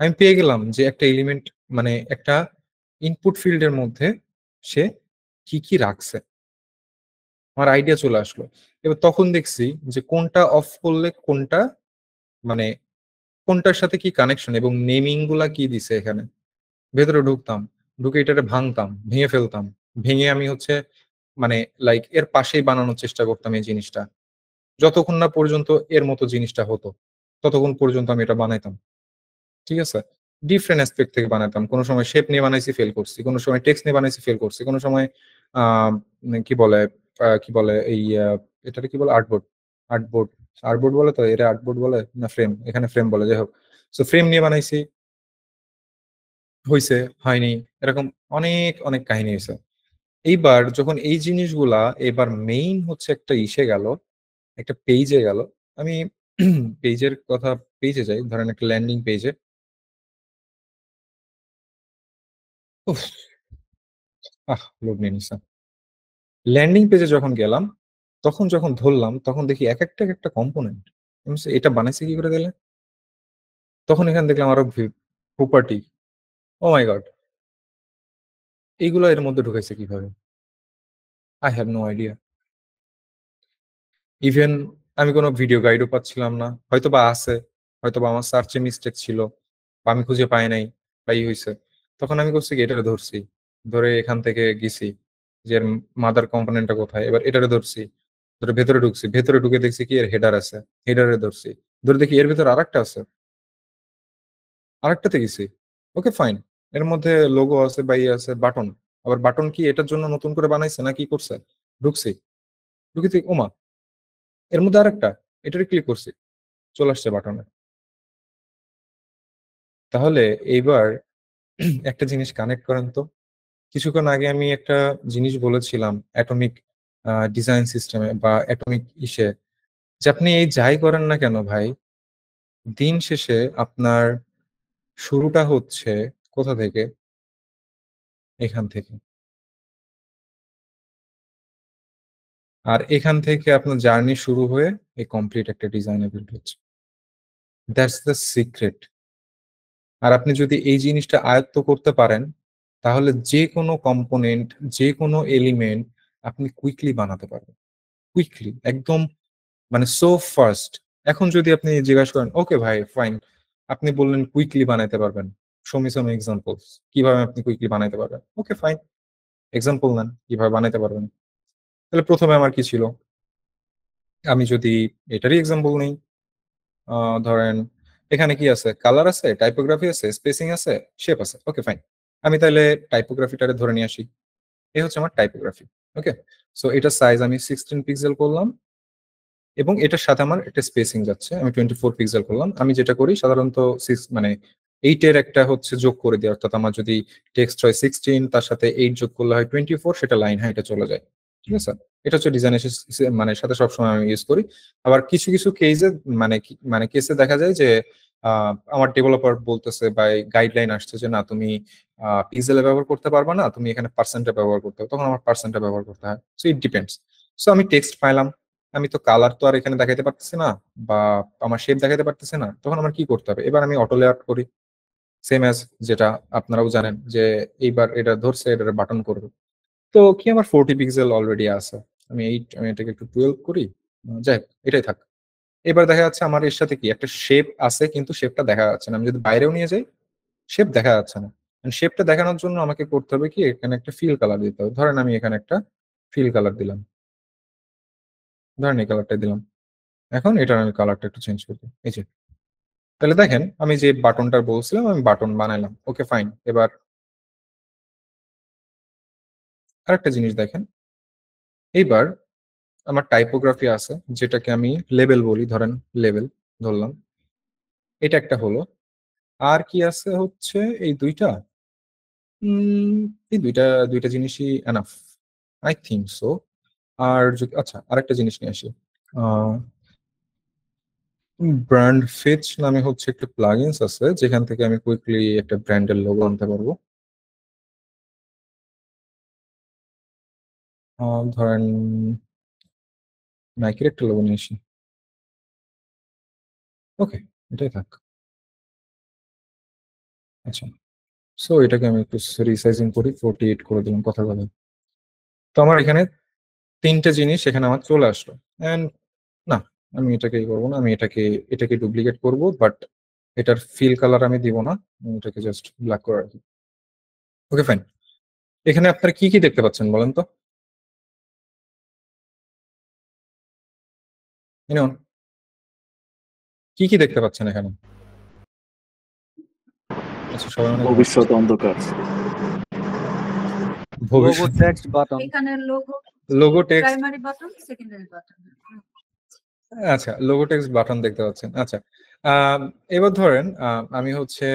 আমি পেয়ে গেলাম যে একটা এলিমেন্ট মানে একটা ইনপুট ফিল্ডের মধ্যে সে কি কি রাখছে, আমার আইডিয়া চলে আসলো। এবার তখন দেখছি যে কোনটা অফ করলে কোনটা মানে কোনটার সাথে কি কানেকশন এবং নেমিং গুলা কি দিছে এখানে। ভেতরে ঢুকতাম, ঢুকে এটাকে ভাঙতাম, ভেঙে ফেলতাম, ভেঙে আমি হচ্ছে মানে লাইক এর পাশেই বানানোর চেষ্টা করতাম এই জিনিসটা। যতক্ষণ না পর্যন্ত এর মতো জিনিসটা হতো ততক্ষণ পর্যন্ত আমি এটা বানাইতাম। ঠিক আছে, ডিফারেন্ট অ্যাসপেক্ট থেকে বানাতাম। কোনো সময় শেপ নিয়ে বানাইছি, ফেল করছি, কোনো সময় টেক্সট নিয়ে বানাইছি, ফেল করছি, কোনো সময় আহ কি বলে কি বলে এই এটাকে কি বলে আর্টবোর্ড, আর্টবোর্ড আর্টবোর্ড বলে তো, এটা আর্টবোর্ড বলে না ফ্রেম, এখানে ফ্রেম বলে, যাই হোক। সো ফ্রেম নিয়ে বানাইছি, হয়েছে, হয়নি, এরকম অনেক অনেক কাহিনী হয়েছে। এইবার যখন এই জিনিসগুলা এবার মেইন হচ্ছে একটা ইসে গেল, একটা পেজে গেল, আমি পেজের কথা, পেজে যাই, ধরেন একটা ল্যান্ডিং পেজে। লোড নিয়ে নিছে। ল্যান্ডিং পেজে যখন গেলাম, তখন যখন ধরলাম তখন দেখি এক একটা কম্পোনেন্ট, এটা বানাইছে কি করে দিলে। তখন এখানে দেখলাম আরো প্রপার্টি। ও মাই গড, এইগুলো এর মধ্যে ঢুকাইছে কিভাবে, I have no idea. Even আমি কোনো ভিডিও গাইডও পাচ্ছিলাম না, হয়তো বা আছে, হয়তো বা আমার সার্চে মিস্টেক ছিল, বা আমি খুঁজে পাই নাই, তাই হয়েছে। তখন আমি করছি কি, এটারে ধরছি, ধরে এখান থেকে গেছি যে মাদার কম্পোনেন্টটা কোথায়, এবার এটারে ধরছি, ধরে ভেতরে ঢুকছি, ভেতরে ঢুকে দেখছি কি এর হেডার আছে, হেডারে ধরছি, ধরে দেখি এর ভিতরে আরেকটা আছে, আরেকটাতে গেছি, ওকে ফাইন, এর মধ্যে লোগো আছে বা ইয়ে আছে, বাটন। আবার বাটন কি এটার জন্য নতুন করে বানাইছে না কি করছে, ঢুকছি, ঢুকে দেখি ওমা এর মধ্যে আরেকটা, এটারে ক্লিক করছি, চলে আসছে বাটনে। তাহলে এইবার একটা জিনিস কানেক্ট করেন তো, কিছুক্ষণ আগে আমি একটা জিনিস বলেছিলাম অ্যাটমিক ডিজাইন সিস্টেমে বা অ্যাটমিক ইসে, যে আপনি এই যাই করেন না কেন ভাই, দিন শেষে আপনার শুরুটা হচ্ছে কোথা থেকে, এখান থেকে। আর এখান থেকে আপনার জার্নি শুরু হয়ে এই কমপ্লিট একটা ডিজাইনে বিল্ড হচ্ছে। That's the secret. আর আপনি যদি এই জিনিসটা আয়ত্ত করতে পারেন, তাহলে যে কোনো কম্পোনেন্ট, যে কোনো এলিমেন্ট আপনি কুইকলি বানাতে পারবেন, কুইকলি একদম, মানে সো ফাস্ট। এখন যদি আপনি জিজ্ঞাসা করেন, ওকে ভাই ফাইন, আপনি বললেন কুইকলি বানাইতে পারবেন, শো মি সাম এক্সাম্পলস, কিভাবে আপনি কুইকলি বানাইতে পারবেন। ওকে ফাইন, এক্সাম্পল নেন কিভাবে বানাইতে পারবেন। তাহলে প্রথমে আমার কি ছিল, আমি যদি এটারই এক্সাম্পল নেই, ধরেন এখানে কি আছে, কালার আছে, টাইপোগ্রাফি আছে, স্পেসিং আছে, শেপ আছে, ওকে ফাইন। আমি তাহলে টাইপোগ্রাফিটারে ধরে নিয়ে আসি, এই হচ্ছে আমার টাইপোগ্রাফি। ওকে, সো এটা সাইজ আমি 16 পিক্সেল করলাম এবং এটার সাথে আমার একটা স্পেসিং যাচ্ছে, আমি 24 পিক্সেল করলাম। আমি যেটা করি সাধারণত মানে 8-এর একটা হচ্ছে যোগ করে দিই, অর্থাৎ আমার যদি টেক্সট হয় 16 তার সাথে 8 যোগ করলে হয় 24, সেটা লাইন হাইটে চলে যায়। ঠিক আছে, এটা হচ্ছে ডিজাইন মানে সাথে সবসময় আমি ইউজ করি। আবার কিছু কিছু কেসে মানে কেসে দেখা যায় যে আমার ডেভেলপার বলতেছে বা গাইডলাইন আসছে যে না তুমি পিক্সেলে ব্যবহার করতে পারবা না, তুমি এখানে পার্সেন্টে ব্যবহার করতে হবে, তখন আমার পার্সেন্টে ব্যবহার করতে হয়। So it depends. সো আমি টেক্সট পাইলাম, আমি তো কালার তো আর এখানে দেখাতে পারতেছি না বা আমার শেপ দেখাতে পারতেছি না, তখন আমার কি করতে হবে? এবার আমি অটো লেআউট করি, সেম অ্যাজ যেটা আপনারাও জানেন যে এইবার এটা ধরছে, এটা বাটন করবে। তো কি আমার 40 পিক্সেল অলরেডি আছে, আমি এটাকে একটু 12 করি, যাই হোক, এটাই থাক। এবার দেখা যাচ্ছে আমার এর সাথে কি একটা শেপ আছে, কিন্তু শেপটা দেখা যাচ্ছে না। আমি যদি বাইরেও নিয়ে যাই, শেপ দেখা যাচ্ছে না। শেপটা দেখানোর জন্য আমাকে করতে হবে কি, এখানে একটা ফিল কালার দিতে হবে। ধরেন আমি এখানে একটা ফিল কালার দিলাম, ধরেন এই কালারটা দিলাম। এখন এটার আমি কালারটা একটু চেঞ্জ করবো, এই যে। তাহলে দেখেন আমি যে বাটনটা বলছিলাম, আমি বাটন বানাইলাম, ওকে ফাইন। এবার আরেকটা জিনিস দেখেন, এইবার আমার টাইপোগ্রাফি আছে, যেটাকে আমি লেবেল বলি, ধরেন লেবেল ধরলাম, এটা একটা হলো। আর কি আছে হচ্ছে এই দুইটা, এই দুইটা জিনিসই এনাফ, আই থিঙ্ক সো। আর যদি আচ্ছা আরেকটা জিনিস নিয়ে আসি, ব্র্যান্ড ফেচ নামে হচ্ছে একটা প্লাগইনস আছে, যেখান থেকে আমি কুইকলি একটা ব্র্যান্ডের লোগো আনতে পারবো। ধরেন নাইকের একটা লোগো নিয়ে আসি, ওকে, এটাই থাক। আচ্ছা, সো এটাকে আমি একটু রিসাইজিং করি, 48 করে দিলাম, কথা কথা। তো আমার এখানে 3টে জিনিস এখানে আমার চলে আসলো। এন্ড না, আমি এটাকে করবো না, আমি এটাকে ডুপ্লিকেট করব, বাট এটার ফিল কালার আমি দিব না, আমি এটাকে জাস্ট ব্ল্যাক করে রাখি। Okay fine. এখানে আপনারা কি কি দেখতে পাচ্ছেন বলেন তো? কি কি দেখতে পাচ্ছেন এখানে? আচ্ছা, সবাই অনেক ভবিষ্যৎ অন্ধকার। লোগো টেক্সট বাটন, এখানে logo text primary button, secondary button. আচ্ছা, লোগো টেক্সট বাটন দেখতে পাচ্ছেন। আচ্ছা, এবার ধরেন আমি হচ্ছে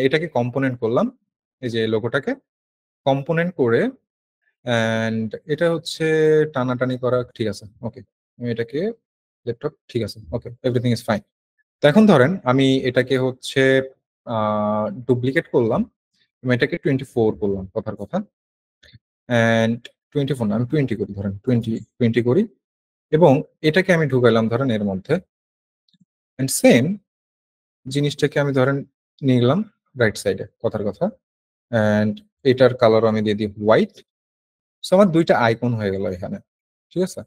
এটাকে কম্পোনেন্ট করলাম, এই যে লোগোটাকে কম্পোনেন্ট করে, এন্ড এটা হচ্ছে টানাটানি করা, ঠিক আছে, ওকে। আমি এটাকে ল্যাপটপ, ঠিক আছে, ওকে, এভরিথিং ইজ ফাইন। তো এখন ধরেন আমি এটাকে হচ্ছে ডুপ্লিকেট করলাম, আমি এটাকে 24 করলাম, কথার কথা। এন্ড 24 না, আমি 20 করি, ধরেন 20 করি, এবং এটাকে আমি ঢুকাইলাম ধরেন এর মধ্যে। এন্ড সেম জিনিসটাকে আমি ধরেন নিলাম রাইট সাইডে, কথার কথা। এন্ড এটার কালার আমি দিয়ে দিই হোয়াইট। সো আমার দুইটা আইকন হয়ে গেল এখানে, ঠিক আছে।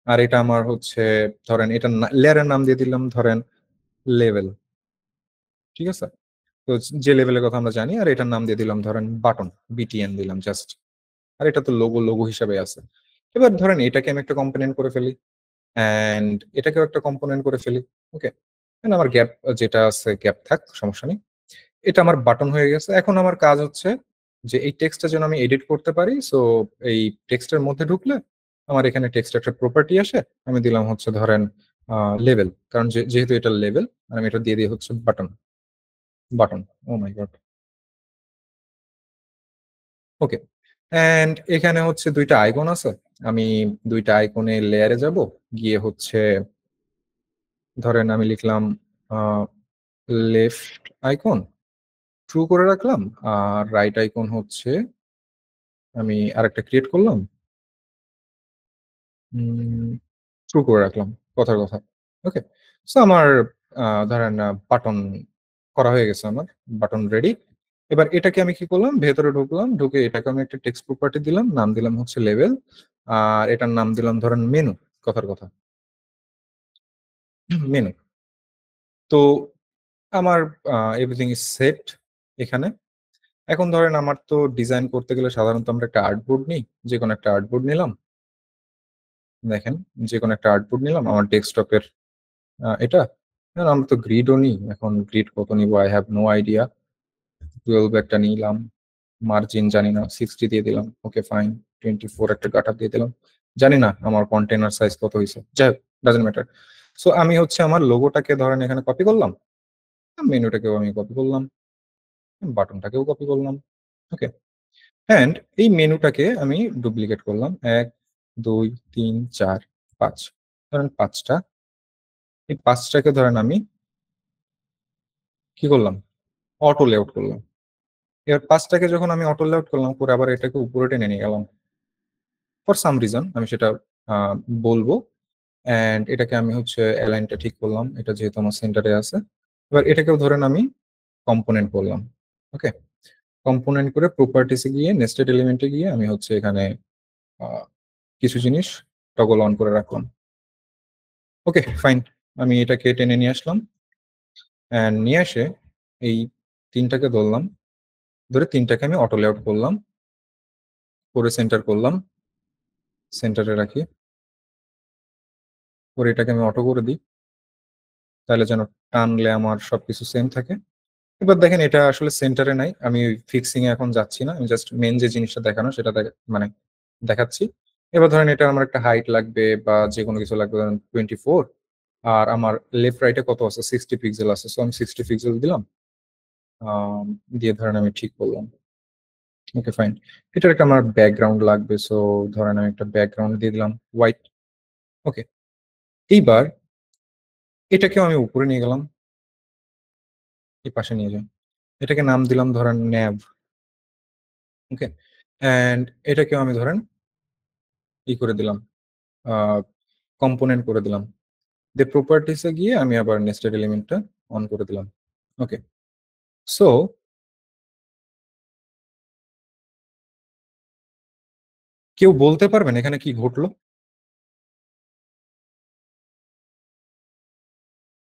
আর এটা আমার হচ্ছে ধরেন এটা লেয়ারের নাম দিয়ে দিলাম ধরেন লেভেল, ঠিক আছে। তো যে লেভেলের কথা আমরা জানি, আর এটার নাম দিয়ে দিলাম ধরেন বাটন, বিটিএন দিলাম জাস্ট। আর এটা তো লোগো হিসাবে আছে। এবার ধরেন এটাকে আমি একটা কম্পোনেন্ট করে ফেলি, এন্ড এটাকেও একটা কম্পোনেন্ট করে ফেলি, ওকে। আমার গ্যাপ যেটা আছে গ্যাপ থাক, সমস্যা নেই। এটা আমার বাটন হয়ে গেছে। এখন আমার কাজ হচ্ছে যে এই টেক্সটটা যেন আমি এডিট করতে পারি। সো এই টেক্সটের মধ্যে ঢুকলে আমার এখানে টেক্সট একটা প্রপার্টি আসে, আমি দিলাম হচ্ছে ধরেন লেভেল, কারণ যেহেতু এটা লেভেল, আমি এটা দিয়ে দিই হচ্ছে button. Oh my God, okay. And এখানে হচ্ছে দুইটা আইকন আছে, আমি দুইটা আইকনে লেয়ারে যাব, গিয়ে হচ্ছে ধরেন আমি লিখলাম লেফট আইকন ট্রু করে রাখলাম, আর রাইট আইকন হচ্ছে আমি আরেকটা ক্রিয়েট করলাম, ট্রু করে রাখলাম, কথার কথা। ওকে, সো আমার ধরেন বাটন করা হয়ে গেছে, আমার বাটন রেডি। এবার এটাকে আমি কি করলাম, ভেতরে ঢুকলাম, ঢুকে এটাকে আমি একটা টেক্সট প্রপার্টি দিলাম, নাম দিলাম হচ্ছে লেভেল, আর এটার নাম দিলাম ধরেন মেনু, কথার কথা, মেনু। তো আমার এভরিথিং ইজ সেট এখানে। এখন ধরেন আমার তো ডিজাইন করতে গেলে সাধারণত আমরা একটা আর্টবোর্ড নিই, যে কোনো একটা আর্টবোর্ড নিলাম, দেখেন যে কোনো একটা আর্টবোর্ড নিলাম আমার ডেস্কটপের, এটা আমরা তো গ্রিডও নিই। এখন গ্রিড কত নিব, আই হ্যাভ নো আইডিয়া। 12 একটা নিলাম, মার্জিন জানি না, 60 দিয়ে দিলাম, ওকে ফাইন। 24 একটা গাটা দিয়ে দিলাম, জানি না আমার কন্টেনার সাইজ কত হয়েছে, যাই হোক, ডাজন্ট ম্যাটার। সো আমি হচ্ছে আমার লোগোটাকে ধরেন এখানে কপি করলাম, মেনুটাকেও আমি কপি করলাম, বাটনটাকেও কপি করলাম। ওকে, অ্যান্ড এই মেনুটাকে আমি ডুপ্লিকেট করলাম 1 2 3 4 5, ধরেন 5টা। এই 5টাকে ধরেন আমি কি করলাম, অটো লেআউট করলাম। এবার 5টাকে যখন আমি অটো লেআউট করলাম করে আবার এটাকে উপরে টেনে নিয়ে গেলাম ফর সাম রিজন, আমি সেটা বলবো। অ্যান্ড এটাকে আমি হচ্ছে অ্যালাইনটা ঠিক করলাম, এটা যেহেতু আমার সেন্টারে আছে। এবার এটাকেও ধরেন আমি কম্পোনেন্ট করলাম। ওকে, কম্পোনেন্ট করে প্রপার্টিসে গিয়ে নেস্টেড এলিমেন্টে গিয়ে আমি হচ্ছে এখানে কিছু জিনিস টগল অন করে রাখলাম। ওকে ফাইন, আমি এটাকে টেনে নিয়ে আসলাম অ্যান্ড নিয়ে এসে এই 3টাকে ধরলাম, ধরে 3টাকে আমি অটো লেআউট করলাম, করে সেন্টার করলাম, সেন্টারে রাখি, পরে এটাকে আমি অটো করে দিই, তাহলে যেন টানলে আমার সবকিছু সেম থাকে। এবার দেখেন এটা আসলে সেন্টারে নাই, আমি ফিক্সিং এ এখন যাচ্ছি না, আমি জাস্ট মেন যে জিনিসটা দেখানো সেটা মানে দেখাচ্ছি। এবার ধরেন এটা আমার একটা হাইট লাগবে বা যে কোনো কিছু লাগবে, ধরেন 24, আর আমার লেফট রাইটে কত আছে 60 পিক্সেল আছে, সো আমি 60 পিক্সেল দিলাম, দিয়ে ধরেন আমি ঠিক করলাম। ওকে ফাইন, এটার একটা আমার ব্যাকগ্রাউন্ড লাগবে, সো ধরেন আমি একটা ব্যাকগ্রাউন্ড দিয়ে দিলাম হোয়াইট। ওকে, এইবার এটাকেও আমি উপরে নিয়ে গেলাম, এই পাশে নিয়ে যাই, এটাকে নাম দিলাম ধরেন ন্যাভ। ওকে, অ্যান্ড এটাকেও আমি ধরেন ই করে দিলাম, কম্পোনেন্ট করে দিলাম, দিয়ে প্রপার্টিসে গিয়ে আমি আবার নেস্টেড এলিমেন্টটা অন করে দিলাম। ওকে, সো কেউ বলতে পারবেন এখানে কি ঘটলো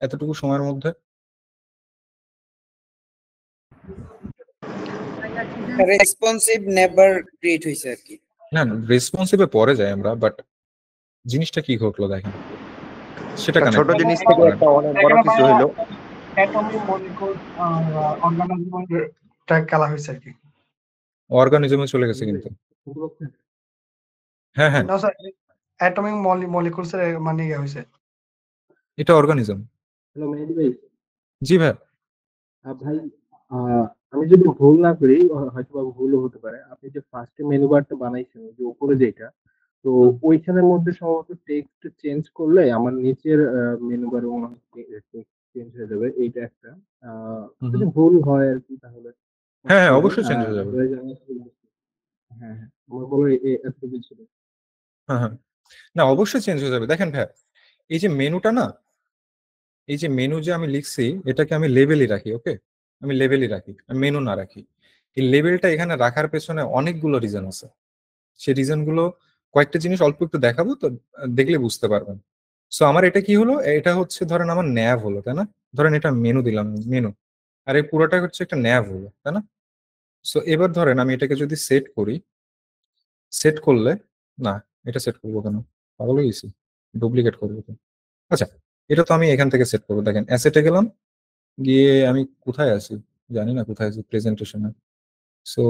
এতটুকু সময়ের মধ্যে? রেসপন্সিভ নেভার ক্রিয়েট হইছে আর কি। না রেসপন্সিভে পরে যাই আমরা, বাট জিনিসটা কি ঘটলো দেখেন, সেটা একটা ছোট জিনিস থেকে একটা অনেক বড় কিছু হইলো। অ্যাটমিক মলিকিউল অর্গানিজমটা খেলা হইছে আর কি। অর্গানিজমে চলে গেছে কিন্তু। হ্যাঁ হ্যাঁ, না স্যার, অ্যাটমিক মলিকিউলস এর মানে ইয়ে হইছে। এটা অর্গানিজম। হ্যালো মেহেদি ভাই। জি ভাই। ভাই আমি যদি ভুল না করি, হয়তো বা ভুলও হতে পারে, আপনি যে ফার্স্টে মেনু বারটা বানাইছেন যে উপরে যেটা, তো ওইখানের মধ্যে সম্ভবত টেক্সট চেঞ্জ করলে আমার নিচের মেনু বারে চেঞ্জ হয়ে যাবে, এইটা একটা যদি ভুল হয় আর কি, তাহলে হ্যাঁ হ্যাঁ অবশ্যই চেঞ্জ হয়ে যাবে। হ্যাঁ হ্যাঁ, আমার বলো এতটুকু ছিল। হ্যাঁ হ্যাঁ, না অবশ্যই চেঞ্জ হয়ে যাবে। দেখেন ভাই, এই যে মেনুটা না, এই যে মেনু যে আমি লিখছি এটাকে আমি লেভেলই রাখি। ওকে, আমি লেভেলই রাখি, আমি মেনু না রাখি। এই লেভেলটা এখানে রাখার পেছনে অনেকগুলো রিজন আছে, সেই রিজনগুলো কয়েকটা জিনিস অল্প একটু দেখাবো, তো দেখলে বুঝতে পারবেন। সো আমার এটা কি হলো, এটা হচ্ছে ধরেন আমার ন্যাভ হলো, তাই না? ধরেন এটা মেনু দিলাম, মেনু, আর এই পুরোটা হচ্ছে একটা ন্যাভ হলো, তাই না? সো এবার ধরেন আমি এটাকে যদি সেট করি, সেট করলে না, এটা সেট করবো কেন, পাগল হয়ে গেছি, ডুপ্লিকেট করবো তো। আচ্ছা, এটা তো আমি এখান থেকে সেট করবো। দেখেন অ্যাসেটে গেলাম, গিয়ে আমি কোথায় আছি জানি না, কোথায় আছি, প্রেজেন্টেশনে। সো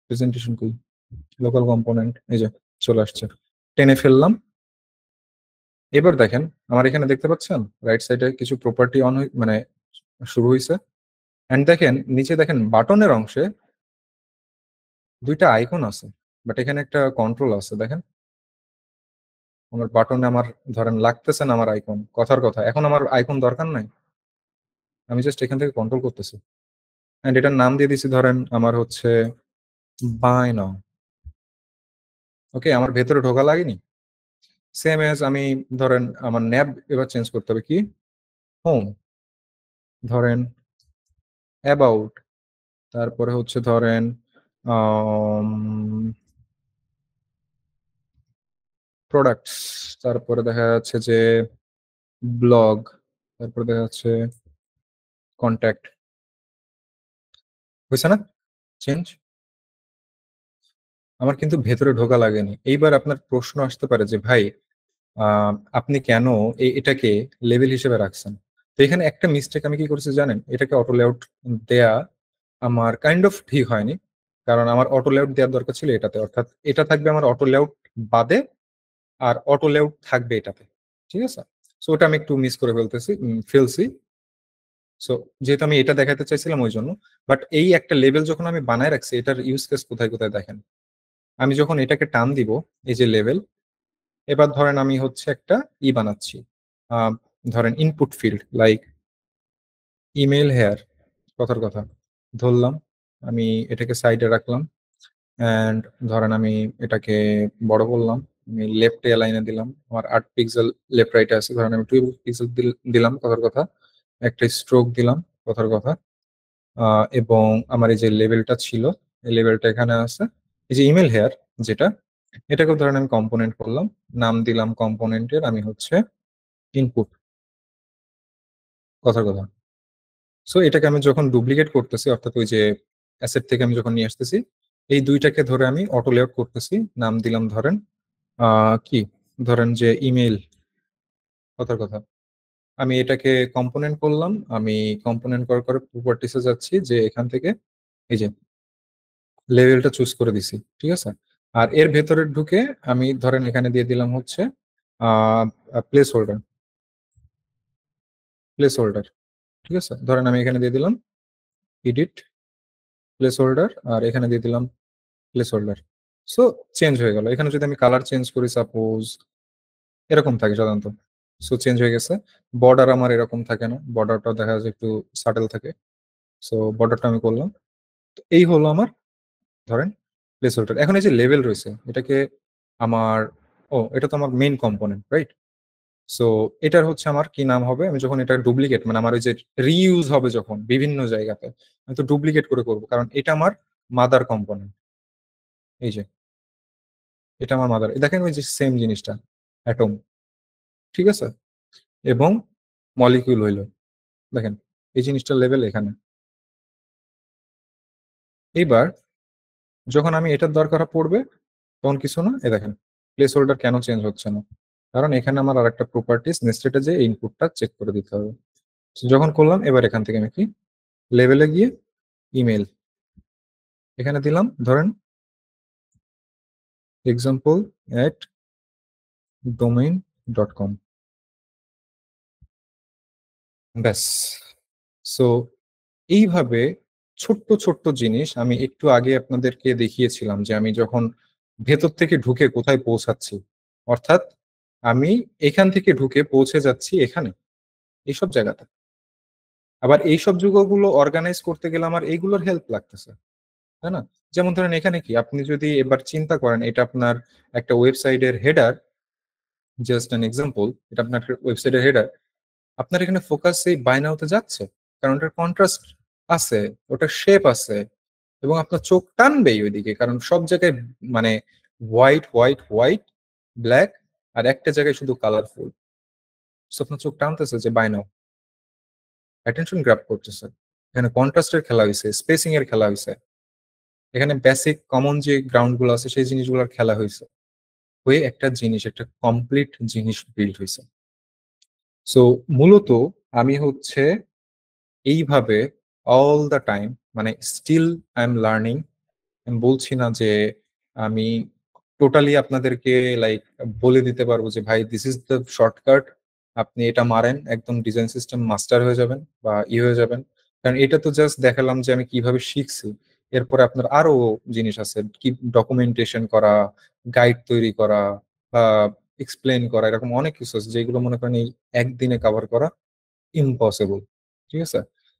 প্রেজেন্টেশন কই, লোকাল কম্পোনেন্ট, এই যে চলে আসছে, টেনে ফেললাম। এবার দেখেন আমার এখানে দেখতে পাচ্ছেন রাইট সাইডে কিছু প্রপার্টি অন মানে শুরু হয়েছে, এন্ড দেখেন নিচে দেখেন বাটনের অংশে দুইটা আইকন আছে, বাট এখানে একটা কন্ট্রোল আছে। দেখেন আমার বাটনে আমার ধরেন লাগতেছে না আমার আইকন, কথার কথা, এখন আমার আইকন দরকার নাই, আমি জাস্ট এখান থেকে কন্ট্রোল করতেছি। এন্ড এটার নাম দিয়ে দিছি ধরেন আমার হচ্ছে বাই নাও। ওকে, আমার ভেতরে ঢোকা লাগেনি। সেম এজ আমি ধরেন আমার ন্যাব এবার চেঞ্জ করতে হবে, কি হোম, ধরেন অ্যাবাউট, তারপরে হচ্ছে ধরেন প্রোডাক্টস, তারপরে দেখা যাচ্ছে যে ব্লগ, তারপরে দেখা যাচ্ছে কন্ট্যাক্ট। হয়েছে না চেঞ্জ? আমার কিন্তু ভেতরে ঢোকা লাগেনি। এইবার আপনার প্রশ্ন আসতে পারে যে ভাই আপনি কেন এটাকে লেভেল হিসেবে রাখছেন? তো এখানে একটা মিস্টেক আমি কি করছি জানেন, এটাকে অটো লেআউট দেয়া আমার কাইন্ড অফ ঠিক হয়নি, কারণ আমার অটো লেআউট দেওয়ার দরকার ছিল এটাতে, অর্থাৎ এটা থাকবে আমার অটো লেআউট বাদে, আর অটো লেআউট থাকবে এটাতে, ঠিক আছে? সো ওটা আমি একটু মিস করে ফেলছি। সো যেহেতু আমি এটা দেখাতে চাইছিলাম ওই জন্য, বাট এই একটা লেভেল যখন আমি বানায় রাখছি, এটার ইউজ কেস কোথায় কোথায় দেখেন। আমি যখন এটাকে টান দিব, এই যে লেভেল, এবার ধরেন আমি হচ্ছে একটা বানাচ্ছি, ধরেন input field like email here, কথার কথা ধরলাম, আমি এটাকে সাইডে রাখলাম, অ্যান্ড ধরেন আমি এটাকে বড় করলাম, আমি লেফট অ্যালাইনে দিলাম, আমার 8 পিক্সেল লেফট রাইটে আছে, ধরেন আমি 12 পিক্সেল দিলাম, কথার কথা একটা স্ট্রোক দিলাম, কথার কথা, এবং আমার এই যে লেভেলটা ছিল, এই লেভেলটা এখানে আছে, এই যে ইমেল হেয়ার যেটা, এটাকে ধরেন আমি কম্পোনেন্ট করলাম, নাম দিলাম কম্পোনেন্টের আমি হচ্ছে ইনপুট, কথার কথা। সো এটাকে আমি যখন ডুপ্লিকেট করতেছি, অর্থাৎ ওই যে অ্যাসেট থেকে আমি যখন নিয়ে আসতেছি, এই দুইটাকে ধরে আমি অটো লেআউট করতেছি, নাম দিলাম ধরেন কি, ধরেন যে ইমেল, কথার কথা। আমি এটাকে কম্পোনেন্ট করলাম, আমি কম্পোনেন্ট করার পরে প্রপার্টিসে যাচ্ছি, যে এখান থেকে এই যে লেভেলটা চুজ করে দিছি, ঠিক আছে। আর এর ভেতরে ঢুকে আমি ধরেন এখানে দিয়ে দিলাম হচ্ছে প্লেস হোল্ডার, প্লেস হোল্ডার, ঠিক আছে। ধরেন আমি এখানে দিয়ে দিলাম এডিট প্লেস হোল্ডার, আর এখানে দিয়ে দিলাম প্লেস হোল্ডার। সো চেঞ্জ হয়ে গেল। এখানে যদি আমি কালার চেঞ্জ করি, সাপোজ এরকম থাকে সাধারণত, সো চেঞ্জ হয়ে গেছে। বর্ডার আমার এরকম থাকে না, বর্ডারটা দেখা যায় একটু সাটেল থাকে, সো বর্ডারটা আমি করলাম। তো এই হলো আমার ধরেন প্লেস হোল্ডার। এখন এই যে লেভেল রয়েছে, এটাকে আমার, এটা তো আমার মেইন কম্পোনেন্ট, রাইট। সো এটার হচ্ছে আমার কি নাম হবে, আমি যখন এটা ডুপ্লিকেট, মানে আমার ওই যে রিইউজ হবে যখন বিভিন্ন জায়গাতে, আমি তো ডুপ্লিকেট করে করবো, কারণ এটা আমার মাদার কম্পোনেন্ট। এই যে এটা আমার মাদার, দেখেন ওই যে সেম জিনিসটা, অ্যাটম, ঠিক আছে, এবং মলিকিউল হইল, দেখেন এই জিনিসটার লেভেল এখানে। এইবার যখন আমি এটার দরকার পড়বে, তখন কিছু না, দেখেন প্লেস হোল্ডার কেন চেঞ্জ হচ্ছে না, কারণ এখানে আমার আর একটা প্রপার্টিস নেস্টেডে যে ইনপুটটা চেক করে দিতে হবে। যখন করলাম, এবার এখান থেকে আমি কি লেভেলে গিয়ে ইমেল এখানে দিলাম, ধরেন example@domain.com, ব্যাস। সো এইভাবে ছোট্ট ছোট্ট জিনিস আমি একটু আগে আপনাদেরকে দেখিয়েছিলাম, যে আমি যখন ভেতর থেকে ঢুকে কোথায় পৌঁছাচ্ছি, অর্থাৎ আমি এখান থেকে ঢুকে পৌঁছে যাচ্ছি এখানে, এইসব জায়গাতে। আবার এইসব যুগগুলো অর্গানাইজ করতে গেলে আমার এইগুলোর হেল্প লাগতেছে, তাই না? যেমন ধরেন এখানে কি, আপনি যদি এবার চিন্তা করেন, এটা আপনার একটা ওয়েবসাইটের হেডার, জাস্ট অ্যান এক্সাম্পল, এটা আপনার ওয়েবসাইটের হেডার, আপনার এখানে ফোকাস এই বাই নাওতে যাচ্ছে, কারণ ওটার কন্ট্রাস্ট আছে, ওটার শেপ আছে, এবং আপনার চোখ টানবেই ওইদিকে, কারণ সব জায়গায় মানে হোয়াইট হোয়াইট হোয়াইট ব্ল্যাক, আর একটা জায়গায় শুধু কালারফুল, সো আপনার চোখ টানতেছে যে বাই নাও, অ্যাটেনশন গ্র্যাব করতেছে। এখানে কন্ট্রাস্টের খেলা হয়েছে, স্পেসিং এর খেলা হয়েছে, এখানে বেসিক কমন যে গ্রাউন্ড গুলো আছে সেই জিনিসগুলোর খেলা হয়েছে, হয়ে একটা জিনিস, একটা কমপ্লিট জিনিস বিল্ড হয়েছে। সো মূলত আমি হচ্ছে এইভাবে অল দ্য টাইম, মানে স্টিল আই এম লার্নিং। আমি বলছি না যে আমি টোটালি আপনাদেরকে লাইক বলে দিতে পারবো যে ভাই দিস ইজ দ্য শর্টকাট, আপনি এটা মারেন একদম ডিজাইন সিস্টেম মাস্টার হয়ে যাবেন বা হয়ে যাবেন, কারণ এটা তো জাস্ট দেখালাম যে আমি কিভাবে শিখছি। এরপরে আপনার আরো জিনিস আছে, কি ডকুমেন্টেশন করা, গাইড তৈরি করা, বা এক্সপ্লেন করা, এরকম অনেক কিছু আছে যেগুলো মনে করেন এই একদিনে কভার করা ইম্পসিবল, ঠিক আছে।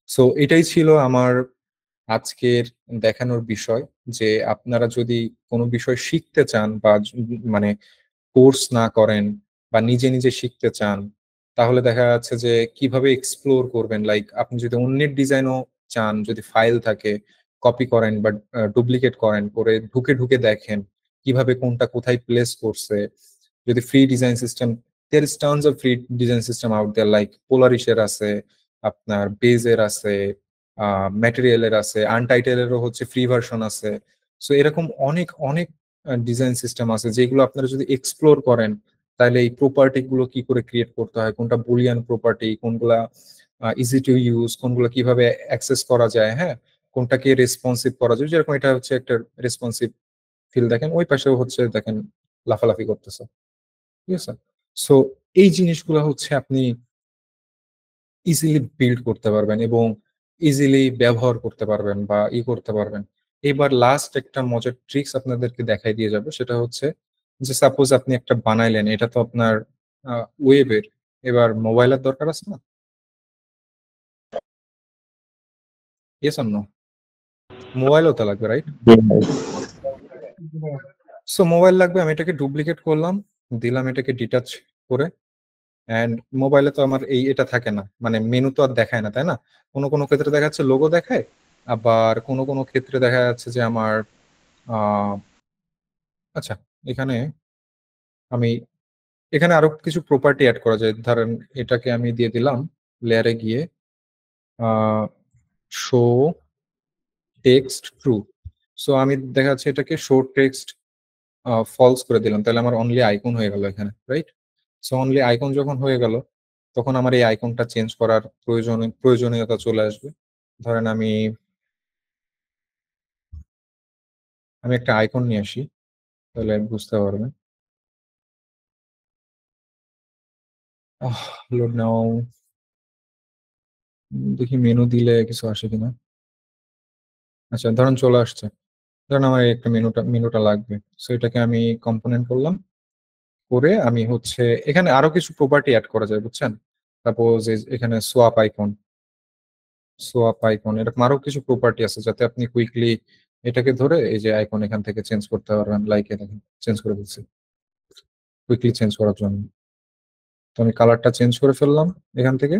সো এটাই ছিল আমার আজকের দেখানোর বিষয়, যে আপনারা যদি কোনো বিষয় শিখতে চান, বা মানে কোর্স না করেন, বা নিজে নিজে শিখতে চান, তাহলে দেখা যাচ্ছে যে কিভাবে এক্সপ্লোর করবেন, লাইক আপনি যদি অন্যের ডিজাইনও চান, যদি ফাইল থাকে কপি করেন বা ডুপ্লিকেট করেন, করে ঢুকে ঢুকে দেখেন কিভাবে কোনটা কোথায় প্লেস করছে। যদি free design system, there is tons of free design system out there, like Polarisher আছে, আপনার বেজের আছে, ম্যাটেরিয়ালের আছে, আনটাইটেলেরও হচ্ছে ফ্রি ভার্সন আছে। সো এরকম অনেক অনেক ডিজাইন সিস্টেম আছে, যেগুলো আপনারা যদি এক্সপ্লোর করেন, তাহলে এই প্রপার্টি গুলো কি করে ক্রিয়েট করতে হয়, কোনটা বুলিয়ান প্রপার্টি, কোনগুলা ইজি টু ইউজ, কোনগুলো কিভাবে অ্যাক্সেস করা যায়, হ্যাঁ, কোনটাকে রেসপন্সিভ করা যায়, যেরকম এটা হচ্ছে একটা রেসপন্সিভ ফিল, দেখেন ওই পাশেও হচ্ছে দেখেন লাফালাফি করতেছে, ঠিক আছে। সো এই জিনিসগুলো হচ্ছে আপনি ইজিলি বিল্ড করতে পারবেন এবং ইজিলি ব্যবহার করতে পারবেন বা করতে পারবেন। এবার লাস্ট একটা মজার ট্রিক্স আপনাদেরকে দেখাই দিয়ে যাবো, সেটা হচ্ছে যে সাপোজ আপনি একটা বানাইলেন, এটা তো আপনার ওয়েবের, এবার মোবাইলের দরকার আছে না? Yes or no? মোবাইলও তো লাগবে, রাইট? সো মোবাইল লাগবে, আমি এটাকে ডুপ্লিকেট করলাম, দিলাম এটাকে ডিটাচ করে। অ্যান্ড মোবাইলে তো আমার এটা থাকে না, মানে মেনু তো আর দেখায় না, তাই না? কোনো কোনো ক্ষেত্রে দেখা যাচ্ছে লোগো দেখায়, আবার কোনো কোনো ক্ষেত্রে দেখা যাচ্ছে যে আমার আচ্ছা, এখানে আমি আরো কিছু প্রপার্টি অ্যাড করা যায়। ধরেন এটাকে আমি দিয়ে দিলাম লেয়ারে গিয়ে শো টেক্সট ট্রু। সো আমি দেখা যাচ্ছে এটাকে শো টেক্সট ফলস করে দিলাম, তাহলে আমার অনলি আইকন হয়ে গেল এখানে, রাইট? সো অনলি আইকন যখন হয়ে গেল, তখন আমার এই আইকনটা চেঞ্জ করার প্রয়োজনীয়তা চলে আসবে। ধরেন আমি একটা আইকন নিয়ে আসি, তাহলে বুঝতে পারবেন। লোড নাও, দেখি মেনু দিলে কিছু আসে কিনা। আচ্ছা, ধরেন চলে আসছে। ধরেন আমার একটা মেনুটা লাগবে, সো এটাকে আমি কম্পোনেন্ট করলাম, করে আমি হচ্ছে এখানে আরো কিছু প্রপার্টি অ্যাড করা যায়, বুঝছেন? সাপোজ এখানে সোয়াপ আইকন এরকম আরো কিছু প্রপার্টি আছে, যাতে আপনি কুইকলি এটাকে ধরে এই যে আইকন এখান থেকে চেঞ্জ করতে পারবেন। লাইক দেখেন চেঞ্জ করে দিচ্ছি কুইকলি চেঞ্জ করার জন্য। তো আমি কালারটা চেঞ্জ করে ফেললাম এখান থেকে,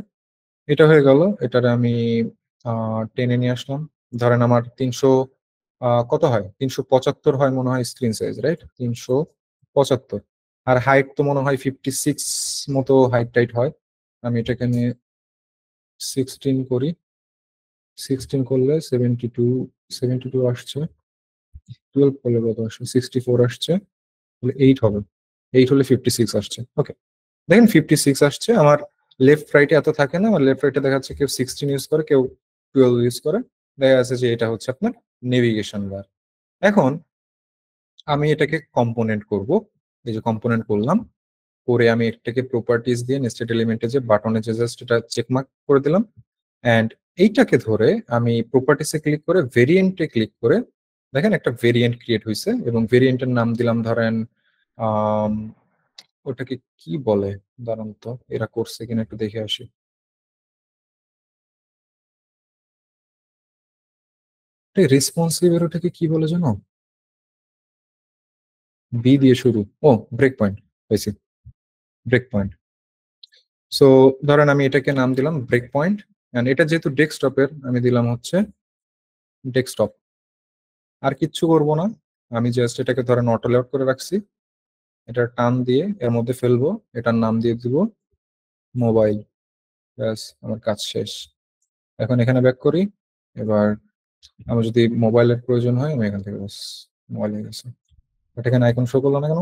এটা হয়ে গেল। এটারে আমি টেনে নিয়ে আসলাম। ধরেন আমার 300 কত হয়, 375 হয় মনে হয় স্ক্রিন সাইজ, রাইট? 375। আর হাইট তো মনে হয় 56 মতো হাইট টাইট হয়। আমি এটাকে নিয়ে 16 করি। 16 করলে 72 আসছে। 12 করলে কত আসছে? 64 আসছে। 8 হবে। 8 হলে 56 আসছে। ওকে, দেখেন 56 আসছে। আমার লেফট রাইটে এত থাকে না, আমার লেফট রাইটে দেখা যাচ্ছে কেউ 16 ইউজ করে, কেউ 12 ইউজ করে। দেখা যাচ্ছে যে এটা হচ্ছে আপনার নেভিগেশন বার। এখন আমি এটাকে কম্পোনেন্ট করব। এই যে কম্পোনেন্ট করলাম, করে আমি এটাকে প্রপার্টিজ দিয়ে নেস্টেড এলিমেন্টে যে বাটনে যে জাস্ট এটা চেকমার্ক করে দিলাম। অ্যান্ড এইটাকে ধরে আমি প্রপার্টিসে ক্লিক করে ভেরিয়েন্টে ক্লিক করে দেখেন একটা ভেরিয়েন্ট ক্রিয়েট হয়েছে, এবং ভেরিয়েন্টের নাম দিলাম ধরেন ওটাকে কি বলে, দাঁড়ান তো এরা করছে কিনা একটু দেখে আসি। রেসপন্সিভ, এর ওটাকে কি বলে জানো? বি দিয়ে শুরু। ও, ব্রেক পয়েন্ট হয়েছে, ব্রেক পয়েন্ট। সো ধরেন আমি এটাকে নাম দিলাম ব্রেক পয়েন্ট। এন্ড এটা যেহেতু ডেস্কটপের, আমি দিলাম হচ্ছে ডেস্কটপ। আর কিচ্ছু করব না, আমি জাস্ট এটাকে ধরেন অটো লেআউট করে রাখছি। এটা টান দিয়ে এর মধ্যে ফেলবো, এটার নাম দিয়ে দিব মোবাইল। ব্যাস, আমার কাজ শেষ। এখন এখানে ব্যাক করি। এবার আমার যদি মোবাইলের প্রয়োজন হয়, আমি এখান থেকে বাস মোবাইল হয়ে গেছে। এটা এখানে আইকন শো করলো না কেন?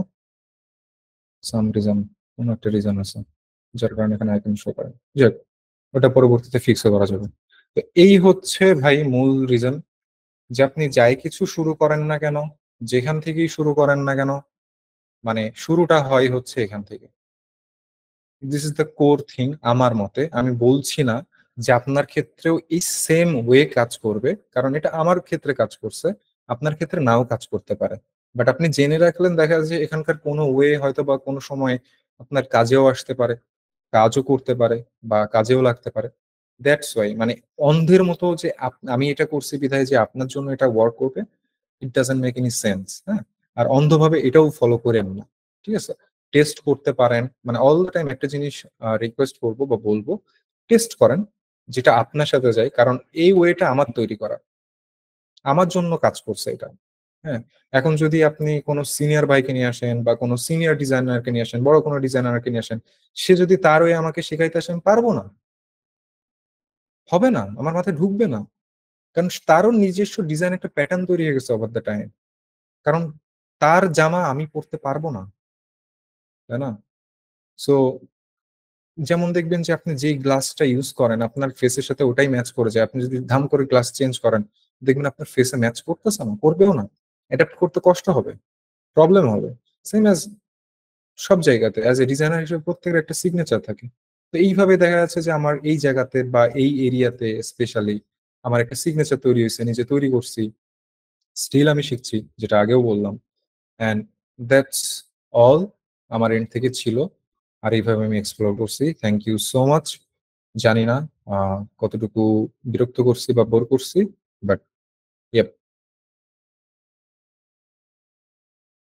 সাম রিজন, কোনো একটা রিজন আছে যার কারণে এখানে আইকন শো করে। যাক, ওটা পরবর্তীতে ফিক্স করা যাবে। তো এই হচ্ছে ভাই মূল রিজন, যে আপনি যাই কিছু শুরু করেন না কেন, যেখান থেকেই শুরু করেন না কেন, মানে শুরুটা হয় হচ্ছে এখান থেকে। This is the core thing আমার মতে। আমি বলছি না যে আপনার ক্ষেত্রেও এই সেম ওয়ে কাজ করবে, কারণ এটা আমার ক্ষেত্রে কাজ করছে, আপনার ক্ষেত্রে নাও কাজ করতে পারে। বাট আপনি জেনে রাখলেন, দেখা যাচ্ছে এখানকার কোনো ওয়ে হয়তো বা কোনো সময় আপনার কাজেও আসতে পারে, কাজও করতে পারে, বা কাজেও লাগতে পারে। দ্যাটস ওয়াই, মানে অন্ধের মতো যে আমি এটা করছি বিধায় যে আপনার জন্য এটা ওয়ার্ক করবে, it doesn't make any sense. হ্যাঁ, আর অন্ধভাবে এটাও ফলো করেন না, ঠিক আছে? টেস্ট করতে পারেন, মানে অল দ্য টাইম একটা জিনিস রিকোয়েস্ট করবো বা বলবো, টেস্ট করেন যেটা আপনার সাথে যায়, কারণ এই ওয়েটা আমার তৈরি করা, আমার জন্য কাজ করছে এটা। হ্যাঁ, এখন যদি আপনি কোনো সিনিয়র ভাইকে নিয়ে আসেন বা কোনো সিনিয়র ডিজাইনারকে নিয়ে আসেন, বড় কোনো ডিজাইনারকে নিয়ে আসেন, সে যদি তার ওয়ে আমাকে শেখাইতে আসেন, পারবো না, হবে না, আমার মাথায় ঢুকবে না। কারণ তারও নিজস্ব ডিজাইন একটা প্যাটার্ন তৈরি হয়ে গেছে ওভার দ্য টাইম। কারণ তার জামা আমি পরতে পারবো না, তাই না? সো যেমন দেখবেন যে আপনি যেই গ্লাসটা ইউজ করেন আপনার ফেসের সাথে ওটাই ম্যাচ করে যায়। আপনি যদি ধাম করে গ্লাস চেঞ্জ করেন, দেখবেন আপনার ফেসে ম্যাচ করতেছে না, করবেও না, অ্যাডাপ্ট করতে কষ্ট হবে, প্রবলেম হবে। সেম অ্যাজ সব জায়গাতে অ্যাজ এ ডিজাইনার হিসেবে প্রত্যেকের একটা সিগনেচার থাকে। তো এইভাবে দেখা যাচ্ছে যে আমার এই জায়গাতে বা এই এরিয়াতে স্পেশালি আমার একটা সিগনেচার তৈরি হয়েছে, নিজে তৈরি করছি, স্টিল আমি শিখছি, যেটা আগেও বললাম। অ্যান্ড দ্যাটস অল আমার এন্ড থেকে ছিল, আর এইভাবে আমি এক্সপ্লোর করছি। Thank you so much. জানি না কতটুকু বিরক্ত করছি বা বোর করছি, বাট ইয়েপ